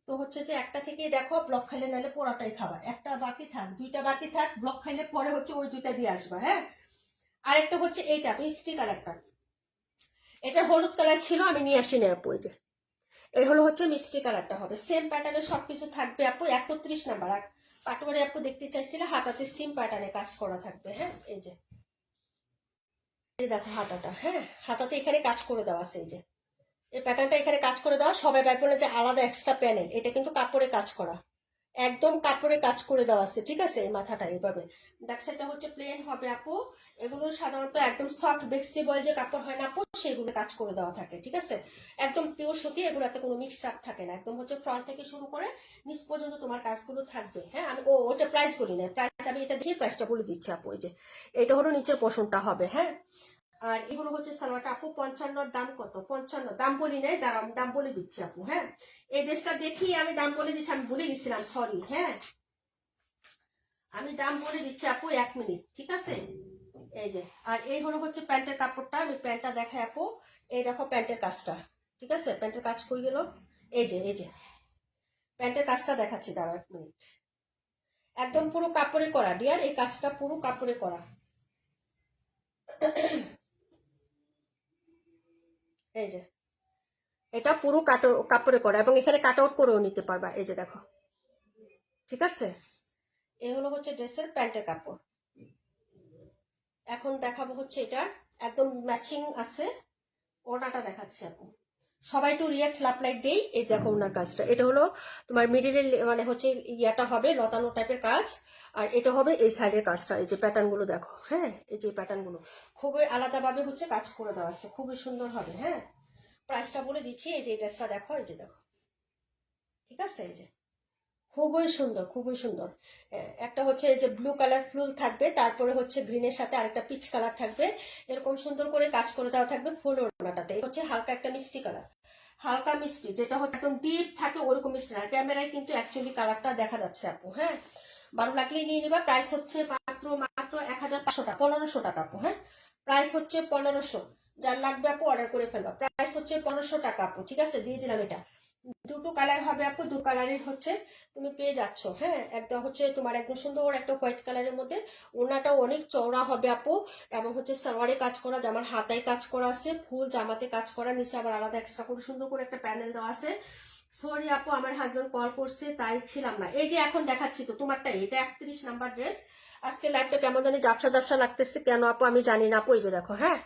তো হচ্ছে যে একটা থেকে দেখো, ব্লক খাইলে নাহলে পোড়াটাই খাবা, একটা বাকি থাক, দুইটা বাকি থাক, ব্লক খাইলে পরে হচ্ছে ওই দুইটা দিয়ে আসবা। হ্যাঁ, আরেকটা হচ্ছে এইটা মিষ্টি কালারটা, এটা হলুদ কালার ছিল, আমি নিয়ে আসি না আপু। এই যে এই হলো হচ্ছে মিষ্টি কালারটা হবে, সেম প্যাটার্নের সবকিছু থাকবে আপু। 31 নাম্বার পাটোয়ারি আপু দেখতে চাইছিলে, হাতাতে সেম প্যাটার্নে কাজ করা থাকবে। হ্যাঁ, এই যে দেখো হাতাটা, হ্যাঁ হাতাতে এখানে কাজ করে দেওয়া আছে। এই যে এই প্যাটার্নটা এখানে কাজ করে দেওয়া, সবাই ভাই বলে যে আলাদা এক্সট্রা প্যানেল, এটা কিন্তু কাপড়ে কাজ করা, একদম কাপড়ে কাজ করে দেওয়া আছে, ঠিক আছে? এই মাথাটা এইভাবে, ব্যাক সাইডটা হচ্ছে প্লেন হবে আপু। এগুলো সাধারণত একদম সফট ফ্লেক্সিবল যে কাপড় হয় না আপু, সেগুলো কাজ করে দেওয়া থাকে, ঠিক আছে? একদম পিওর সুতি, এগুলোতে কোনো মিক্সড আপ থাকে না, একদম হচ্ছে ফ্রন্ট থেকে শুরু করে নিচ পর্যন্ত তোমার কাজগুলো থাকবে। হ্যাঁ, আমি ওটা প্রাইস বলি না, প্রাইস আমি এটা দিয়ে প্রাইসটা বলে দিচ্ছি আপু। এই যে এটা হলো নিচের পোর্শনটা হবে। হ্যাঁ, আর এগুলো হচ্ছে সালোয়ারটা আপু। 55 দাম কত? 55 দাম বলি নাই, দাঁড়াও আমি দাম বলে দিচ্ছি আপু। হ্যাঁ, এই ড্রেসটা দেখি আমি দাম বলে দিচ্ছি, আমি ভুলে গেছিলাম, সরি। হ্যাঁ, আমি দাম বলে দিচ্ছি আপু, 1 মিনিট, ঠিক আছে? এই যে, আর এই হলো হচ্ছে প্যান্টের কাপড়টা, আমি প্যান্টটা দেখাই আপু। এই দেখো প্যান্টের কাজটা, ঠিক আছে? প্যান্টের কাজ কই গেল? এই যে এই যে প্যান্টের কাজটা দেখাচ্ছি, দাঁড়াও 1 মিনিট। একদম পুরো কাপড়ে করা ডিয়ার, এই কাজটা পুরো কাপড়ে করা। এই যে এটা পুরো কাপড়ে করা, এবং এখানে কাট আউট করেও নিতে পারবা। এই যে দেখো, ঠিক আছে? এই হলো হচ্ছে ড্রেসের প্যান্টের কাপড়। এখন দেখাবো হচ্ছে এটা, একদম ম্যাচিং আছে, ওড়নাটা দেখাচ্ছি আপু। সবাই একটু রিয়াক্ট লাভ লাইক দেই। এই দেখো ওনার কাজটা, এটা হলো তোমার মিডিলের মানে হচ্ছে ইয়াটা হবে লতানো টাইপের কাজ, আর এটা হবে এই সাইডের কাজটা। এই যে প্যাটার্ন গুলো দেখো, হ্যাঁ এই যে প্যাটার্ন গুলো খুবই আলাদাভাবে হচ্ছে কাজ করে দেওয়া আছে, খুবই সুন্দর হবে। হ্যাঁ, প্রাইসটা বলে দিচ্ছি। এই যে এই ড্রেসটা দেখো, এই যে দেখো, ঠিক আছে? এই যে খুবই সুন্দর, খুবই সুন্দর। একটা হচ্ছে এই যে ব্লু কালার ফুল থাকবে, তারপরে হচ্ছে গ্রিনের সাথে আরেকটা পিচ কালার থাকবে, এরকম সুন্দর করে কাজ করে দেওয়া থাকবে ফুল ওড়নাটাতে। হচ্ছে হালকা একটা মিষ্টি কালার, হালকা মিষ্টি, যেটা হচ্ছে একদম ডিপ থাকে ওরকম মিষ্টি না, ক্যামেরায় কিন্তু অ্যাকচুয়ালি কালারটা দেখা যাচ্ছে আপু। হ্যাঁ, ভালো লাগলেই নিয়ে নিবা। প্রাইস হচ্ছে মাত্র মাত্র 1500 টাকা, 1500 টাকা আপু। হ্যাঁ, প্রাইস হচ্ছে 1500, যার লাগবে আপু অর্ডার করে ফেলবা। প্রাইস হচ্ছে 1500 টাকা আপু, ঠিক আছে? দিয়ে দিলাম এটা। দুটো কালার হবে আপু, দু কালারের হচ্ছে তুমি পেয়ে যাচ্ছ। হ্যাঁ, একটা হচ্ছে তোমার একদম সুন্দর একটা হোয়াইট কালারের মধ্যে, ওনাটাও অনেক চওড়া হবে আপু, এবং হচ্ছে সালোয়ারে কাজ করা, জামার হাতায় কাজ করা আছে, ফুল জামাতে কাজ করা, নিচে আবার আলাদা এক্সট্রা করে সুন্দর করে একটা প্যানেল দেওয়া আছে। সরি আপু, আমার হাজবেন্ড কল করছে তাই ছিলাম না। এই যে এখন দেখাচ্ছি তো তোমারটা, এটা 31 নাম্বার ড্রেস। আজকে লাইফটা কেমন জানি ঝাপসা ঝাপসা লাগতেছে কেন আপু আমি জানি না আপু। এই যে দেখো, হ্যাঁ,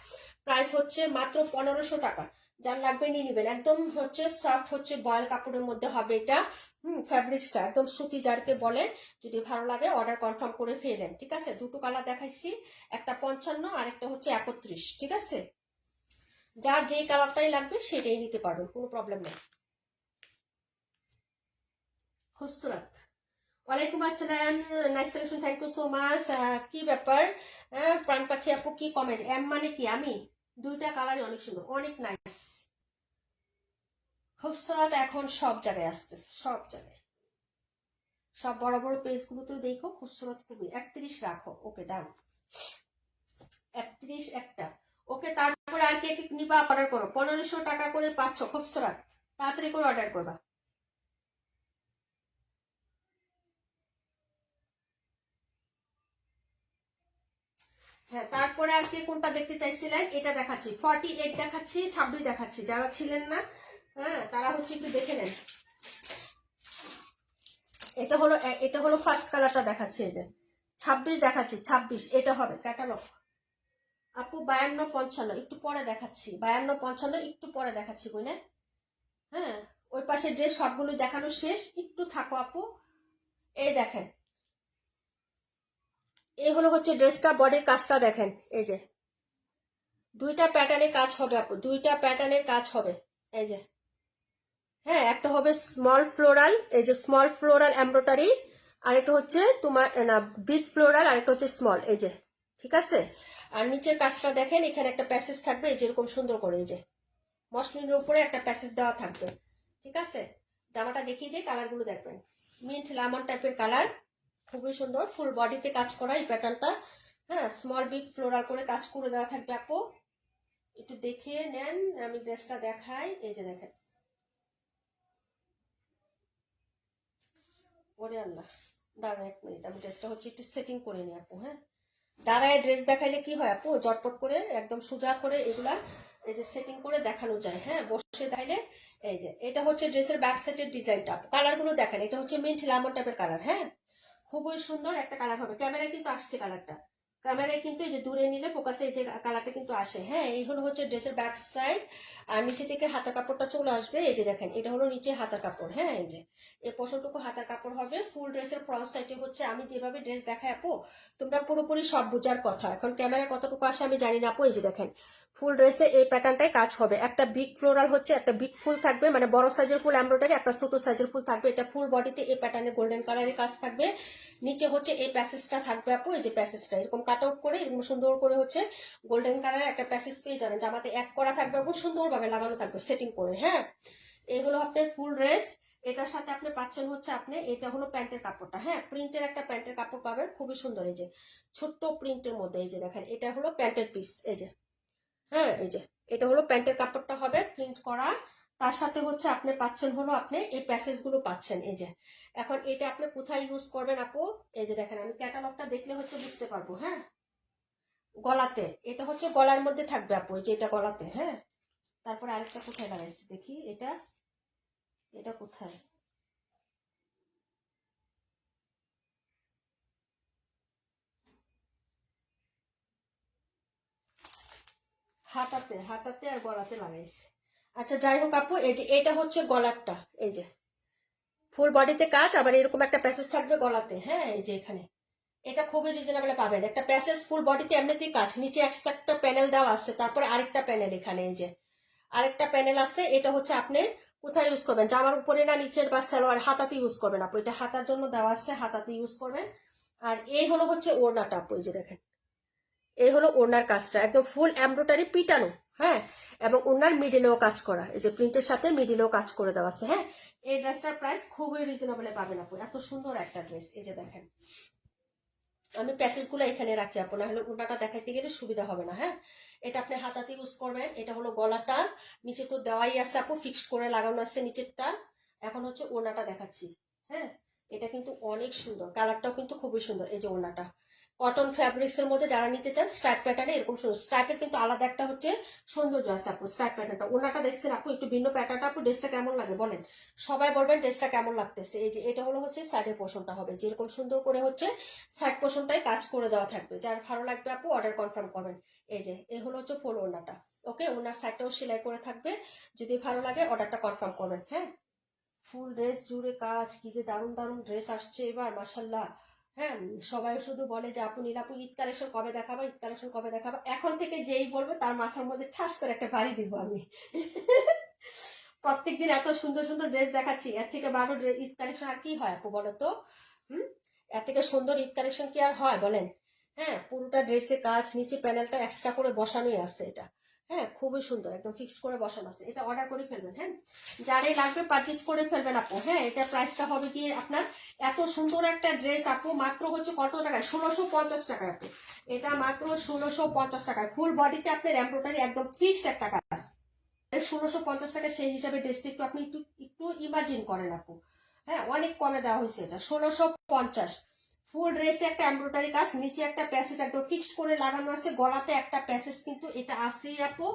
প্রাইস হচ্ছে মাত্র 1500 টাকা। যার লাগবে নিয়ে নিবেন। একদম হচ্ছে সফট, হচ্ছে বয়েল কাপড়ের মধ্যে হবে এটা। ফ্যাব্রিক্সটা একদম সুতি যারকে বলে। যদি ভালো লাগে অর্ডার কনফার্ম করে ফেলেন, ঠিক আছে। দুটো কালার দেখাইছি, একটা 55 আর একটা হচ্ছে 31, ঠিক আছে। যার যেই কালারটাই লাগবে সেটাই নিতে পারবেন, কোনো প্রবলেম নেই। খুবসুরত। ওয়ালাইকুম আসসালাম, nice collection, thank you so much. কি ব্যাপার প্রাণ পাখি আপু, কি কমেন্ট? এম মানে কি? আমি দুইটা কালারই অনেক সুন্দর, অনেক নাইস। খুবসুরত এখন সব জায়গায় আসতেছে, সব জায়গায়, সব বড় বড় পেজগুলোতেও দেখো খুবসুরত খুবই। 31 রাখো, ওকে ডান। 31 একটা, ওকে। তারপরে আর কে নিবা অর্ডার করো। 1500 টাকা করে পাচ্ছ খুবসুরত, তাড়াতাড়ি করে অর্ডার করবা। হ্যাঁ, তারপরে আর কে কোনটা দেখতে চাইছিলেন? এটা দেখাচ্ছি, 48 দেখাচ্ছি, 26 দেখাচ্ছি। যারা ছিলেন না, হ্যাঁ, তারা হচ্ছে একটু দেখে নেন। এটা হলো ফার্স্ট কালারটা দেখাচ্ছি, এই যে 26 দেখাচ্ছি, 26 এটা হবে ক্যাটালগ। আপু 52 55 একটু পরে দেখাচ্ছি, 52 55 একটু পরে দেখাচ্ছি বুঝলেন। হ্যাঁ, ওই পাশে ড্রেস সবগুলো দেখানো শেষ, একটু থাকো আপু। এই দেখেন, এই হলো হচ্ছে ড্রেসটা, বডির কাজটা দেখেন। এই যে দুইটা প্যাটার্নের কাজ হবে আপু, দুইটা প্যাটার্নের কাজ হবে। এই যে, হ্যাঁ, একটা হবে স্মল ফ্লোরাল, এই যে স্মল ফ্লোরাল এমব্রয়ডারি, আর একটা হচ্ছে তোমার না বিগ ফ্লোরাল, আর একটা হচ্ছে স্মল, এই যে, ঠিক আছে। আর নিচের কাজটা দেখেন, এখানে একটা প্যাসেজ থাকবে, এই যেরকম সুন্দর করে, এই যে মসলিনের উপরে একটা প্যাসেজ দেওয়া থাকবে, ঠিক আছে। জামাটা দেখিয়ে দিয়ে কালারগুলো দেখবেন। মিন্ট লেমন টাইপের কালার, খুবই সুন্দর, ফুল বডিতে কাজ করা এই প্যাটার্নটা। হ্যাঁ, স্মল বিগ ফ্লোরাল করে কাজ করে দেওয়া থাকবে আপু, একটু দেখে নেন। আমি ড্রেসটা দেখাই, এই যে দেখেন। ওরে আল্লাহ, দাঁড়ান 1 মিনিট, আমি ড্রেসটা হচ্ছে একটু সেটিং করে নিই আপু। হ্যাঁ, দাঁড়ায় ড্রেস দেখাইলে কি হয় আপু, জটপট করে একদম সোজা করে এগুলা এই যে সেটিং করে দেখানো যায়। হ্যাঁ, বসে দেখাইলে। এই যে এটা হচ্ছে ড্রেসের ব্যাক সাইডের ডিজাইনটা, কালারগুলো দেখেন। এটা হচ্ছে মিন্ট লেমন টাইপের কালার। হ্যাঁ, খুবই সুন্দর একটা কালার হবে। ক্যামেরায় কিন্তু আসছে কালারটা, ক্যামেরায় কিন্তু এই যে দূরে নিলে ফোকাসে এই যে কালারটা কিন্তু আসে। হ্যাঁ, এই হলো হচ্ছে ড্রেসের ব্যাক সাইড। আর নিচে থেকে হাতার কাপড়টা চলে আসবে, এই যে দেখেন, এটা হলো নিচে হাতার কাপড়। হ্যাঁ, এই যে এই পোষণটুকু হাতার কাপড় হবে। ফুল ড্রেসের ফ্রন্ট সাইডে হচ্ছে আমি যেভাবে ড্রেস দেখাই আপু, তোমরা পুরোপুরি সব বোঝার কথা। এখন ক্যামেরায় কতটুকু আসে আমি জানি না আপু। এই যে দেখেন, ফুল ড্রেসে এই প্যাটার্নটাই কাজ হবে। একটা বিগ ফ্লোরাল হচ্ছে, একটা বিগ ফুল থাকবে, মানে বড় সাইজের ফুল এমব্রয়ডারি, একটা ছোট সাইজের ফুল থাকবে। এটা ফুল বডিতে এই প্যাটার্নে গোল্ডেন কালারের কাজ থাকবে। নিচে হচ্ছে এই প্যাসেজটা থাকবে আপু, এই যে প্যাসেজটা এরকম কাট আউট করে এরকম সুন্দর করে হচ্ছে গোল্ডেন কালারের একটা প্যাসেজ পেয়ে যাবেন। জামাতে এক করা থাকবে এবং সুন্দরভাবে লাগানো থাকবে সেটিং করে। হ্যাঁ, এই হলো আপনার ফুল ড্রেস। এটার সাথে আপনি পাচ্ছেন হচ্ছে আপনি, এটা হলো প্যান্টের কাপড়টা। হ্যাঁ, প্রিন্টের একটা প্যান্টের কাপড় পাবেন, খুবই সুন্দর। এই যে ছোট্ট প্রিন্টের মধ্যে, এই যে দেখেন, এটা হলো প্যান্টের পিস। এই যে, হ্যাঁ, এই যে এটা হলো প্যান্টের কাপড়টা হবে প্রিন্ট করা। তার সাথে হচ্ছে আপনি পাচ্ছেন হলো আপনি এই প্যাসেজ গুলো পাচ্ছেন। এই যে এখন এটা আপনি কোথায় ইউজ করবেন আপু? এই যে দেখেন, আমি ক্যাটালগটা দেখলে হচ্ছে বুঝতে পারবো। হ্যাঁ, গলাতে, এটা হচ্ছে গলার মধ্যে থাকবে আপু, এই যে এটা গলাতে। হ্যাঁ, তারপরে আরেকটা কোথায় লাগাইছি দেখি, এটা এটা কোথায়, হাতাতে, হাতাতে আর গলাতে লাগাইছি। আচ্ছা, যাই হোক আপু, এই যে এটা হচ্ছে গলারটা। এই যে ফুল বডিতে কাজ, আবার এরকম একটা প্যাসেজ থাকবে গলাতে। হ্যাঁ, এই যে এখানে এটা খুবই রিজনেবল পাবেন। একটা প্যাসেজ ফুল বডিতে এমনিতেই কাজ, নিচে এক্সট্রা একটা প্যানেল দেওয়া আছে, তারপরে আরেকটা প্যানেল এখানে, এই যে আরেকটা প্যানেল আছে। এটা হচ্ছে আপনি কোথায় ইউজ করবেন? জামার উপরে না নিচের বা সালোয়ার? হাতাতে ইউজ করবেন আপু, এটা হাতার জন্য দেওয়া আছে, হাতাতে ইউজ করবেন। আর এই হলো হচ্ছে ওড়নাটা আপু, এই যে দেখেন, এই হলো ওড়নার কাজটা, একদম ফুল এমব্রয়ডারি পিটানো। হ্যাঁ, এবং ওড়নার মিডিলেও কাজ করা, এই যে প্রিন্টের সাথে মিডিলেও কাজ করে দেওয়া আছে। হ্যাঁ, এই ড্রেসটার প্রাইস খুবই রিজনেবলে পাবেন আপু, এত সুন্দর একটা ড্রেস। এই যে দেখেন, আমি প্যাসেজ গুলো এখানে রাখি আপু, না হলে উল্টাটা দেখাইতে গেলে সুবিধা হবে না। হ্যাঁ, এটা আপনি হাতাতে ইউজ করবেন। এটা হলো গলাটা, নিচে তো দেওয়াই আছে আপু, ফিক্সড করে লাগানো আছে নিচেরটা। এখন হচ্ছে ওড়নাটা দেখাচ্ছি। হ্যাঁ, এটা কিন্তু অনেক সুন্দর, কালারটাও কিন্তু খুবই সুন্দর। এই যে ওড়নাটা কটন ফ্যাব্রিক্স এর মধ্যে যারা নিতে চান স্ট্রাইপ প্যাটার্নে এরকম স্ট্রাইপের কিন্তু আলাদা একটা হচ্ছে সৌন্দর্য আছে আপু স্ট্রাইপ প্যাটার্নটা। ওনাটা দেখছেন আপু একটু ভিন্ন প্যাটার্নটা আপু, ড্রেসটা কেমন লাগে বলেন, সবাই বলবেন ড্রেসটা কেমন লাগতেছে। এই যে এটা হলো হচ্ছে সাইডের পোর্শনটা হবে যেরকম সুন্দর করে হচ্ছে সাইড পোর্শনটাই কাজ করে দেওয়া থাকবে। যার ভালো লাগবে আপু অর্ডার কনফার্ম করবেন। এই যে এই হলো হচ্ছে ফুল ওড়নাটা, ওকে, ওনার সাইডটাও সেলাই করে থাকবে। যদি ভালো লাগে অর্ডারটা কনফার্ম করবেন। হ্যাঁ, ফুল ড্রেস জুড়ে কাজ, কি যে দারুণ দারুণ ড্রেস আসছে এবার মাশাল্লাহ। হ্যাঁ, সবাই শুধু বলে যে আপু নীলাপু ঈদ কালেকশন কবে দেখাবা, ঈদ কালেকশন কবে দেখাবা। এখন থেকে যেই বলবে তার মাথার মধ্যে ঠাস করে একটা বাড়ি দিব আমি। প্রত্যেকদিন এত সুন্দর সুন্দর ড্রেস দেখাচ্ছি, এর থেকে ভালো ঈদ কালেকশন আর কি হয় আপু বলো তো? হুম, এর থেকে সুন্দর ঈদ কালেকশন কি আর হয় বলেন? হ্যাঁ, পুরোটা ড্রেসে কাজ, নিচে প্যানেলটা এক্সট্রা করে বসানোই আছে এটা। হ্যাঁ, খুবই সুন্দর, একদম ফিক্সড করে বসানো আছে। এটা অর্ডার করে ফেলবেন। হ্যাঁ, যারাই লাগবে পারচেস করে ফেলবেন আপু। হ্যাঁ, এটা প্রাইসটা হবে কি আপনার, এত সুন্দর একটা ড্রেস আপু মাত্র হচ্ছে কত টাকায়, 1650 টাকায় আপু। এটা মাত্র 1650 টাকায়। ফুল বডিতে আপনার এমব্রয়ডারি একদম ফিক্সড একটা কাজ। 1650 টাকা, সেই হিসাবে ড্রেসটা একটু আপনি একটু একটু ইমাজিন করেন আপু। হ্যাঁ, অনেক কমে দেওয়া হয়েছে এটা 1650। ফুল ড্রেসে একটা এমব্রয়ডারি কাজ, নিচে একটা প্যাসেজ একদম ফিক্সড করে লাগানো আছে, গলাতে একটা প্যাসেজ কিন্তু এটা আছেই আপু।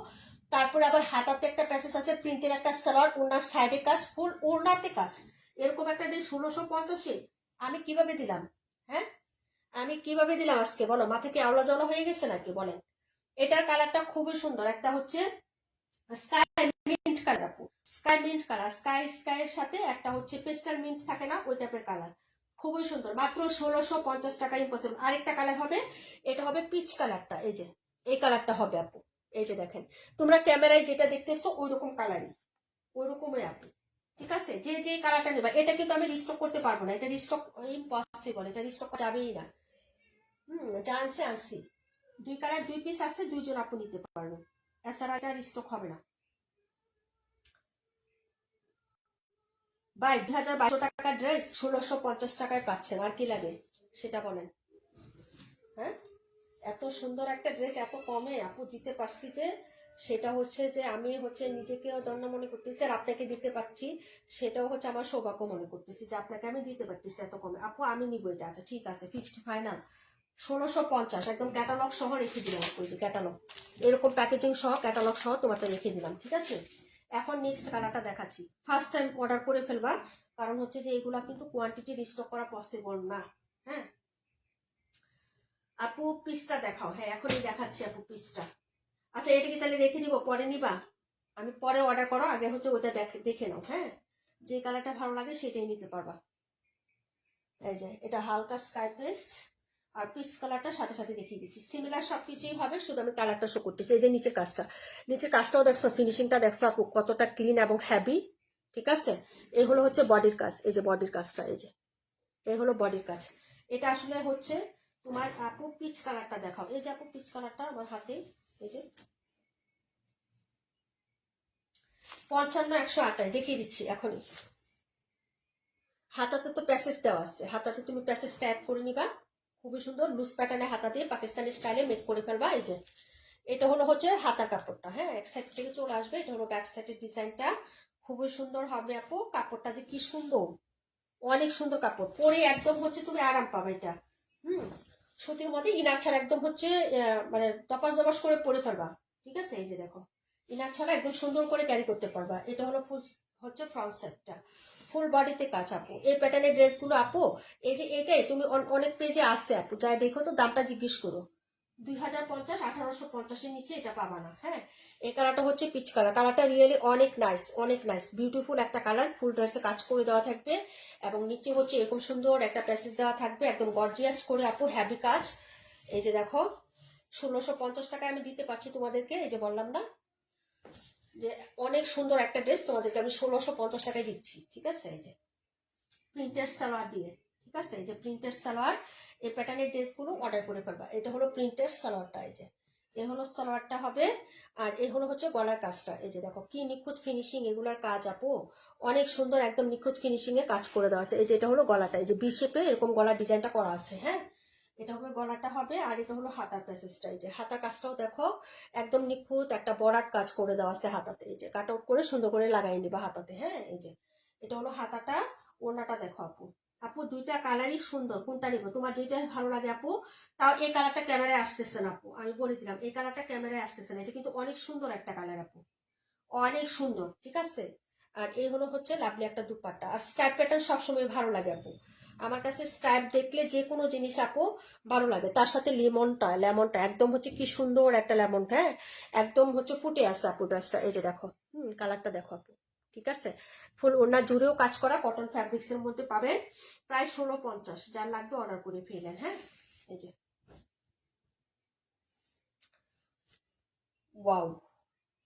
তারপরে আবার হাতাতে একটা প্যাসেজ আছে, প্রিন্টের একটা সালোয়ার, ওনার সাইডে কাজ, ফুল ওড়নাতে কাজ। এরকম একটা ড্রেস 1650-এ আমি কিভাবে দিলাম? হ্যাঁ, আমি কিভাবে দিলাম আজকে বলো? মাথা কি আওলা জলা হয়ে গেছে নাকি বলেন? এটার কালারটা খুবই সুন্দর, একটা হচ্ছে স্কাই মিন্ট কালার আপু, স্কাই মিন্ট কালার, স্কাই স্কাইয়ের সাথে একটা হচ্ছে পেস্টাল মিন্ট থাকে না, ওই টাইপের কালার। খুবই সুন্দর, মাত্র 1650 টাকা। ইম্পসিবল। আরেকটা কালার হবে, এটা হবে পিচ কালারটা। এই যে এই কালারটা হবে আপু। এই যে দেখেন, তোমরা ক্যামেরায় যেটা দেখতেছো ওই রকম কালারই, ওই রকমই আপু। ঠিক আছে, যে যে কালারটা নেবা। এটা কিন্তু আমি রিস্টক করতে পারবো না, এটা রিস্টক ইম্পসিবল, এটা রিস্টক যাবেই না। জানছে আনছি, দুই কালার দুই পিস আছে, দুইজন আপু নিতে পারবেন, এছাড়া এটা রিস্টক হবে না। ভাই 2200 টাকার ড্রেস 1650 টাকায় পাচ্ছেন, আর কি লাগে সেটা বলেন? হ্যাঁ, এত সুন্দর একটা ড্রেস এত কমে আপু দিতে পারছি, যে সেটা হচ্ছে যে আমি হচ্ছে নিজেকেও ধন্য মনে করতেছি, আর আপনাকে দিতে পারছি সেটাও হচ্ছে আমার সৌভাগ্য মনে করতেছি যে আপনাকে আমি দিতে পারতেছি এত কমে। আপু আমি নিব এটা, আচ্ছা ঠিক আছে, ফিক্সড ফাইনাল 1650, একদম ক্যাটালগ সহ রেখে দিলাম আপু। যে ক্যাটালগ এরকম প্যাকেজিং সহ ক্যাটালগ সহ তোমাকে রেখে দিলাম, ঠিক আছে? এখন নেক্সট কালারটা দেখাচ্ছি। ফার্স্ট টাইম অর্ডার করে ফেলবা, কারণ হচ্ছে যে এগুলা কিন্তু কোয়ান্টিটি রিস্টক করা পসিবল না। হ্যাঁ আপু, পিসটা দেখাও। হ্যাঁ, এখনই দেখাচ্ছি আপু পিসটা। আচ্ছা, এটা কি তাহলে রেখে দিব, পরে নিবা? আমি পরে অর্ডার করো, আগে হচ্ছে ওইটা দেখে নাও। হ্যাঁ, যে কালারটা ভালো লাগে সেটাই নিতে পারবা। এই যে এটা হালকা স্কাই পেস্ট, আর পিস কালারটা সাথে সাথে দেখিয়ে দিচ্ছি। সিমিলার সবকিছুই হবে, শুধু আমি কালারটা শো করতেছি। এই যে নিচের কাজটা, নিচের কাজটাও দেখছো, ফিনিশিংটা দেখছো আপু কতটা ক্লিন এবং হ্যাভি। ঠিক আছে, এগুলো হচ্ছে বডির কাজ। এই যে বডির কাজটা, এই যে এই হলো বডির কাজ। এটা আসলে হচ্ছে তোমার আপু পিচ কালারটা দেখাও। এই যে আপু পিচ কালারটা আমার হাতে, এই যে 55-128 দেখিয়ে দিচ্ছি এখনই। হাতাতে তো প্যাসেজ দেওয়া আছে, হাতাতে তুমি প্যাসেজটা অ্যাড করে নিবা। খুবই সুন্দর লুজ প্যাটার্নে হাতা দিয়ে পাকিস্তানি স্টাইলে মেক করে ফেলবা। এই যে এটা হলো হচ্ছে হাতার কাপড়টা। হ্যাঁ, এক সাইড থেকে চলে আসবে, এটা হলো ব্যাক সাইডের ডিজাইনটা। খুবই সুন্দর হবে আপু, কাপড়টা যে কি সুন্দর, অনেক সুন্দর কাপড়, পরে একদম হচ্ছে তুমি আরাম পাবে এটা। সুতির মধ্যে ইনার ছাড়া একদম হচ্ছে মানে দপাস দপাস করে পরে ফেলবা। ঠিক আছে, এই যে দেখো ইনার ছাড়া একদম সুন্দর করে ক্যারি করতে পারবা। এটা হলো ফুল হচ্ছে ফ্রন্ট সাইডটা, ফুল বডিতে কাজ আপু। এই প্যাটার্নের ড্রেসগুলো আপু, এই যে এটাই তুমি অনেক পেজে আসছে আপু, যাই দেখো তো দামটা জিজ্ঞেস করো। 2050, 1850-এর নিচে এটা পাবা না। হ্যাঁ, এই কালারটা হচ্ছে পিচ কালার, কালারটা রিয়েলি অনেক নাইস, অনেক নাইস, বিউটিফুল একটা কালার। ফুল ড্রেসে কাজ করে দেওয়া থাকবে, এবং নিচে হচ্ছে এরকম সুন্দর একটা প্যাসেজ দেওয়া থাকবে, একদম গর্জিয়াস করে আপু, হ্যাভি কাজ। এই যে দেখো 1650 টাকায় আমি দিতে পারছি তোমাদেরকে। এই যে বললাম না যে অনেক সুন্দর একটা ড্রেস তোমাদেরকে আমি 1650 টাকায় দিচ্ছি। ঠিক আছে, এই যে প্রিন্টেড সালোয়ার দিয়ে। ঠিক আছে, এই যে প্রিন্টেড সালোয়ার, এই প্যাটার্নের ড্রেসগুলো অর্ডার করে ফেলবা। এটা হলো প্রিন্টেড সালোয়ারটা, এই যে এ হলো সালোয়ারটা হবে, আর এ হলো হচ্ছে গলার কাজটা। এই যে দেখো কি নিখুঁত ফিনিশিং, এগুলার কাজ আপু অনেক সুন্দর, একদম নিখুঁত ফিনিশিং এ কাজ করে দেওয়া আছে। এই যে এটা হলো গলাটা, এই যে বি শেপে এরকম গলার ডিজাইনটা করা আছে। হ্যাঁ, এটা হবে গলাটা হবে, আর এটা হলো হাতার প্যাসেজটা। এই যে হাতার কাজটাও দেখো একদম নিখুঁত একটা বর্ডার কাজ করে দেওয়া আছে হাতাতে। এই যে কাট আউট করে সুন্দর করে লাগাই নিবা হাতাতে। হ্যাঁ, এই যে এটা হলো হাতাটা, ওড়নাটা দেখো আপু। আপু দুইটা কালারই সুন্দর, কোনটা নিবো তোমার যেটা ভালো লাগে আপু। তাও এই কালারটা ক্যামেরায় আসতেছে না আপু, আমি বলে দিলাম এই কালারটা ক্যামেরায় আসতেছে না, এটা কিন্তু অনেক সুন্দর একটা কালার আপু, অনেক সুন্দর, ঠিক আছে। আর এই হলো হচ্ছে লাভলি একটা দুপাট্টা। আর স্ট্রাইপ প্যাটার্ন সবসময় ভালো লাগে আপু, আমার কাছে স্ট্রাইপ দেখলে যে কোনো জিনিস আপু ভালো লাগে। তার সাথে লেমনটা একদম হচ্ছে কি সুন্দর একটা লেমন, হ্যাঁ একদম হচ্ছে ফুটে আছে আপু ড্রেসটা। এই যে দেখো, কালারটা দেখো আপু, ঠিক আছে। ফুল ওড়না জুড়েও কাজ করা কটন ফ্যাব্রিক্স এর মধ্যে পাবেন, প্রায় 1650। যার লাগবে অর্ডার করে ফেলেন, হ্যাঁ। এই যে ওয়াও,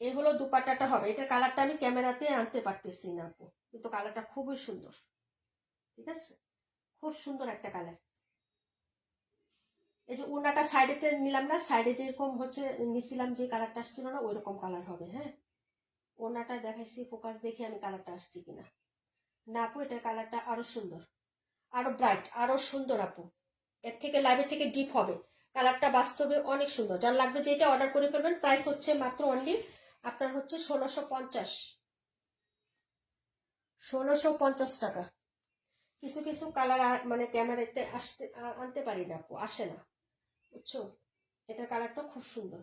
এই হলো দুপাট্টাটা হবে। এটার কালারটা আমি ক্যামেরাতে আনতে পারতেছি না আপু, কিন্তু কালারটা খুবই সুন্দর, ঠিক আছে, খুব সুন্দর একটা কালার। এই যে ওড়নাটা সাইডেতে নিলাম না, সাইডে যেরকম হচ্ছে নিছিলাম যে কালারটা আসছিল না, ওই রকম কালার হবে, হ্যাঁ। ওড়নাটা দেখাইছি, ফোকাস দেখে আমি কালারটা আসছি কিনা। না আপু, এটার কালারটা আরো সুন্দর, আরো ব্রাইট, আরো সুন্দর আপু, এর থেকে লাইভের থেকে ডিপ হবে কালারটা, বাস্তবে অনেক সুন্দর। যার লাগবে যেটা অর্ডার করে ফেলবেন। প্রাইস হচ্ছে মাত্র অনলি আপনার হচ্ছে 1650, 1650 টাকা। কিছু কিছু কালার মানে ক্যামেরাতে আনতে পারি না আপু, আসে না, বুঝছো। এটার কালারটা খুব সুন্দর,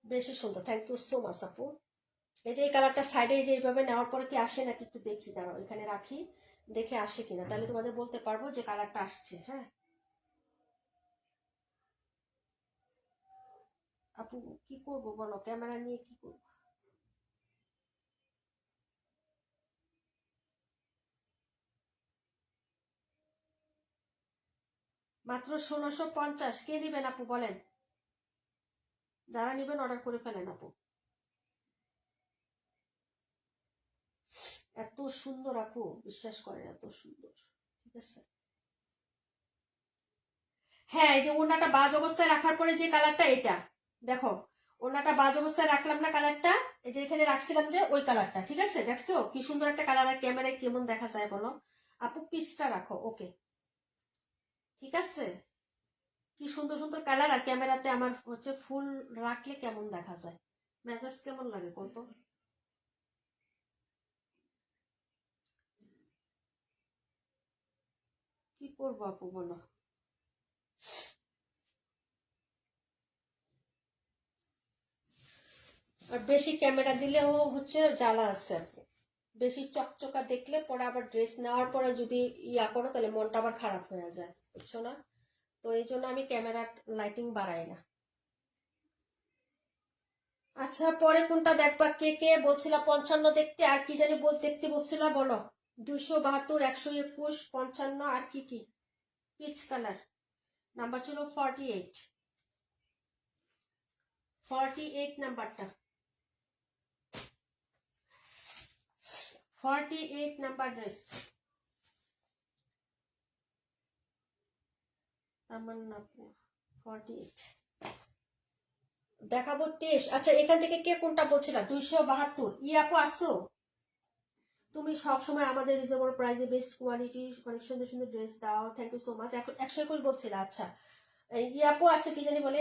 বেশি সুন্দর। থ্যাংক ইউ সো মাচ আপু। এই যে এই কালারটা সাইডে যে এইভাবে নেওয়ার পরে কি আসে নাকি একটু দেখি, দাঁড়াও এখানে রাখি, দেখে আসে কিনা, তাহলে তোমাদের বলতে পারবো যে কালারটা আসছে, হ্যাঁ। আপু কি করবো বলো, ক্যামেরা নিয়ে কি করবো। মাত্র 1650, কে নিবেন আপু বলেন, যারা নিবেন অর্ডার করে ফেলেন আপু। এত সুন্দর আপু, বিশ্বাস করেন এত সুন্দর, ঠিক আছে। হ্যাঁ, এই যে ওড়নাটা বাজ অবস্থায় রাখার পরে যে কালারটা, এটা দেখো, ওড়নাটা বাজ অবস্থায় রাখলাম না কালারটা, এই যে এখানে রাখছিলাম যে ওই কালারটা, ঠিক আছে, দেখছো কি সুন্দর একটা কালার। আর ক্যামেরায় কেমন দেখা যায় বলো আপু, পিসটা রাখো, ওকে, ঠিক আছে। কি সুন্দর সুন্দর কালার, আর ক্যামেরাতে আমার হচ্ছে ফুল রাখলে কেমন দেখা যায়, মেজাজ কেমন লাগে বলতো। কি করবো আপু বলো। আর বেশি ক্যামেরা দিলেও হচ্ছে জ্বালা আছে আপু, বেশি চকচকা দেখলে পরে আবার ড্রেস নেওয়ার পরে যদি ইয়া করো তাহলে মনটা আবার খারাপ হয়ে যায়, বুঝছো না। তো এই জন্য আমি ক্যামেরার লাইটিং বাড়াই না। আচ্ছা, পরে কোনটা দেখবা, কে কে বলছিলা 55 দেখতে, আর কি জানি দেখতে বলছিলা বলো। 272, 121, 55, আর কি কি। পিচ কালার, নাম্বার ছিল 48, 48 নাম্বারটা, 48 নাম্বার ড্রেস। তামান্নাপুর 48, দেখাবো 23। আচ্ছা, এখান থেকে কে কোনটা বলছিলা 272, আপু আসো। তুমি সবসময় আমাদের রিজনেবল প্রাইসে বেস্ট কোয়ালিটি অনেক সুন্দর সুন্দর ড্রেস দাও, থ্যাংক ইউ সো মাচ। এখন 121 বলছিলা, আচ্ছা। আপু আছে কি জানি বলে,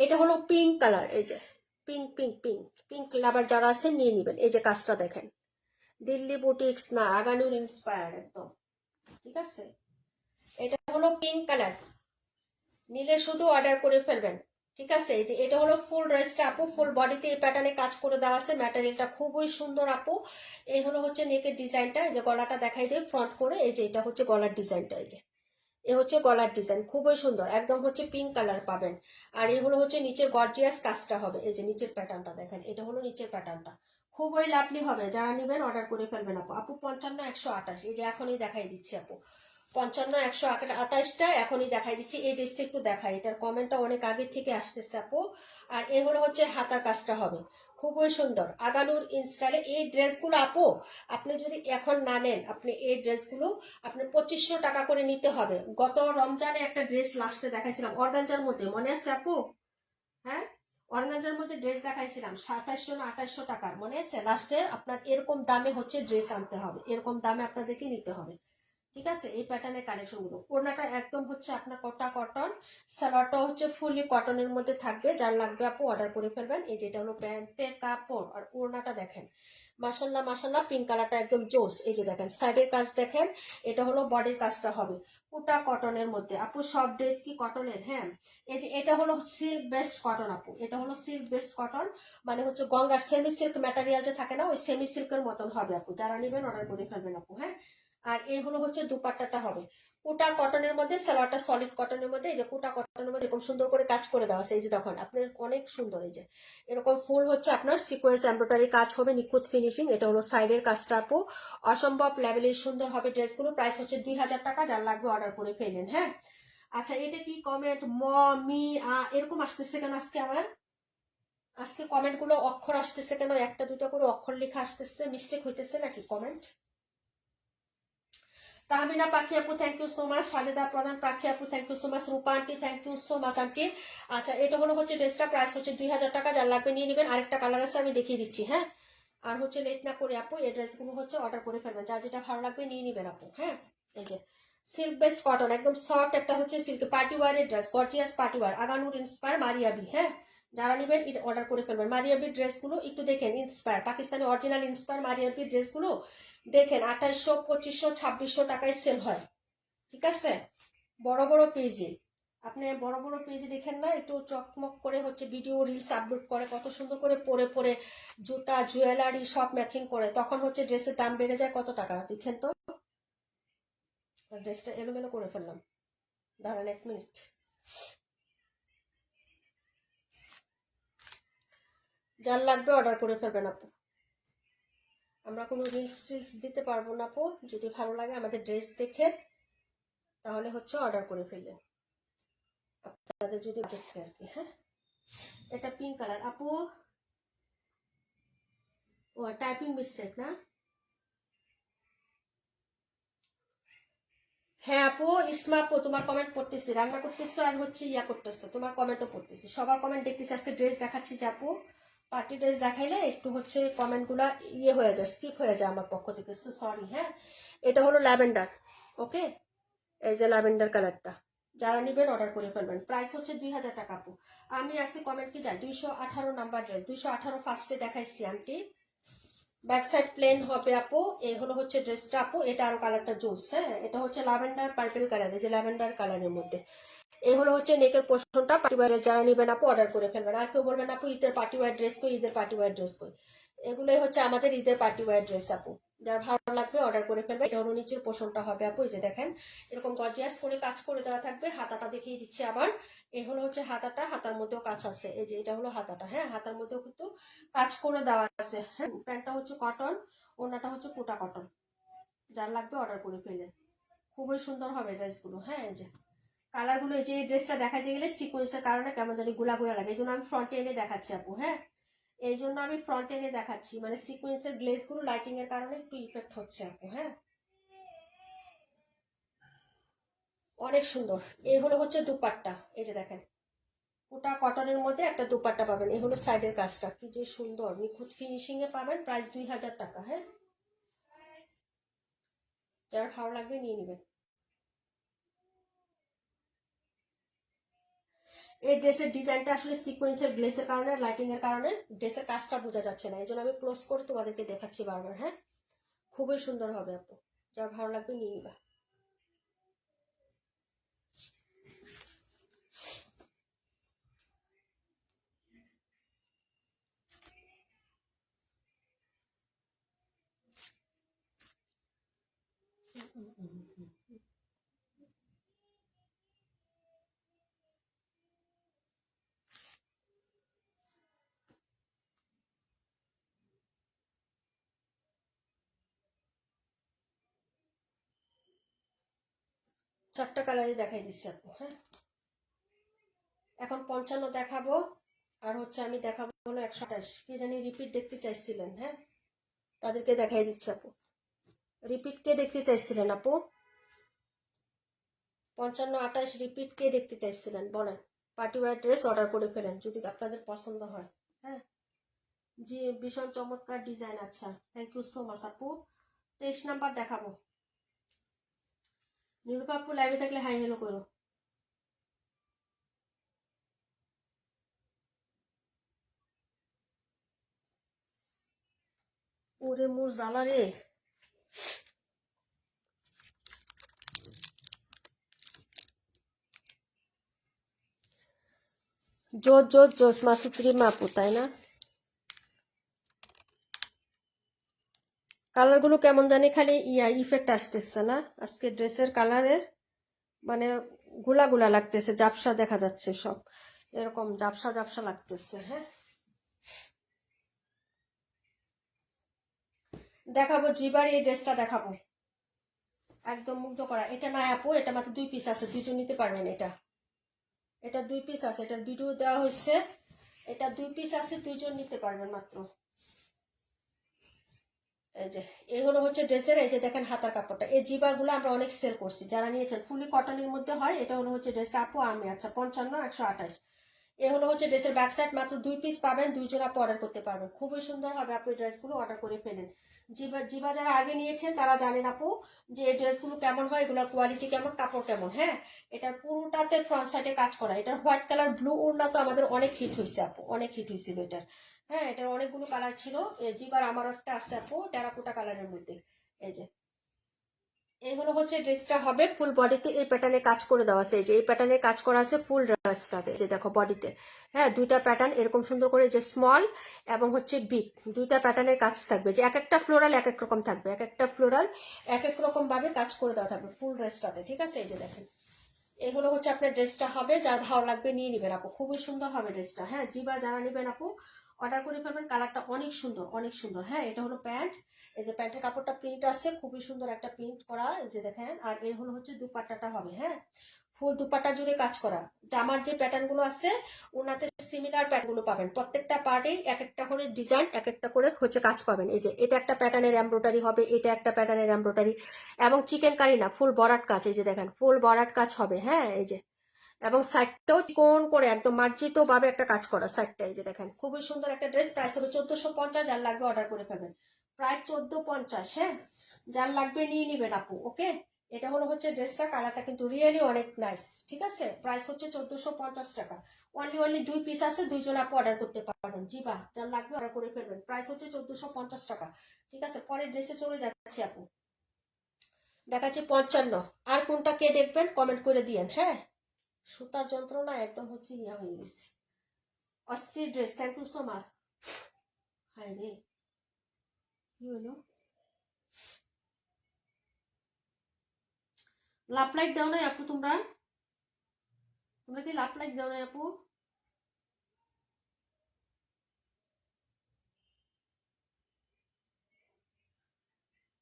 এটা হলো পিঙ্ক কালার, এই যে পিঙ্ক পিঙ্ক পিঙ্ক পিঙ্ক লাভার যারা আছে নিয়ে নিবেন। এই যে কাজটা দেখেন, দিল্লি বুটিক্স না, আগানুর ইন্সপায়ার একদম, ঠিক আছে। এটা হলো পিঙ্ক কালার, নিলে শুধু অর্ডার করে ফেলবেন, ঠিক আছে। এই যে এটা হলো ফুল ড্রেসটা আপু, ফুল বডিতে এই প্যাটার্নে কাজ করে দেওয়া আছে, ম্যাটেরিয়ালটা খুবই সুন্দর আপু। এই হলো হচ্ছে নেকের ডিজাইনটা, এই যে গলাটা দেখাই দিয়ে ফ্রন্ট করে, এই যে এটা হচ্ছে গলার ডিজাইনটা, এই যে এ হচ্ছে গলার ডিজাইন, খুবই সুন্দর, একদম হচ্ছে পিঙ্ক কালার পাবেন। আর এগুলো হচ্ছে নিচের গর্জিয়াস কাজটা হবে, এই যে নিচের প্যাটার্নটা দেখেন, এটা হলো নিচের প্যাটার্নটা, খুবই লাভলি হবে। যারা নেবেন অর্ডার করে ফেলবেন আপু। আপু 55, 128, এই যে এখনই দেখাই দিচ্ছি আপু, 55, 128টা এখনই দেখাই দিচ্ছি। এই ড্রেসটা একটু দেখাই, এটার কমেন্টটা অনেক আগে থেকে আসতেছে আপু। আর এগুলো হচ্ছে হাতার কাজটা হবে, খুবই সুন্দর আগানুর ইনস্টাইলে। এই ড্রেসগুলো আপু আপনি যদি এখন না নেন, আপনি এই ড্রেসগুলো আপনি 2500 টাকা করে নিতে হবে। গত রমজানে একটা ড্রেস লাস্টে দেখাইছিলাম অর্গানজার মধ্যে, মনে আছে আপু, হ্যাঁ, অর্গানজার মধ্যে ড্রেস দেখাইছিলাম 2700 না 2800 টাকার, মনে আছে। লাস্টে আপনার এরকম দামে হচ্ছে ড্রেস আনতে হবে, এরকম দামে আপনাদেরকে নিতে হবে, ঠিক আছে। এই প্যাটার্নের কালেকশন গুলো, ওড়নাটা একদম হচ্ছে আপনার কটা কটন, সালোয়ারটা হচ্ছে ফুলি কটনের মধ্যে থাকবে। যার লাগবে আপু অর্ডার করে ফেলবেন। এই যেটা হলো প্যান্টের কাপড়, আর ওড়নাটা দেখেন, মাশাল্লাহ মাশাল্লাহ, পিঙ্ক কালারটা একদম জোস। এই যে দেখেন সাইডের কাজ দেখেন, এটা হলো বডির কাজটা হবে পুটা কটনের মধ্যে। আপু সব ড্রেস কি কটনের? হ্যাঁ, এই যে এটা হলো সিল্ক বেস্ট কটন আপু, এটা হলো সিল্ক বেস্ট কটন, মানে হচ্ছে গঙ্গার সেমি সিল্ক ম্যাটেরিয়াল যে থাকে না, ওই সেমি সিল্কের মতন হবে আপু। যারা নেবেন অর্ডার করে ফেলবেন আপু। হ্যাঁ, আর এই হলো হচ্ছে দুপাট্টাটা হবে কোটা কটনের মধ্যে, সালোয়ারটা সলিড কটনের মধ্যে। এই যে কোটা কটনের মধ্যে এরকম সুন্দর করে কাজ করে দেওয়া আছে। এই যে দেখুন আপনার অনেক সুন্দর, এই যে এরকম ফুল হচ্ছে আপনার সিকোয়েন্স এমব্রয়ডারি কাজ হবে, নিখুঁত ফিনিশিং। এটা হলো সাইডের কাজটা আপু, অসম্ভব লেভেলের সুন্দর হবে ড্রেসগুলো। প্রাইস হচ্ছে 2000 টাকা, যার লাগবে অর্ডার করে ফেলেন। হ্যাঁ, আচ্ছা এটা কি কমেন্ট ম মি এরকম আসতেছে কেন আজকে? আমার আজকে কমেন্ট গুলো অক্ষর আসতেছে কেন? একটা দুটো করে অক্ষর লেখা আসতেছে, মিস্টেক হইতেছে নাকি কমেন্ট? তাহমিনা পাখি আপু thank you so much, Sajeda Pradhan Pakhi আপু thank you so much, Rupa aunty thank you so much aunty. আচ্ছা এটা হলো হচ্ছে ড্রেসটা, প্রাইস হচ্ছে 2000 টাকা, যার লাগবে নিয়ে নেবেন। আরেকটা কালার আছে আমি দেখিয়ে দিচ্ছি। হ্যাঁ, আর হচ্ছে লেট না করে আপু এই ড্রেসগুলো হচ্ছে অর্ডার করে ফেলবেন, যার যেটা ভালো লাগবে নিয়ে নেবেন আপু। হ্যাঁ, এই যে সিল্ক বেস্ট কটন একদম সফট একটা হচ্ছে সিল্ক পার্টি ওয়ারের dress, gorgeous party wear, Aganoor inspire Maria B. হ্যাঁ, যারা নেবেন অর্ডার করে ফেলবেন। মারিয়াবির ড্রেসগুলো একটু দেখেন, ইন্সপায়ার পাকিস্তানি অরিজিনাল ইন্সপায়ার মারিয়াবির ড্রেসগুলো দেখেন 2800 2500 2600 টাকায় সেল হয়। ঠিক আছে, বড় বড় পেজে, আপনি বড় বড় পেজে দেখেন না, একটু চকমক করে হচ্ছে ভিডিও রিলস আপলোড করে, কত সুন্দর করে পরে পরে জুতা জুয়েলারি সব ম্যাচিং করে, তখন হচ্ছে ড্রেসের দাম বেড়ে যায় কত টাকা দেখেন তো। ড্রেসটা এলোমেলো করে ফেললাম, দাঁড়ান 1 মিনিট। যার লাগবে অর্ডার করে ফেলবেন আপু। আমরা কোনো রিলস টিলস দিতে পারবো না আপু, যদি ভালো লাগে আমাদের ড্রেস দেখে তাহলে হচ্ছে অর্ডার করে ফেললেন, আপনাদের যদি বাজেট আর কি। হ্যাঁ, এটা পিঙ্ক কালার আপু। ও টাইপিং মিস্টেক না? হ্যাঁ আপু, ইসমা আপু তোমার কমেন্ট পড়তেছি, রান্না করতেছো আর হচ্ছে ইয়া করতেছো, তোমার কমেন্টও পড়তেছি, সবার কমেন্ট দেখতেছি। আজকে ড্রেস দেখাচ্ছি যে আপু, পার্টি ড্রেস দেখাইলে একটু হচ্ছে কমেন্ট গুলা ইয়ে হয়ে যায়, স্কিপ হয়ে যায় আমার পক্ষ থেকে, সরি। হ্যাঁ, এটা হলো ল্যাভেন্ডার। ওকে, এই যে ল্যাভেন্ডার কালারটা, যারা নিবেন অর্ডার করে ফেলবেন। প্রাইস হচ্ছে 2000 টাকা আপু। আমি আসি কমেন্ট কি যাই, 218 নাম্বার ড্রেস, 218 ফার্স্টে দেখাইছি আন্টি। ব্যাক সাইড প্লেন হবে আপু। এই হলো হচ্ছে ড্রেসটা আপু, এটা আরো কালারটা জোস। হ্যাঁ, এটা হচ্ছে ল্যাভেন্ডার পার্পল কালার, এই যে ল্যাভেন্ডার কালারের মধ্যে। এই হলো হচ্ছে নেকের পোর্শনটা। পার্টি ওয়্যার যারা নিবেন আপু অর্ডার করে ফেলবেন। আর কেউ বলবেন আপু ঈদের পার্টি ওয়্যার ড্রেস কই, ঈদের পার্টি ওয়্যার ড্রেস কই, এগুলোই হচ্ছে আমাদের ঈদের পার্টি ওয়্যার ড্রেস আপু। যার ভালো লাগবে অর্ডার করে ফেলবে। এটা হলো নিচের পোর্শনটা হবে আপু, এই যে দেখেন এরকম গর্জিয়াস করে কাজ করে দেওয়া থাকবে। হাতাটা দেখিয়ে দিচ্ছি আবার, এই হলো হচ্ছে হাতাটা, হাতার মধ্যেও কাজ আছে। এই যে এটা হলো হাতাটা। হ্যাঁ, হাতার মধ্যেও কিন্তু কাজ করে দেওয়া আছে। হ্যাঁ, প্যান্টটা হচ্ছে কটন, ওড়নাটা হচ্ছে কোটা কটন। যার লাগবে অর্ডার করে ফেলেন, খুবই সুন্দর হবে ড্রেসগুলো। হ্যাঁ, এই যে কালারগুলো, এই যে ড্রেসটা দেখাতে গেলে সিকোয়েন্সের কারণে কেমন জানি গুলা গুলা লাগে, এই জন্য আমি ফ্রন্টে এনে দেখাচ্ছি আপু। হ্যাঁ, এই জন্য আমি ফ্রন্টে এনে দেখাচ্ছি, মানে সিকোয়েন্সের গ্লেজগুলো লাইটিং এর কারণে একটু ইফেক্ট হচ্ছে আপু। হ্যাঁ, অনেক সুন্দর। এই হলো হচ্ছে দুপাট্টা, এই যে দেখেন ওটা কটনের মধ্যে একটা দুপাট্টা পাবেন। এই হলো সাইডের কাজটা, কি যে সুন্দর নিখুঁত ফিনিশিং এ পাবেন। প্রাইস 2000 টাকা। হ্যাঁ, যারা ভালো লাগবে নিয়ে নেবেন। এই ড্রেসের ডিজাইনটা আসলে সিকোয়েন্সের গ্লেসের কারণে, লাইটিং এর কারণে ড্রেসের কাজটা বোঝা যাচ্ছে না, এই জন্য আমি ক্লোজ করে তোমাদেরকে দেখাচ্ছি বারবার। হ্যাঁ, খুবই সুন্দর হবে আপু, যার ভালো লাগবে নিয়ে নিবা। চারটা কালারই দেখাই দিচ্ছি আপু। হ্যাঁ, এখন 55 দেখাবো, আর হচ্ছে আমি দেখাবো হলো 128। কি জানি রিপিট দেখতে চাইছিলেন? হ্যাঁ, তাদেরকে দেখাই দিচ্ছি আপু। রিপিট কে দেখতে চাইছিলেন আপু? 55 28 রিপিট কে দেখতে চাইছিলেন বলেন। পার্টি ওয়্যার ড্রেস অর্ডার করে ফেলেন যদি আপনাদের পছন্দ হয়। হ্যাঁ, জি ভীষণ চমৎকার ডিজাইন। আচ্ছা, থ্যাংক ইউ সো মাচ আপু। 23 নাম্বার দেখাবো। নিরূপা আপু লাইভে থাকলে হাই হ্যালো করো। ওরে মোর জ্বালা রে। জোস জোস জোস মাসুদ রিমা আপু, তাই না? কালারগুলো কেমন জানি খালি ইফেক্ট আসতেছে না আজকে ড্রেসের কালারের, মানে গুলা গুলা লাগতেছে, জাপসা দেখা যাচ্ছে সব, এরকম জাপসা জাপসা লাগতেছে। হ্যাঁ, দেখাবো জিবার এই ড্রেসটা দেখাবো, একদম মুগ্ধ করা। এটা না আপু, এটা মাত্র 2 পিস আছে, দুজন নিতে পারবেন। এটা এটা 2 পিস আছে, এটার ভিডিও দেওয়া হয়েছে। এটা 2 পিস আছে, দুইজন নিতে পারবেন মাত্র। এই যে এই হলো হচ্ছে ড্রেসের, এই যে দেখেন হাতার কাপড়টা, এই জিবার গুলো আমরা অনেক সেল করছি, যারা নিয়েছেন ফুলি কটনের মধ্যে হয়। এটা হলো হচ্ছে ড্রেসটা আপু, আমি আচ্ছা 55 128। এ হলো হচ্ছে ড্রেসের ব্যাক সাইড, মাত্র 2 পিস পাবেন, দুইজন আপু অর্ডার করতে পারবেন, খুবই সুন্দর হবে। আপনি ড্রেসগুলো অর্ডার করে ফেলেন। জিবা জিবা যারা আগে নিয়েছেন তারা জানেন আপু যে এই ড্রেসগুলো কেমন হয়, এগুলোর কোয়ালিটি কেমন, কাপড় কেমন। হ্যাঁ, এটার পুরোটাতে ফ্রন্ট সাইডে কাজ করা, এটার হোয়াইট কালার ব্লু ওড়না তো আমাদের অনেক হিট হয়েছে আপু, অনেক হিট হয়েছিল এটার। হ্যাঁ, এটার অনেকগুলো কালার ছিল, জিবার আমার একটা আছে আপু টেরাকোটা কালারের মধ্যে। এই যে এই হলো হচ্ছে ড্রেসটা হবে, ফুল বডিতে এই প্যাটার্নে কাজ করে দেওয়া আছে, এই যে এই প্যাটার্নে কাজ করা আছে ফুল ড্রেসটাতে, যে দেখো বডিতে। হ্যাঁ, দুইটা প্যাটার্ন এরকম সুন্দর করে, যে স্মল এবং হচ্ছে বিগ, দুইটা প্যাটার্নের কাজ থাকবে, যে এক একটা ফ্লোরাল এক এক রকম থাকবে, এক একটা ফ্লোরাল এক এক রকম ভাবে কাজ করে দেওয়া থাকবে ফুল ড্রেসটাতে। ঠিক আছে, এই যে দেখেন এই হলো হচ্ছে আপনার ড্রেসটা হবে, যার ভালো লাগবে নিয়ে নিবেন আপু, খুবই সুন্দর হবে ড্রেসটা। হ্যাঁ, জিবা যারা নেবেন আপু অর্ডার করে ফেলবেন, কালারটা অনেক সুন্দর অনেক সুন্দর। হ্যাঁ, এটা হলো প্যান্ট, এই যে প্যান্টের কাপড়টা প্রিন্ট আছে, খুবই সুন্দর একটা প্রিন্ট করা, এই যে দেখেন। আর এর হলো হচ্ছে দুপাট্টাটা হবে, হ্যাঁ ফুল দুপাট্টা জুড়ে কাজ করা। জামার যে প্যাটার্ন গুলো আছে ওনাতে সিমিলার প্যাটার্ন গুলো পাবেন, প্রত্যেকটা পার্টেই এক একটা করে ডিজাইন, এক একটা করে হচ্ছে কাজ পাবেন। এই যে এটা একটা প্যাটার্নের এমব্রয়ডারি হবে, এটা একটা প্যাটার্নের এমব্রয়ডারি, এবং চিকেন কারি না, ফুল বরাট কাজ, এই যে দেখেন ফুল বরাট কাজ হবে। হ্যাঁ, এই যে এবং সাইডটাও চিকন করে একদম মার্জিত ভাবে একটা কাজ করা সাইডটা, এই যে দেখেন খুবই সুন্দর একটা ড্রেস। প্রাইস হবে 1450, যার লাগবে অর্ডার করে ফেলবেন, প্রায় 1450। হ্যাঁ, যার লাগবে নিয়ে নিবেন আপু। ওকে, এটা হলো হচ্ছে ড্রেসটা, কালারটা কিন্তু রিয়েলি অনেক নাইস। ঠিক আছে, প্রাইস হচ্ছে 1450 টাকা। অনলি অনলি 2 পিস আছে, দুইজন আপু অর্ডার করতে পারবেন। জি বা, যার লাগবে অর্ডার করে ফেলবেন, প্রাইস হচ্ছে 1450 টাকা। ঠিক আছে, পরের ড্রেসে চলে যাচ্ছি আপু, দেখাচ্ছি 55। আর কোনটা কে দেখবেন কমেন্ট করে দিয়েন। হ্যাঁ, সুতার যন্ত্রণা একদম হচ্ছে ইয়া হয়ে গেছে, অস্থির dress. Thank you so much. Hi রে, কি হলো? লাভ লাইক দাও নাই আপু, তোমরা তোমরা কি লাভ লাইক দাও নাই আপু?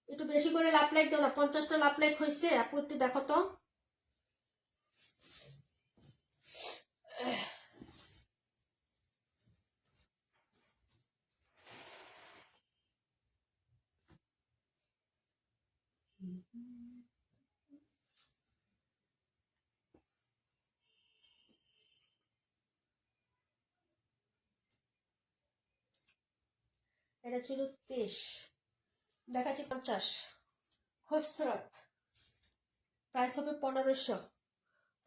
একটু বেশি করে লাভ লাইক দাও না, 50টা লাভ লাইক হয়েছে আপু, একটু দেখো তো। এটা ছিল 30, দেখাচ্ছি 50। খুবসুরত, প্রাইস হবে 1500।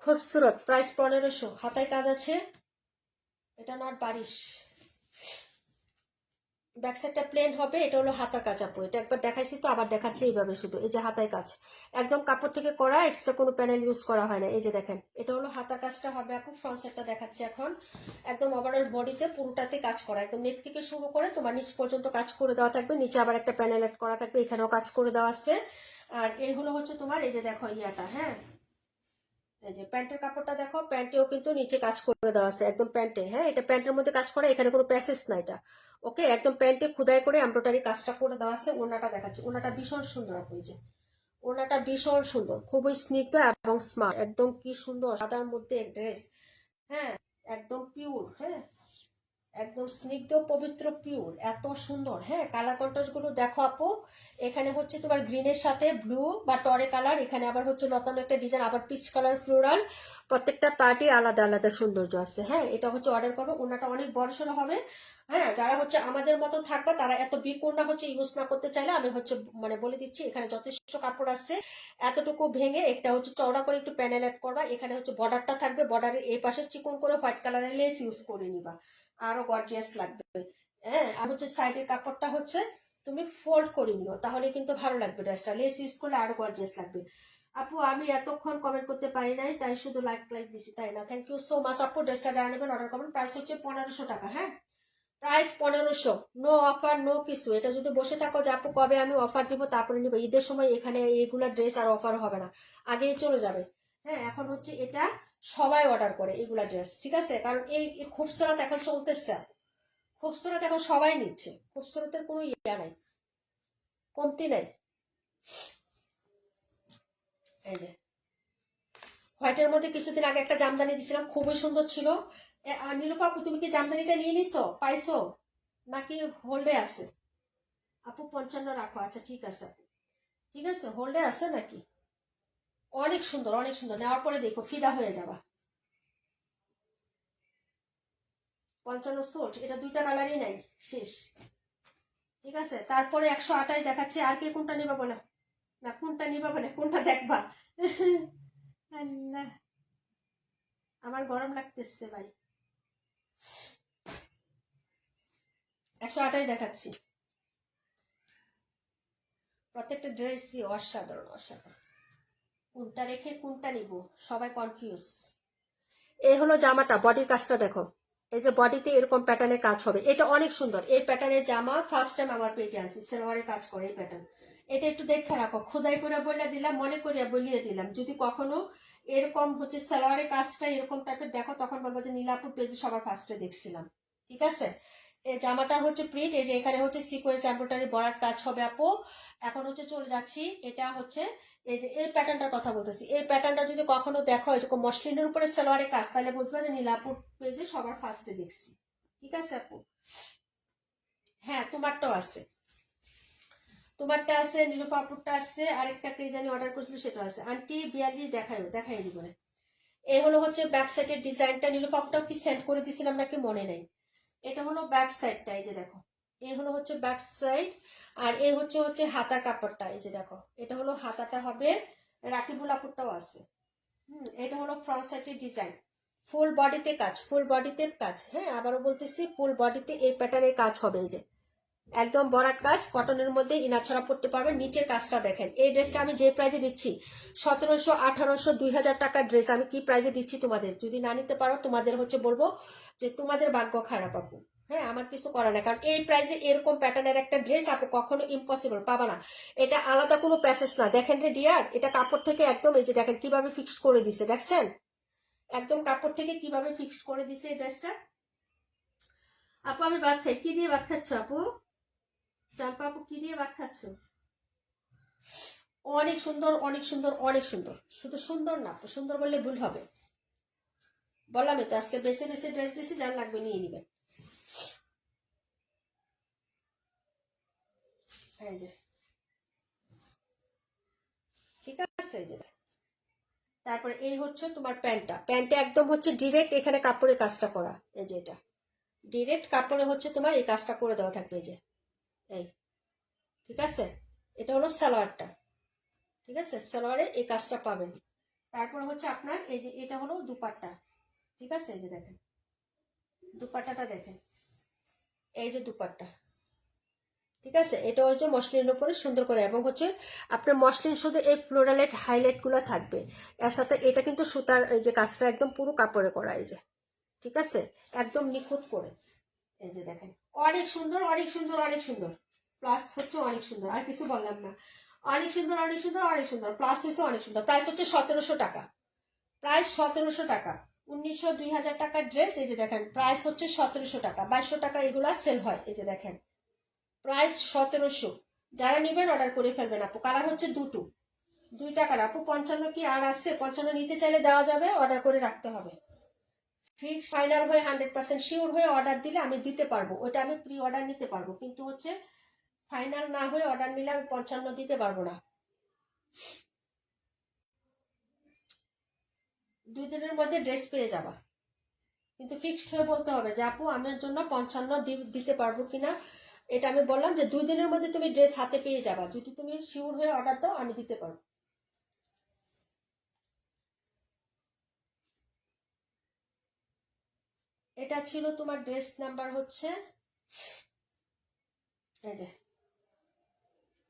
খুবসুরত, প্রাইস 1500, হাতায় কাজ আছে, এটা নট বারিশ। ব্যাক সাইডটা প্লেন হবে, এটা হলো হাতার কাজ আপু, এটা একবার দেখাইছি তো আবার দেখাচ্ছি এইভাবে শুধু। এই যে হাতায় কাজ একদম কাপড় থেকে করা, এক্সট্রা কোনো প্যানেল ইউজ করা হয় না। এই যে দেখেন এটা হলো হাতার কাজটা হবে আপু, ফ্রন্ট সাইডটা দেখাচ্ছি এখন। একদম ওভারঅল বডিতে পুরোটাতে কাজ করা, একদম নেক থেকে শুরু করে তোমার নিচ পর্যন্ত কাজ করে দেওয়া থাকবে, নিচে আবার একটা প্যানেল অ্যাড করা থাকবে, এখানেও কাজ করে দেওয়া আছে। আর এই হলো হচ্ছে তোমার, এই যে দেখো ইয়াটা। হ্যাঁ, এই যে প্যান্টের কাপড়টা দেখো, প্যান্টেও কিন্তু নিচে কাজ করে দেওয়া আছে একদম প্যান্টে। হ্যাঁ, এটা প্যান্টের মধ্যে কাজ করা, এখানে কোনো প্যাসেজ না এটা। ওকে, একদম প্যান্টে খোদাই করে এমব্রয়ডারি কাজটা করে দেওয়া আছে। ওড়নাটা দেখাচ্ছি, ওড়নাটা ভীষণ সুন্দর আপু, এই যে ওড়নাটা ভীষণ সুন্দর, খুবই স্নিগ্ধ এবং স্মার্ট, একদম কি সুন্দর সাদার মধ্যে ড্রেস। হ্যাঁ, একদম পিওর। হ্যাঁ, একদম স্নিগ্ধ পবিত্র পিওর, এত সুন্দর। হ্যাঁ, কালার কন্ট্রাস্ট গুলো দেখো আপু, এখানে হচ্ছে তোমার গ্রিনের সাথে ব্লু বা টরে কালার, এখানে আবার হচ্ছে লতানো একটা ডিজাইন, আবার পিচ কালার ফ্লোরাল, প্রত্যেকটা পার্টি আলাদা আলাদা সৌন্দর্য আছে। হ্যাঁ, এটা হচ্ছে অর্ডার করো, ওনাটা অনেক বড় সড়ো হবে। হ্যাঁ, যারা হচ্ছে আমাদের মতো থাকবে তারা এত বিগ ওড়না হচ্ছে ইউজ না করতে চাইলে আমি হচ্ছে মানে বলে দিচ্ছি, এখানে যথেষ্ট কাপড় আছে, এতটুকু ভেঙে একটা হচ্ছে চওড়া করে একটু প্যানেল অ্যাড করবা, এখানে হচ্ছে বর্ডারটা থাকবে, বর্ডারের এই পাশে চিকন করে হোয়াইট কালারের লেস ইউজ করে নিবা, আরো গর্জিয়াস লাগবে। হ্যাঁ, আর হচ্ছে সাইডের কাপড়টা হচ্ছে তুমি ফোল্ড করে নিও, তাহলে কিন্তু ভালো লাগবে ড্রেসটা। লেস ইউজ করলে আরো গর্জিয়াস লাগবে। আপু আমি এতক্ষণ কমেন্ট করতে পারি নাই, তাই শুধু লাইক দিছি, তাই না? থ্যাংক ইউ সো মাচ আপু। ড্রেসটা যারা নেবেন অর্ডার করবেন। প্রাইস হচ্ছে 1500 টাকা। হ্যাঁ, প্রাইস 1500, নো অফার নো কিছু। এটা যদি বসে থাকো যে আপু কবে আমি অফার দিব তারপরে নিবে, ঈদের সময় এখানে এইগুলা ড্রেস আর অফার হবে না, আগেই চলে যাবে। হ্যাঁ, এখন হচ্ছে এটা সবাই অর্ডার করে এগুলা ড্রেস, ঠিক আছে? কারণ এই খুবসুরত এখন চলতেছে, খুবসুরত এখন সবাই নিচ্ছে, খুবসুরতের কোনো ইয়া নাই, কমতি নাই। এই যে হোয়াইটের মধ্যে কিছুদিন আগে একটা জামদানি দিছিলাম, খুবই সুন্দর ছিল। নীলুপা আপু তুমি কি জামদানিটা নিয়ে নিছো, পাইছো নাকি হোল্ডে আছে? আপু 55 রাখো, আচ্ছা ঠিক আছে আপু, ঠিক আছে, হোল্ডে আছে নাকি? অনেক সুন্দর অনেক সুন্দর, নেওয়ার পরে দেখো ফিদা হয়ে যাবা। 55 সোট, এটা দুইটা কালারই নাই, শেষ। ঠিক আছে, তারপরে 128 দেখাচ্ছে। আর কে কোনটা নিবা বলে? না কোনটা নিবা বলে, কোনটা দেখবা? আল্লাহ, আমার গরম লাগতেছে ভাই। 128 দেখাচ্ছি। প্রত্যেকটা ড্রেসই অসাধারণ অসাধারণ। কোনটা রেখে কোনটা নিব, সবাই কনফিউজ। এই হলো জামাটা, বডির কাজটা দেখো। এই যে বডিতে এরকম প্যাটার্নের কাজ হবে, এটা অনেক সুন্দর। এই প্যাটার্নের জামা ফার্স্ট টাইম আমার পেজে আনছি, সেলোয়ারে কাজ করে এই প্যাটার্ন। এটা একটু দেখে রাখো, খোদাই করে বলে দিলাম, মনে করিয়া বলিয়ে দিলাম। যদি কখনো এরকম হচ্ছে সালোয়ারের কাজটা এরকম টাইপের দেখো, তখন বলবো যে নীলাপুর পেজে সবার ফার্স্টে দেখছিলাম। ঠিক আছে, এই জামাটা হচ্ছে প্রিন্ট, এই যে এখানে হচ্ছে সিকোয়েন্স এমব্রয়ডারি বর্ডার কাজ হবে আপু। এখন হচ্ছে চলে যাচ্ছি, এটা হচ্ছে এই যে এই প্যাটার্নটার কথা বলতেছি। এই প্যাটার্নটা যদি কখনো দেখো এরকম মসলিনের উপরে সালোয়ারের কাজ, তাহলে বুঝবা যে নীলাপুর পেজে সবার ফার্স্টে দেখছি। ঠিক আছে আপু? হ্যাঁ, তোমারটাও আছে, তোমারটা আছে, নীলুপাপুরটা আছে, আরেকটা কে জানি অর্ডার করছিল সেটা আছে। আন্টি 42 দেখাই দিব না। এই হলো হচ্ছে ব্যাক সাইডের ডিজাইনটা। নীলুপাপুরটাও কি সেন্ড করে দিছিলাম নাকি মনে নেই। এটা হলো ব্যাক সাইডটা, এই যে দেখো, এই হলো হচ্ছে ব্যাক সাইড। আর এই হচ্ছে হচ্ছে হাতার কাপড়টা, এই যে দেখো, এটা হলো হাতাটা হবে। রাকিবুল আপুরটাও আছে। এটা হলো ফ্রন্ট সাইডের ডিজাইন, ফুল বডিতে কাজ, ফুল বডিতে কাজ। হ্যাঁ, আবারও বলতেছি, ফুল বডিতে এই প্যাটার্নের কাজ হবে। এই যে একদম বরাট কাজ, কটনের মধ্যে ইনার ছড়া পড়তে পারবে। নিচের কাজটা দেখেন। এই ড্রেসটা আমি যে প্রাইজে দিচ্ছি 1700, 1800, 2000 টাকার ড্রেস আমি কি প্রাইজে দিচ্ছি তোমাদের। যদি না নিতে পারো তোমাদের হচ্ছে বলবো যে তোমাদের ভাগ্য খারাপ আপু। হ্যাঁ, আমার কিছু করার না, কারণ এই প্রাইজে এরকম প্যাটার্নের একটা ড্রেস আপু কখনো ইম্পসিবল পাবা না। এটা আলাদা কোনো প্যাসেজ না। দেখেন রে ডিয়ার, এটা কাপড় থেকে একদম, এই যে দেখেন কিভাবে ফিক্সড করে দিছে, দেখছেন? একদম কাপড় থেকে কিভাবে ফিক্সড করে দিছে এই ড্রেসটা। আপু আমি ভাত খাই, কি দিয়ে ভাত খাচ্ছ আপু? চাম্পা আপু কি দিয়ে ভাত খাচ্ছ? অনেক সুন্দর অনেক সুন্দর অনেক সুন্দর, শুধু সুন্দর না, সুন্দর বললে ভুল হবে। বললামই তো আজকে বেছে বেছে ড্রেস দিয়েছি, যার লাগবে নিয়ে নিবেন। এই যে ঠিক আছে, এই যে তারপরে এই হচ্ছে তোমার প্যান্টটা। প্যান্টে একদম হচ্ছে ডিরেক্ট এখানে কাপড়ের কাজটা করা। এই যে এটা ডিরেক্ট কাপড়ে হচ্ছে তোমার এই কাজটা করে দেওয়া থাকবে, এই যে এই, ঠিক আছে? এটা হলো সালোয়ারটা, ঠিক আছে? সালোয়ারে এই কাজটা পাবেন। তারপর হচ্ছে আপনার এই যে এটা হলো দুপাট্টা, ঠিক আছে? এই যে দেখেন দুপাট্টাটা দেখেন, এই যে দুপাট্টা, ঠিক আছে? এটা হচ্ছে মসলিনের উপরে সুন্দর করে, এবং হচ্ছে আপনার মসলিন শুধু এই ফ্লোরালেট হাইলাইট গুলো থাকবে। এর সাথে এটা কিন্তু সুতার এই যে কাজটা একদম পুরো কাপড়ে করা, এই যে ঠিক আছে, একদম নিখুঁত করে। এই যে দেখেন, অনেক সুন্দর অনেক সুন্দর অনেক সুন্দর, প্লাস হচ্ছে অনেক সুন্দর, আর কিছু বললাম না। অনেক সুন্দর অনেক সুন্দর অনেক সুন্দর, প্লাস হচ্ছে অনেক সুন্দর। প্রাইস হচ্ছে 1700 টাকা, প্রাইস 1700 টাকা। 1900, 2000 টাকার ড্রেস, এই যে দেখেন প্রাইস হচ্ছে 1700 টাকা। 2200 টাকা এগুলা সেল হয়, এই যে দেখেন প্রাইস 1700। যারা নিবেন অর্ডার করে ফেলবেন আপু। কালার হচ্ছে দুইটা কালার আপু। 55 কি আর আছে? 55 নিতে চাইলে দেওয়া যাবে, অর্ডার করে রাখতে হবে। ফিক্স ফাইনাল হয়ে 100% শিওর হয়ে অর্ডার দিলে আমি দিতে পারবো, ওইটা আমি প্রি অর্ডার নিতে পারবো, কিন্তু হচ্ছে ফাইনাল না হয়ে অর্ডার নিলে আমি 55 দিতে পারবো না। 2 দিনের মধ্যে ড্রেস পেয়ে যাবা, কিন্তু ফিক্সড হয়ে বলতে হবে যে আপু আমার জন্য 55 দিতে পারবো কিনা। এটা আমি বললাম যে 2 দিনের মধ্যে তুমি ড্রেস হাতে পেয়ে যাবা, যদি তুমি শিওর হয়ে অর্ডার দাও আমি দিতে পারবো। এটা ছিল তোমার ড্রেস নাম্বার হচ্ছে, এই যে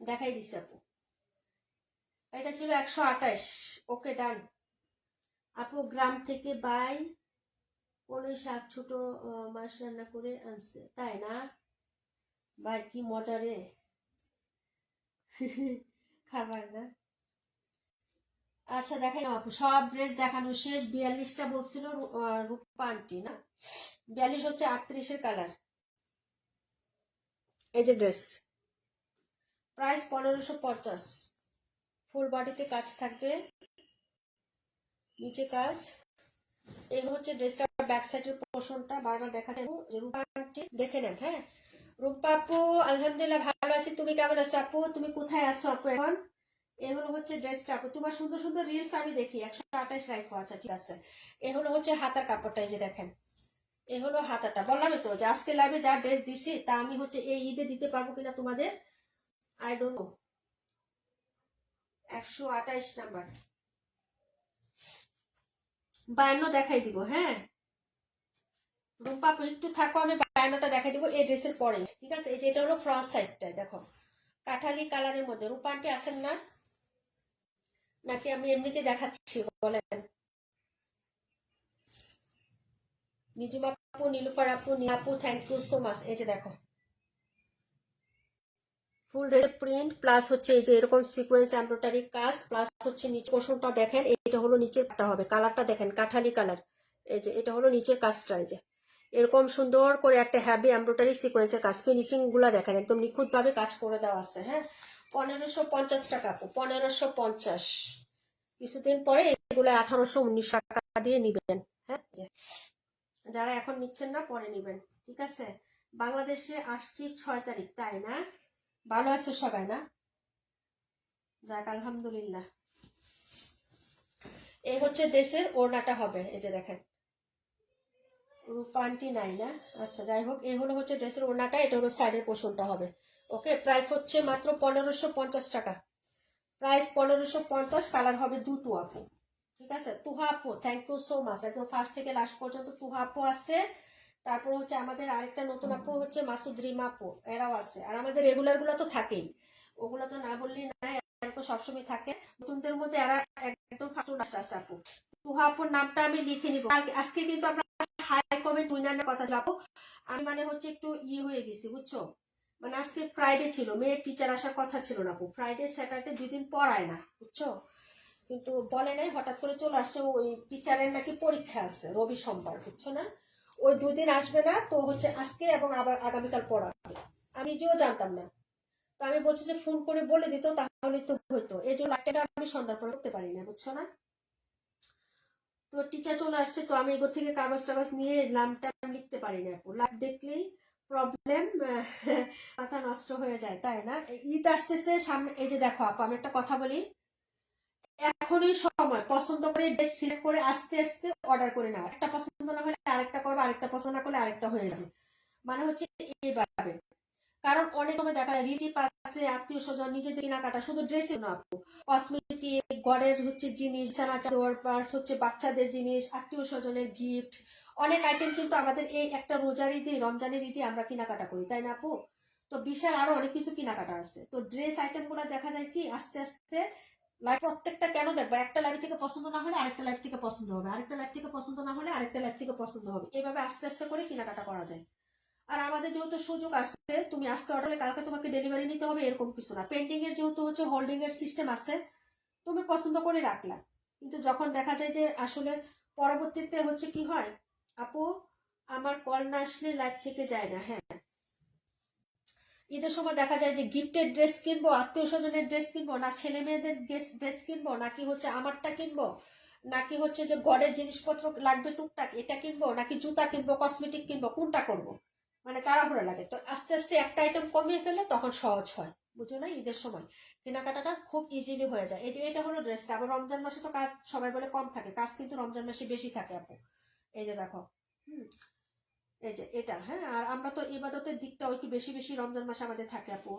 দেখাই দিছি আপু। এটা ছিল 128। ওকে ডান। আপু গ্রাম থেকে বাই কলই শাক ছোট মাছ রান্না করে আনছে, তাই না ভাই? কি মজা রে। খাবার না। আচ্ছা দেখাই না আপু, সব ড্রেস দেখানো শেষ। 42টা বলছিল রূপা আন্টি না? 42 হচ্ছে 38-এর কালার। এই যে ড্রেস, প্রাইস 1550। ফুল বডিতে কাজ থাকবে, নিচে কাজ। এই হচ্ছে ড্রেসটার ব্যাক সাইডের পোর্শনটা, বারবার দেখা যায় যে রূপা আন্টি দেখে নেন। হ্যাঁ রূপা আপু আলহামদুলিল্লাহ ভালো আছি, তুমি কেমন আছো আপু? তুমি কোথায় আছো আপু এখন? এ হলো হচ্ছে ড্রেসটা আপু, তোমার সুন্দর সুন্দর রিলস আমি দেখি। 128 রাখো, আচ্ছা ঠিক আছে। এ হলো হচ্ছে হাতার কাপড়টা, এই যে দেখেন। এ হলো হাতাটা। বললামই তো যে আজকে লাইভে যা ড্রেস দিছি তা আমি হচ্ছে এই ঈদে দিতে পারবো কিনা তোমাদের আই ডোন্ট নো। 128 নাম্বার 52 দেখাই দিব। হ্যাঁ রুম্পা আপু একটু থাকো, আমি 52টা দেখাই দিব এই ড্রেসের পরে, ঠিক আছে? এই যে এটা হলো ফ্রন্ট সাইডটা, দেখো কাঠালি কালারের মধ্যে। রূপা আন্টি আছেন না নাকি আমি এমনিতে দেখাচ্ছি বলেন? নিজুম আপু, নীলুফার আপু, আপু থ্যাংক ইউ সো মাচ। এই যে দেখো ফুল ড্রেস প্রিন্ট প্লাস হচ্ছে এই যে এরকম সিকোয়েন্স এমব্রয়ডারি কাজ, প্লাস হচ্ছে নিচে পোর্শনটা দেখেন। এটা হলো নিচের পাটটা হবে, কালারটা দেখেন কাঠালি কালার। এই যে এটা হলো নিচের কাজটা, এই যে এরকম সুন্দর করে একটা হ্যাভি এমব্রয়ডারি সিকোয়েন্সের কাজ। ফিনিশিং গুলা দেখেন একদম নিখুঁত ভাবে কাজ করে দেওয়া আছে। হ্যাঁ 1550 টাকা আপু, 1550। কিছুদিন পরে এগুলো 1819 টাকা দিয়ে নিবেন। হ্যাঁ যারা এখন নিচ্ছেন না পরে নিবেন, ঠিক আছে? বাংলাদেশে আসছি 6 তারিখ, তাই না? ভালো আছে সবাই না? যাক আলহামদুলিল্লাহ। এই হচ্ছে দেশের ওড়নাটা হবে, এই যে দেখেন। রূপান্টি নাই না? আচ্ছা যাই হোক, এই হলো হচ্ছে ড্রেসের ওড়নাটা, এটা হলো সাইডের পোর্শনটা হবে। ওকে প্রাইস হচ্ছে মাত্র 1550 টাকা। প্রাইস 1550, কালার হবে দুটো আপু, ঠিক আছে? তুহা আপু থ্যাংক ইউ সো মাচ, একদম ফার্স্ট থেকে লাস্ট পর্যন্ত তুহা আপু আছে। তারপর হচ্ছে আমাদের আরেকটা নতুন আপু হচ্ছে মাসুদ রিমা আপু, এরাও আছে। আর আমাদের রেগুলার গুলো তো থাকেই, ওগুলো তো না বললেই না, এরা তো সবসময় থাকে। নতুনদের মধ্যে এরা একদম ফার্স্ট আছে আপু। তুহা আপুর নামটা আমি লিখে নিব। আজকে কিন্তু আমরা হাই কমেন্ট উইনারের কথা যাবো। আমি মানে হচ্ছে একটু হয়ে গেছি বুঝছো, মানে আজকে ফ্রাইডে ছিল, মেয়ের টিচার আসার কথা ছিল না আপু। ফ্রাইডে স্যাটারডে 2 দিন পড়ায় না বুঝছো, কিন্তু বলে নাই, হঠাৎ করে চলে আসছে। ওই টিচারের নাকি পরীক্ষা আছে রবি সোমবার, বুঝছো না? ওই 2 দিন আসবে না, তো হচ্ছে আজকে এবং আবার আগামীকাল পড়াবে। আমি নিজেও জানতাম না, তো আমি বলছি যে ফোন করে বলে দিত তাহলে তো হইতো। এই জন্য লাইভটা আমি সন্ধ্যার পরে করতে পারি না, বুঝছো না? তো টিচার চলে আসছে, তো আমি এগুলো থেকে কাগজ টাগজ নিয়ে নামটা লিখতে পারি না আপু। লাইভ দেখলেই প্রবলেম, মাথা নষ্ট হয়ে যায়, তাই না? ঈদ আসতেছে সামনে, এই যে দেখো আপু আমি একটা কথা বলি, এখনই সময় পছন্দ করে ড্রেস সিলেক্ট করে আস্তে আস্তে অর্ডার করে নেওয়া। একটা পছন্দ না হলে আরেকটা করবো, আরেকটা পছন্দ না করলে আরেকটা হয়ে যাবে, মানে হচ্ছে এইভাবে। কারণ অনেক সময় দেখা যায় রিলেটিভ আছে, আত্মীয় স্বজন, নিজেদের কেনাকাটা, শুধু ড্রেসে না আপু, কসমেটিক, ঘরের হচ্ছে জিনিস, সানাচার পার্স, হচ্ছে বাচ্চাদের জিনিস, আত্মীয় স্বজনের গিফট, অনেক আইটেম কিন্তু আমাদের এই একটা রোজার ঈদে, রমজানের ঈদে আমরা কেনাকাটা করি, তাই না আপু? তো বিশাল আরো অনেক কিছু কেনাকাটা আছে। তো ড্রেস আইটেম গুলো দেখা যায় কি আস্তে আস্তে লাইফ, প্রত্যেকটা কেন দেখবা, একটা লাইফ থেকে পছন্দ না হলে আরেকটা লাইফ থেকে পছন্দ হবে, আরেকটা লাইফ থেকে পছন্দ না হলে আরেকটা লাইফ থেকে পছন্দ হবে, এইভাবে আস্তে আস্তে করে কেনাকাটা করা যায়। আর আমাদের যেহেতু সুযোগ আছে, তুমি আজকে অর্ডারে কালকে তোমাকে ডেলিভারি নিতে হবে এরকম কিছু না। পেন্ডিং এর যেহেতু হচ্ছে হোল্ডিং এর সিস্টেম আছে, তুমি পছন্দ করে রাখলা, কিন্তু যখন দেখা যায় যে আসলে পরবর্তীতে হচ্ছে কি হয় আপু, আমার কল না আসলে লাইফ থেকে যায় না। হ্যাঁ ঈদের সময় দেখা যায় যে গিফটের ড্রেস কিনবো, আত্মীয় স্বজনের ড্রেস কিনবো, না ছেলে মেয়েদের ড্রেস কিনবো, নাকি হচ্ছে আমারটা কিনবো, নাকি হচ্ছে যে ঘরের জিনিসপত্র লাগবে টুকটাক এটা কিনবো, নাকি জুতা কিনবো, কসমেটিক কিনবো, কোনটা করবো, মানে তাড়াহুড়া লাগে। তো আস্তে আস্তে একটা আইটেম কমিয়ে ফেললে তখন সহজ হয়, বুঝো না? ঈদের সময় কেনাকাটাটা খুব ইজিলি হয়ে যায়। এই যে এটা হলো ড্রেসটা। আবার রমজান মাসে তো কাজ সবাই বলে কম থাকে, কাজ কিন্তু রমজান মাসে বেশি থাকে আপু। এই যে দেখো, হুম, এই যে এটা। হ্যাঁ আর আমরা তো ইবাদতের দিকটাও একটু বেশি বেশি রমজান মাসে আমাদের থাকে আপু।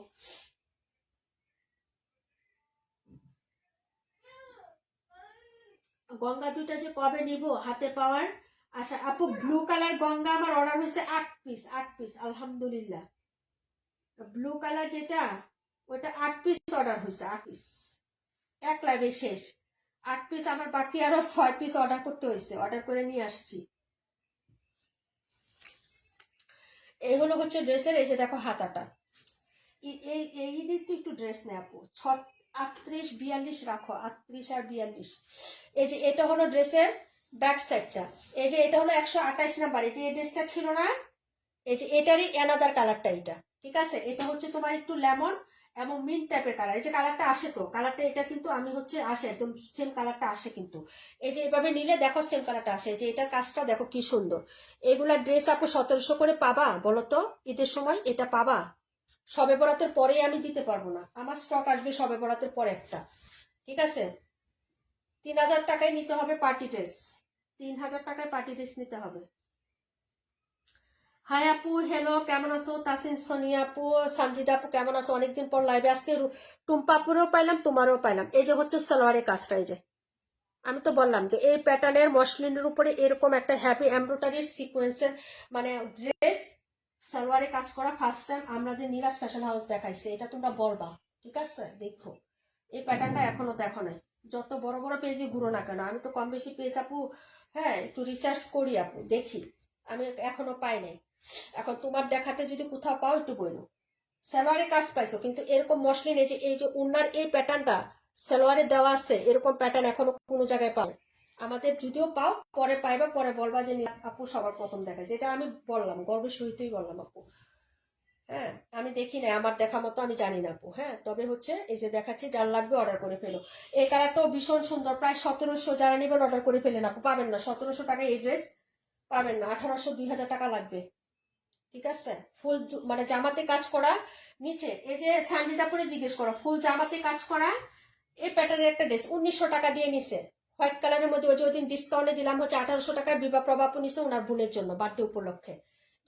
গঙ্গা দুইটা যে কবে নিব হাতে পাওয়ার আশা আপু। ব্লু কালার গঙ্গা আমার অর্ডার হয়েছে 8 পিস, 8 পিস আলহামদুলিল্লাহ। ব্লু কালার যেটা ওইটা 8 পিস অর্ডার হয়েছে, 8 পিস এক লাইভে শেষ। 8 পিস আমার বাকি আরো 6 পিস অর্ডার করতে হয়েছে, অর্ডার করে নিয়ে আসছি। এই হলো হচ্ছে ড্রেসের, এই যে দেখো হাতাটা। এই এই দিক একটু ড্রেস নেই আপু, 38 42 রাখো, 38 আর 42। এই যে এটা হলো ড্রেসের ব্যাক সাইডটা, এই যে এটা হলো 128 নাম্বার। এই যে এই ড্রেসটা ছিল না, এই যে এটারই অ্যানাদার কালারটা এটা, ঠিক আছে। এটা হচ্ছে তোমার একটু লেমন এবং মিন্ট টাইপের কালার। এই যে কালারটা আসে, তো কালারটা এটা কিন্তু আমি হচ্ছে আসে একদম সেম কালারটা আসে কিন্তু। এই যে এভাবে নিলে দেখো সেম কালারটা আসে। যে এটার কাজটা দেখো কি সুন্দর। এগুলা ড্রেস আপু 1700 করে পাবা বলো তো ঈদের সময়? এটা পাবা? সবে বরাতের পরে আমি দিতে পারবো না, আমার স্টক আসবে সবে বরাতের পরে একটা, ঠিক আছে। 3000 টাকায় নিতে হবে পার্টি ড্রেস, 3000 টাকায় পার্টি ড্রেস নিতে হবে। হাই আপু, হ্যালো, কেমন আছো? তাসিন, সোনিয়া আপু, সঞ্জিদা আপু কেমন আছো? অনেকদিন পর লাইভে আজকে টুম্পা আপুরেও পাইলাম, তোমারও পাইলাম। এই যে হচ্ছে সালোয়ারের কাজটা, এই যে আমি তো বললাম যে এই প্যাটার্নের মসলিনের উপরে এরকম একটা হ্যাপি এমব্রয়ডারির সিকোয়েন্সের মানে ড্রেস সালোয়ারে কাজ করা ফার্স্ট টাইম আমাদের নীলাজ ফ্যাশন হাউস দেখাইছে। এটা তোমরা বলবা, ঠিক আছে। দেখো এই প্যাটার্নটা এখনো দেখো নাই, যত বড় বড় পেজই ঘুরো না কেন। আমি তো কম বেশি পেজ আপু, হ্যাঁ, একটু রিচার্জ করি আপু, দেখি। আমি এখনো পাই নাই। এখন তোমার দেখাতে যদি কোথাও পাও একটু বলো। সালোয়ারে কাজ পাইছো, কিন্তু এরকম মসলিন এই যে উন্নার এই প্যাটার্নটা সালোয়ারে দেওয়া আছে, এরকম প্যাটার্ন এখনো কোনো জায়গায় পাও। আমাদের যদিও পাও, পরে পাইবা, পরে বলবা যে আপু সবার প্রথম দেখাইছে। এটা আমি বললাম, গর্বের সহিতই বললাম আপু। হ্যাঁ, আমি দেখি না, আমার দেখা মতো আমি জানি না আপু। হ্যাঁ, তবে হচ্ছে এই যে দেখাচ্ছি, যার লাগবে অর্ডার করে ফেলো। এই কালারটাও ভীষণ সুন্দর, প্রায় 1700। যারা নেবেন অর্ডার করে ফেলেন আপু, পাবেন না 1700 টাকায় এই ড্রেস, পাবেন না। 1800 2000 টাকা লাগবে, ঠিক আছে। ফুল মানে জামাতে কাজ করা নিচে, এই যে সানজিদাপুরে জিজ্ঞেস করা, ফুল জামাতে কাজ করা এই প্যাটার্নের একটা ড্রেস 1900 টাকা দিয়ে নিছে, হোয়াইট কালারের মধ্যে। ওই যে ওই দিন ডিসকাউন্টে দিলাম হচ্ছে 1800 টাকায়, বিবাহ প্রভাব নিছে ওনার বোনের জন্য বার্থডে উপলক্ষে,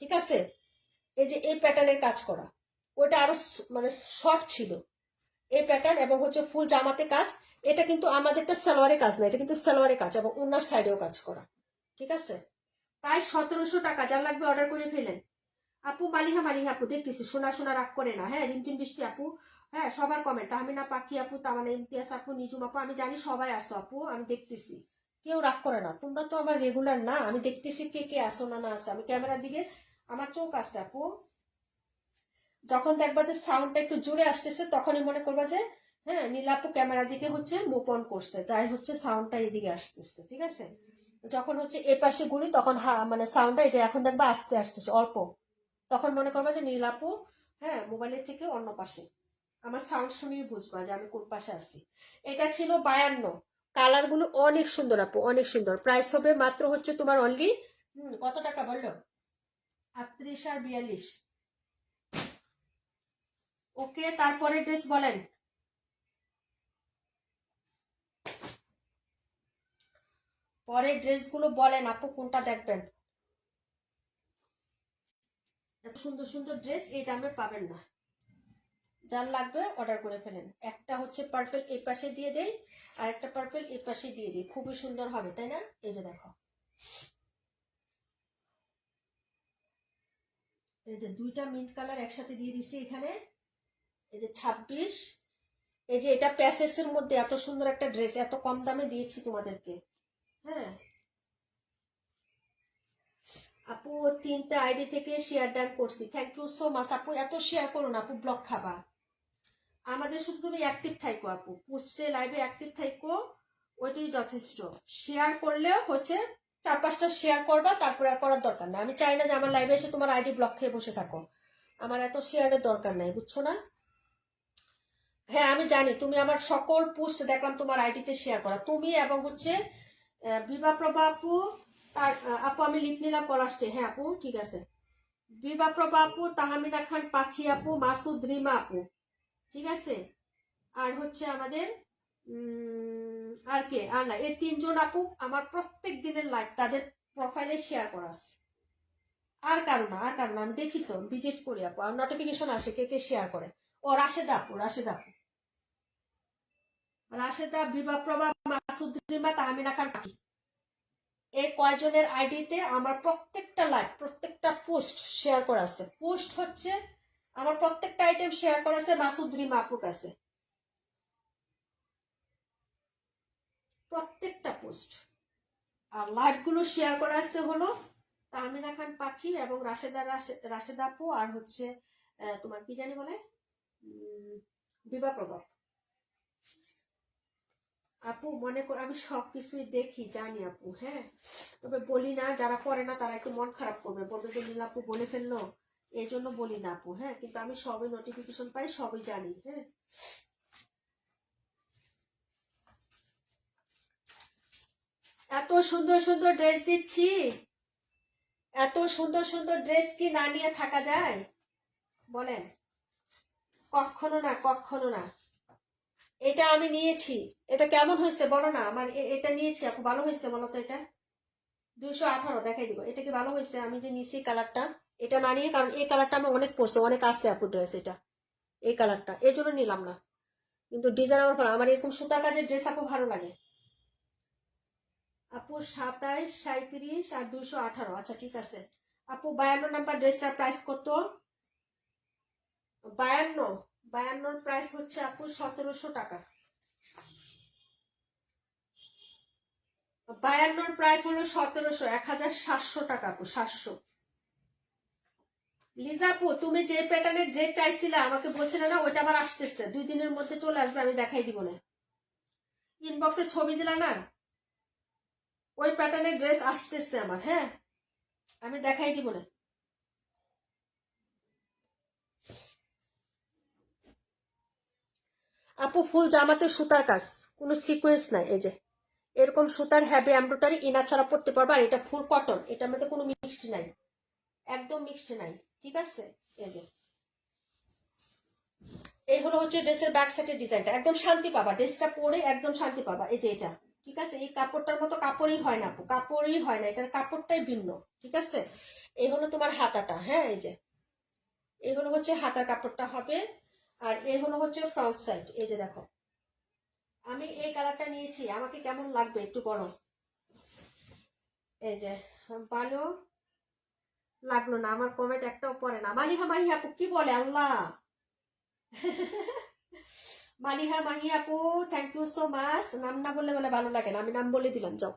ঠিক আছে। এই যে এই প্যাটার্নের কাজ করা, ওটা আরো মানে শর্ট ছিল এই প্যাটার্ন, এবং হচ্ছে ফুল জামাতে কাজ। এটা কিন্তু আমাদেরটা সালোয়ারে কাজ না, এটা কিন্তু সালোয়ারে কাজ এবং ওনার সাইডেও কাজ করা, ঠিক আছে। প্রায় 1700 টাকা, যার লাগবে অর্ডার করে ফেলেন আপু। মালিহা, মালিহা আপু দেখতেছি, শোনা শোনা রাগ করে না। হ্যাঁ, রিমঝিম বৃষ্টি আপু, হ্যাঁ সবার কমেন্ট, তাহমিনা পাখি আপু, তামানা ইমতিয়াজ আপু, নিজুম আপু, আমি জানি সবাই আসো আপু, আমি দেখতেছি, কেউ রাগ করে না। তোমরা তো আমার রেগুলার না, আমি দেখতেছি কে কে আসো না না আসো, আমি ক্যামেরার দিকে আমার চোখ আছে আপু। যখন দেখবা যে সাউন্ডটা একটু জোরে আসতেছে, তখনই মনে করবা যে হ্যাঁ নীলাপু ক্যামেরার দিকে হচ্ছে মুভ অন করছে, যাই হচ্ছে সাউন্ডটা এদিকে আসতেছে, ঠিক আছে। যখন হচ্ছে এ পাশে ঘুরি তখন মানে সাউন্ডটা এই যে এখন দেখবা আস্তে আসতেছে অল্প, তখন মনে করবা যে নীলাপু হ্যাঁ মোবাইলের থেকে অন্য পাশে। আমার সাউন্ড শুনেই বুঝবা যে আমি কোন পাশে আছি। এটা ছিল 52। কালার গুলো অনেক সুন্দর আপু, অনেক সুন্দর। প্রাইস হবে মাত্র হচ্ছে তোমার অনলি কত টাকা বললো? 38 আর 42। ওকে, তারপরে ড্রেস বলেন। পরের ড্রেসগুলো বলেন আপু, কোনটা দেখবেন? এত সুন্দর সুন্দর ড্রেস এই দামে পাবেন না, যার লাগবে অর্ডার করে ফেলেন। একটা হচ্ছে পার্পেল এই পাশে দিয়ে দেই, আর একটা পার্পেল এই পাশে দিয়ে দিই, খুবই সুন্দর হবে তাই না? এই যে দেখো, এই যে দুইটা মিন্ট কালার একসাথে দিয়ে দিছি এখানে। এই যে 26। এই যে এটা প্যাসেসের মধ্যে এত সুন্দর একটা ড্রেস এত কম দামে দিয়েছি তোমাদেরকে। হ্যাঁ আপু, 3টা আইডি থেকে শেয়ার ডান করছি, থ্যাংক ইউ সো মাচ আপু। এত শেয়ার করুন আপু, ব্লক খাবা। আমাদের শুধু তুমি অ্যাক্টিভ থাইকো আপু, পোস্টে লাইভে অ্যাক্টিভ থাইকো, ওইটাই যথেষ্ট। শেয়ার করলেও হচ্ছে 4-5টা শেয়ার করবা, তারপরে আর করার দরকার নাই। আমি চাই না যে আমার লাইভে এসে তোমার আইডি ব্লক খেয়ে বসে থাকো, আমার এত শেয়ারের দরকার নাই, বুঝছো না? হ্যাঁ আমি জানি, তুমি আমার সকল পোস্ট দেখলাম তোমার আইডিতে শেয়ার করা, তুমি এবং হচ্ছে বিভা প্রভা আপু। তার আপু আমি লিখ নিলাম, কল আসছে। হ্যাঁ আপু ঠিক আছে। বিভা প্রভা আপু, তাহমিনা খান পাখি আপু, মাসুদ রিমা আপু, ঠিক আছে। আর হচ্ছে আমাদের আর কে আর না, এই 3জন আপু আমার প্রত্যেক দিনের লাইভ তাদের প্রোফাইলে শেয়ার করা আছে। আর কারো না, আর কারো না, আমি দেখি তো ভিজিট করি আপু, আর নোটিফিকেশন আসে কে কে শেয়ার করে। ও রাশেদা আপু, রাশেদা আপু, রাশেদা, বিভা প্রভা, মাসুদ রিমা, তাহমিনা খান পাখি, এই কয়জনের আইডিতে আমার প্রত্যেকটা লাইভ প্রত্যেকটা পোস্ট শেয়ার করা আছে। পোস্ট হচ্ছে আমার প্রত্যেকটা আইটেম শেয়ার করেছে মাসুদ রিমা আপুর কাছে, প্রত্যেকটা পোস্ট। আর লাইভ গুলো শেয়ার করা আছে হলো তাহমিনা খান পাখি এবং রাশেদা আপু, আর হচ্ছে তোমার কি জানি বলে বিভা প্রভাব আপু। মনে করো আমি সবকিছুই দেখি জানি আপু, হ্যাঁ, তবে বলি না, যারা করে না তারা একটু মন খারাপ করবে, বলবে যে নীলা আপু বলে ফেললো, এই জন্য বলি না আপু, হ্যাঁ, কিন্তু আমি সবই নোটিফিকেশন পাই, সবই জানি, হ্যাঁ। এত সুন্দর সুন্দর ড্রেস দিচ্ছি, এত সুন্দর সুন্দর ড্রেস কি না নিয়ে থাকা যায় বলেন? কখনো না, কখনো না। এটা আমি নিয়েছি, এটা কেমন হয়েছে বলো না, আমার এটা নিয়েছি আপু, ভালো হয়েছে বলো তো? এটা 218 দেখাই দিব, এটা কি ভালো হয়েছে? আমি যে নিছি কালারটা, এটা না নিয়ে, কারণ এই কালারটা আমি অনেক পরছি, অনেক আছে আপু ড্রেস, এটা এই কালারটা এই জন্য নিলাম না, কিন্তু ডিজাইন আমার ভালো, আমার এরকম সুতার কাজের ড্রেস আপু ভালো লাগে। আপু 27, 37 আর 218, আচ্ছা ঠিক আছে আপু। 52 নাম্বার ড্রেসটার প্রাইস কত? 52, 52 প্রাইস হচ্ছে আপু 1700 টাকা। 52 প্রাইস হলো 1700, 1700 টাকা আপু, 700। লিজা আপু তুমি যে প্যাটার্নের ড্রেস চাইছিলে আমাকে বলছিলে না, ওইটা আবার আসতেছে, 2 দিনের মধ্যে চলে আসবে, আমি দেখাই দিব না। ইনবক্সে ছবি দিলা না, ওই প্যাটার্নের ড্রেস আসতেছে আমার, হ্যাঁ, আমি দেখাই দিব না। আপু ফুল জামাতে সুতার কাজ, কোনো সিকোয়েন্স নাই, এই যে এরকম সুতার হ্যাভি এমব্রয়ডারি ইনার ছাড়া পড়তে পারবা, আর এটা ফুল কটন, এটার মধ্যে কোনো মিক্সড নাই, একদম মিক্সড নাই, ঠিক আছে। এই যে এই হলো হচ্ছে ড্রেসের ব্যাক সাইডের ডিজাইনটা, একদম শান্তি পাবা, ড্রেসটা পরে একদম শান্তি পাবা। এই যে এটা, ঠিক আছে, এই কাপড়টার মতো কাপড়ই হয় না আপু, কাপড়ই হয় না, এটার কাপড়টাই ভিন্ন, ঠিক আছে। এই হলো তোমার হাতাটা, হ্যাঁ, এই যে এই হলো হচ্ছে হাতার কাপড়টা হবে, আর এই হলো হচ্ছে ফ্রন্ট সাইড। এই যে দেখো আমি এই কালারটা নিয়েছি, আমাকে কেমন লাগবে একটু বলো? এই যে ভালো লাগলো না, আমার কমেন্ট একটাও পড়ে না। মালিহা মাহি আপু কি বলে আল্লাহ, মালিহা মাহি আপু থ্যাংক ইউ সো মাচ। নাম না বললে বলে ভালো লাগে না, আমি নাম বলে দিলাম, যাও।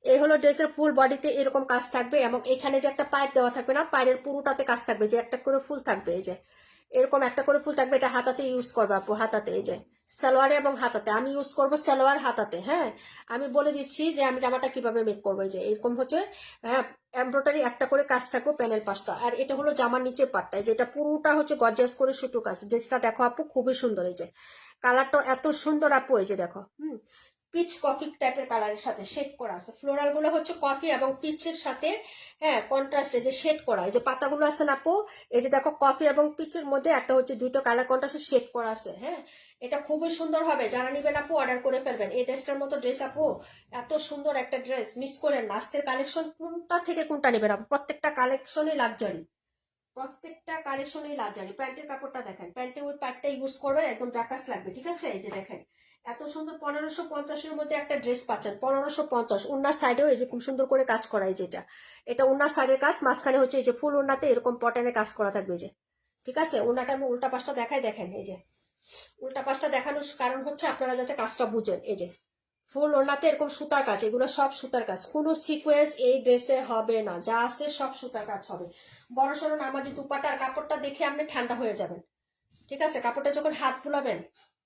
এই হলো ড্রেসের ফুল বডিতে এরকম কাজ থাকবে, এবং এখানে যে একটা পাইপ দেওয়া থাকবে না, পায়ের পুরোটাতে কাজ থাকবে, যে একটা করে ফুল থাকবে, এই যে এরকম একটা করে ফুল থাকবে, এটা হাতাতে ইউজ করবে আপু, হাতাতে, এই যে সালোয়ারে এবং হাতাতে, আমি ইউজ করব সালোয়ার হাতাতে, হ্যাঁ। আমি বলে দিচ্ছি যে আমি জামাটা কিভাবে মেক করবো, এই যে এরকম হচ্ছে, হ্যাঁ, এমব্রয়ডারি একটা করে কাজ থাকবে প্যানেল পাশটা, আর এটা হলো জামার নিচের পাটটা, যেটা পুরোটা হচ্ছে গর্জিয়াস করে সুতো কাজ। ড্রেসটা দেখো আপু খুবই সুন্দর, এই যে কালারটা এত সুন্দর আপু, এই যে দেখো, পিচ কফি টাইপের কালারের সাথে শেড করা আছে, ফ্লোরাল গুলো হচ্ছে কফি এবং পিচের সাথে, হ্যাঁ, কন্ট্রাস্টে যে শেড করা, এই যে পাতাগুলো আছে না আপু, এই যে দেখো কফি এবং পিচের মধ্যে একটা হচ্ছে দুটো কালার কন্ট্রাস্টে শেড করা আছে, হ্যাঁ। এটা খুবই সুন্দর হবে, যারা নিবেন আপু অর্ডার করে ফেলবেন। এই ড্রেসটার মতো ড্রেস আপু, এত সুন্দর একটা ড্রেস মিস করেন না। আজকের কালেকশন কোনটা থেকে কোনটা নেবেন আপু, প্রত্যেকটা কালেকশনই লাক্সারি, প্রত্যেকটা কালেকশনই লাক্সারি। প্যান্টের কাপড়টা দেখেন, প্যান্টে ওই প্যান্টটা ইউজ করবেন, একদম জাকাস লাগবে, ঠিক আছে। এই যে দেখেন এত সুন্দর 1550-এর মধ্যে একটা ড্রেস পাচ্ছেন, 1550। ওনার সাইডেও এই যে খুব সুন্দর করে কাজ করা, এই যেটা এটা ওনার সাইডের কাজ, মাঝখানে হচ্ছে এই যে ফুল ওনাতে এরকম পটেনে কাজ করা থাকবে, এই যে ঠিক আছে। ওনাটা আমি উল্টা পাশটা দেখাই, দেখেন এই যে উল্টা পাশটা দেখানোর কারণ হচ্ছে আপনারা যাতে কাজটা বুঝেন। এই যে ফুল ওনাতে এরকম সুতার কাজ, এগুলো সব সুতার কাজ, কোনো সিকোয়েন্স এই ড্রেসে হবে না, যা আছে সব সুতার কাজ হবে। বড় সড়ো নামাজি দুপাটার কাপড়টা দেখে আপনি ঠান্ডা হয়ে যাবেন, ঠিক আছে। কাপড়টা যখন হাত বুলাবেন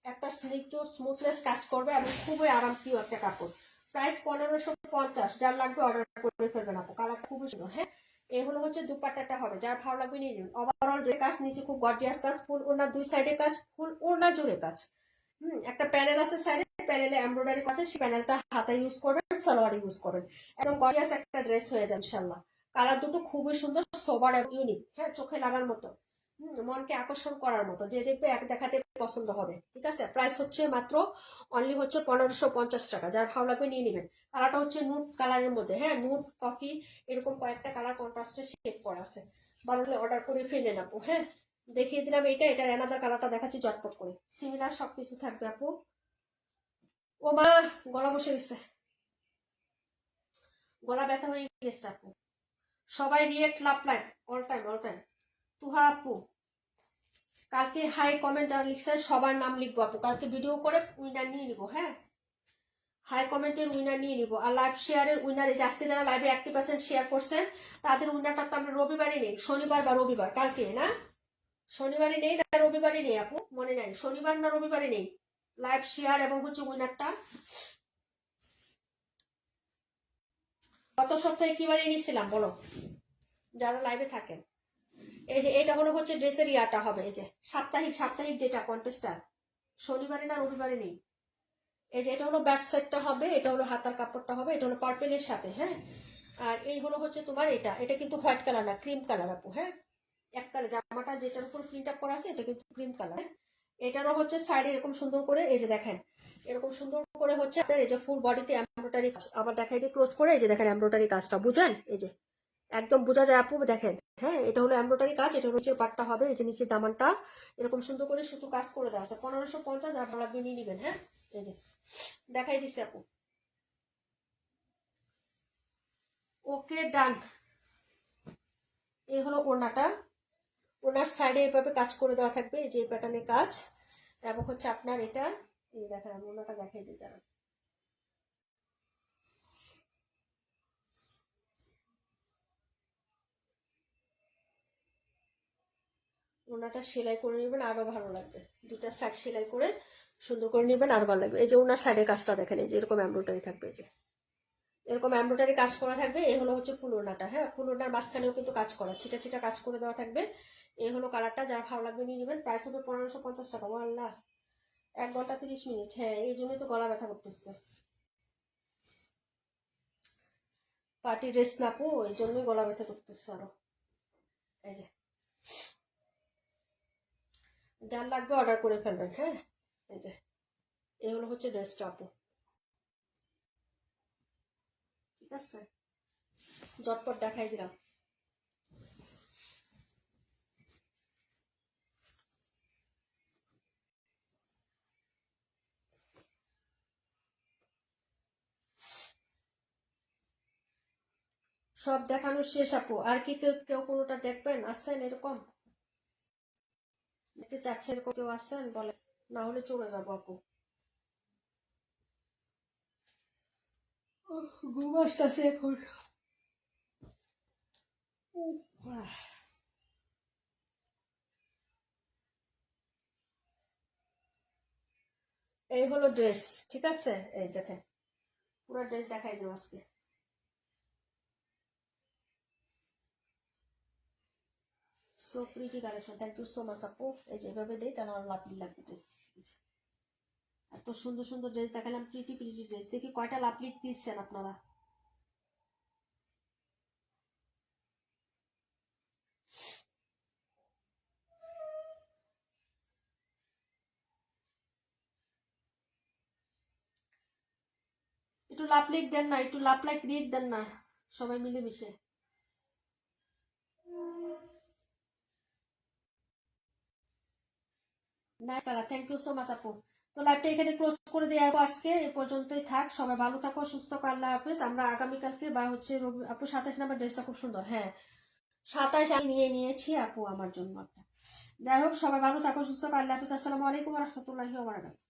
একটা স্নিগ্ধ স্মুথনেস কাজ করবে, এবং খুবই আরামপ্রিয় একটা কাপড়। প্রাইস 1550, যার লাগবে অর্ডার করে ফেলবেন আপু, কালার খুবই সুন্দর, হ্যাঁ। এই হলো হচ্ছে দুপাট্টাটা হবে, যার ভালো লাগবে নিয়ে নিন। ওভারঅল ড্রেস কাজ, নিচে খুব গর্জিয়াস কাজ, ফুল ওনার দুই সাইডে কাজ, ফুল ওনা জুড়ে কাজ। একটা প্যানেল আছে সাইডে, প্যানেলে এমব্রয়ডারি আছে, সেই প্যানেলটা হাতে ইউজ করবেন, সালোয়ার ইউজ করবেন, একদম গর্জিয়াস একটা ড্রেস হয়ে যাবে ইনশাল্লাহ। কালার দুটো খুবই সুন্দর, সোবার এবং ইউনিক, হ্যাঁ, চোখে লাগার মতো, মনকে আকর্ষণ করার মতো, যে দেখবে এক দেখাতে পছন্দ হবে, ঠিক আছে। প্রাইস হচ্ছে মাত্র অনলি হচ্ছে 1550 টাকা, যার ভালো লাগবে নিয়ে নেবেন। কালারটা হচ্ছে নুট কালারের মধ্যে, হ্যাঁ, নুট কফি এরকম কয়েকটা কালার কন্ট্রাস্টে শেড করা আছে, ভালো হলে অর্ডার করে ফেলে আপু, হ্যাঁ। দেখিয়ে দিলাম এইটা, এটার এনাদার কালারটা দেখাচ্ছি জটপট করে, সিমিলার সবকিছু থাকবে আপু। ও মা, গলা বসে গেছে, গলা ব্যথা হয়ে গেছে আপু। সবাই react love live all time, all time. Tuha আপু কালকে হাই কমেন্ট যারা লিখছেন সবার নাম লিখবো আপু, কালকে ভিডিও করে উইনার নিয়ে নিবো। হ্যাঁ, হাই কমেন্টের উইনার নিয়ে নিবো। আর লাইভ শেয়ারের উইনার, এই যে আজকে যারা লাইভে 80% শেয়ার করছেন তাদের উইনারটা তো আমরা রবিবারই নেই, শনিবার বা রবিবার, কালকে না, শনিবারই নেই না রবিবারই নেই আপু, মনে নাই, শনিবার না রবিবারই নেই লাইভ শেয়ার এবং হচ্ছে উইনারটা। গত সপ্তাহে কি বারে নিছিলাম বলো, যারা লাইভে থাকেন। এই যে এটা হলো হচ্ছে ড্রেসের ইয়াটা হবে, এই যে সাপ্তাহিক সাপ্তাহিক যেটা কন্টেস্টটা শনিবারে না রবিবারে নেই। এই যে এটা হলো ব্যাক সাইডটা হবে, এটা হলো হাতার কাপড়টা হবে, এটা হলো পার্পেলের সাথে। হ্যাঁ, আর এই হলো হচ্ছে তোমার এটা, এটা কিন্তু হোয়াইট কালার না, ক্রিম কালার আপু। হ্যাঁ, এক কালার জামাটা যেটার উপর প্রিন্ট আপ করা আছে এটা কিন্তু ক্রিম কালার। এটারও হচ্ছে সাইডে এরকম সুন্দর করে, এই যে দেখেন এরকম সুন্দর করে হচ্ছে আপনার এই যে ফুল বডিতে এমব্রয়ডারি, আবার দেখাই দিয়ে ক্লোজ করে, এই যে দেখেন এমব্রয়ডারি কাজটা বুঝেন, এই যে একদম বোঝা যায় আপু, দেখেন। হ্যাঁ, এটা হলো এমব্রয়ডারি কাজ, এটা হচ্ছে পাটটা হবে, এই যে নিচে দামানটা এরকম সুন্দর করে শুধু কাজ করে দেওয়া আছে। 1550, যার ভালো লাগবে নিয়ে নিবেন। হ্যাঁ, এই যে দেখাই দিচ্ছে আপু। ওকে ডান। এই হলো ওড়নাটা, ওনার সাইডে এভাবে কাজ করে দেওয়া থাকবে, এই যে এই প্যাটার্নের কাজ, এবং হচ্ছে আপনার এটা, এই দেখেন আমি ওনাটা দেখাই দিই দাঁড়ান। ওনাটা সেলাই করে নেবেন আরো ভালো লাগবে, দুটা সাইড সেলাই করে সুন্দর করে নেবেন আরো ভালো লাগবে। এই যে ওনার সাইডের কাজটা দেখেন, এই যে এরকম এমব্রয়ডারি থাকবে, এই যে এরকম এমব্রয়ডারি কাজ করা থাকবে। এই হলো হচ্ছে ফুল ওড়নাটা। হ্যাঁ, ফুল ওড়নার মাঝখানেও কিন্তু কাজ করা, ছিটা ছিটা কাজ করে দেওয়া থাকবে। এই হলো কালারটা, যার ভালো লাগবে নিয়ে নেবেন। প্রাইস হবে 1550 টাকা। আল্লাহ, 1 ঘন্টা 30 মিনিট। হ্যাঁ, এই জন্যই তো গলা ব্যথা করতেছে, পার্টি ড্রেস না পু, এই জন্যই গলা ব্যথা করতেছে আরো। এই যে যার লাগবে অর্ডার করে ফেলবেন। হ্যাঁ, এই যে এই হলো হচ্ছে ড্রেসটা আপু, ঠিক আছে, ঝটপট দেখাই দিলাম। সব দেখানো শেষ আপু, আর কি কেউ কেউ কোনোটা দেখবেন, আসছেন এরকম দেখতে চাচ্ছে, এরকম কেউ আসছেন বলে, না হলে চলে যাবো আপু। ঘুম আসতেছে এখন। এই হলো ড্রেস, ঠিক আছে, এই দেখেন পুরো ড্রেস দেখাই দিলাম আজকে। So pretty collection, thank you so much আপু। এই যেভাবে দেই তাহলে আমার লাভলি লাগবে ড্রেস। এত সুন্দর সুন্দর ড্রেস দেখালাম, প্রিটি প্রিটি ড্রেস, দেখি কয়টা লাভলি দিচ্ছেন আপনারা। একটু লাভ লাইক দেন না, একটু লাভ লাইক রিড দেন না, সবাই মিলে মিশে। Nice colour, thank you so much আপু। তো লাইভটা এখানে ক্লোজ করে দিয়ে আজকে এ পর্যন্তই থাক। সবাই ভালো থাকো, সুস্থ থাকো, আল্লাহ হাফিজ। আমরা আগামীকালকে বা হচ্ছে আপু 27 নম্বর ড্রেসটা খুব সুন্দর। হ্যাঁ, 27 আমি নিয়ে নিয়েছি আপু আমার জন্য একটা। যাই হোক, সবাই ভালো থাকো, সুস্থ থাকো, আল্লাহ হাফিজ। আসসালামু আলাইকুম রহমতুল্লাহি ওয়া বারাকাতুহু।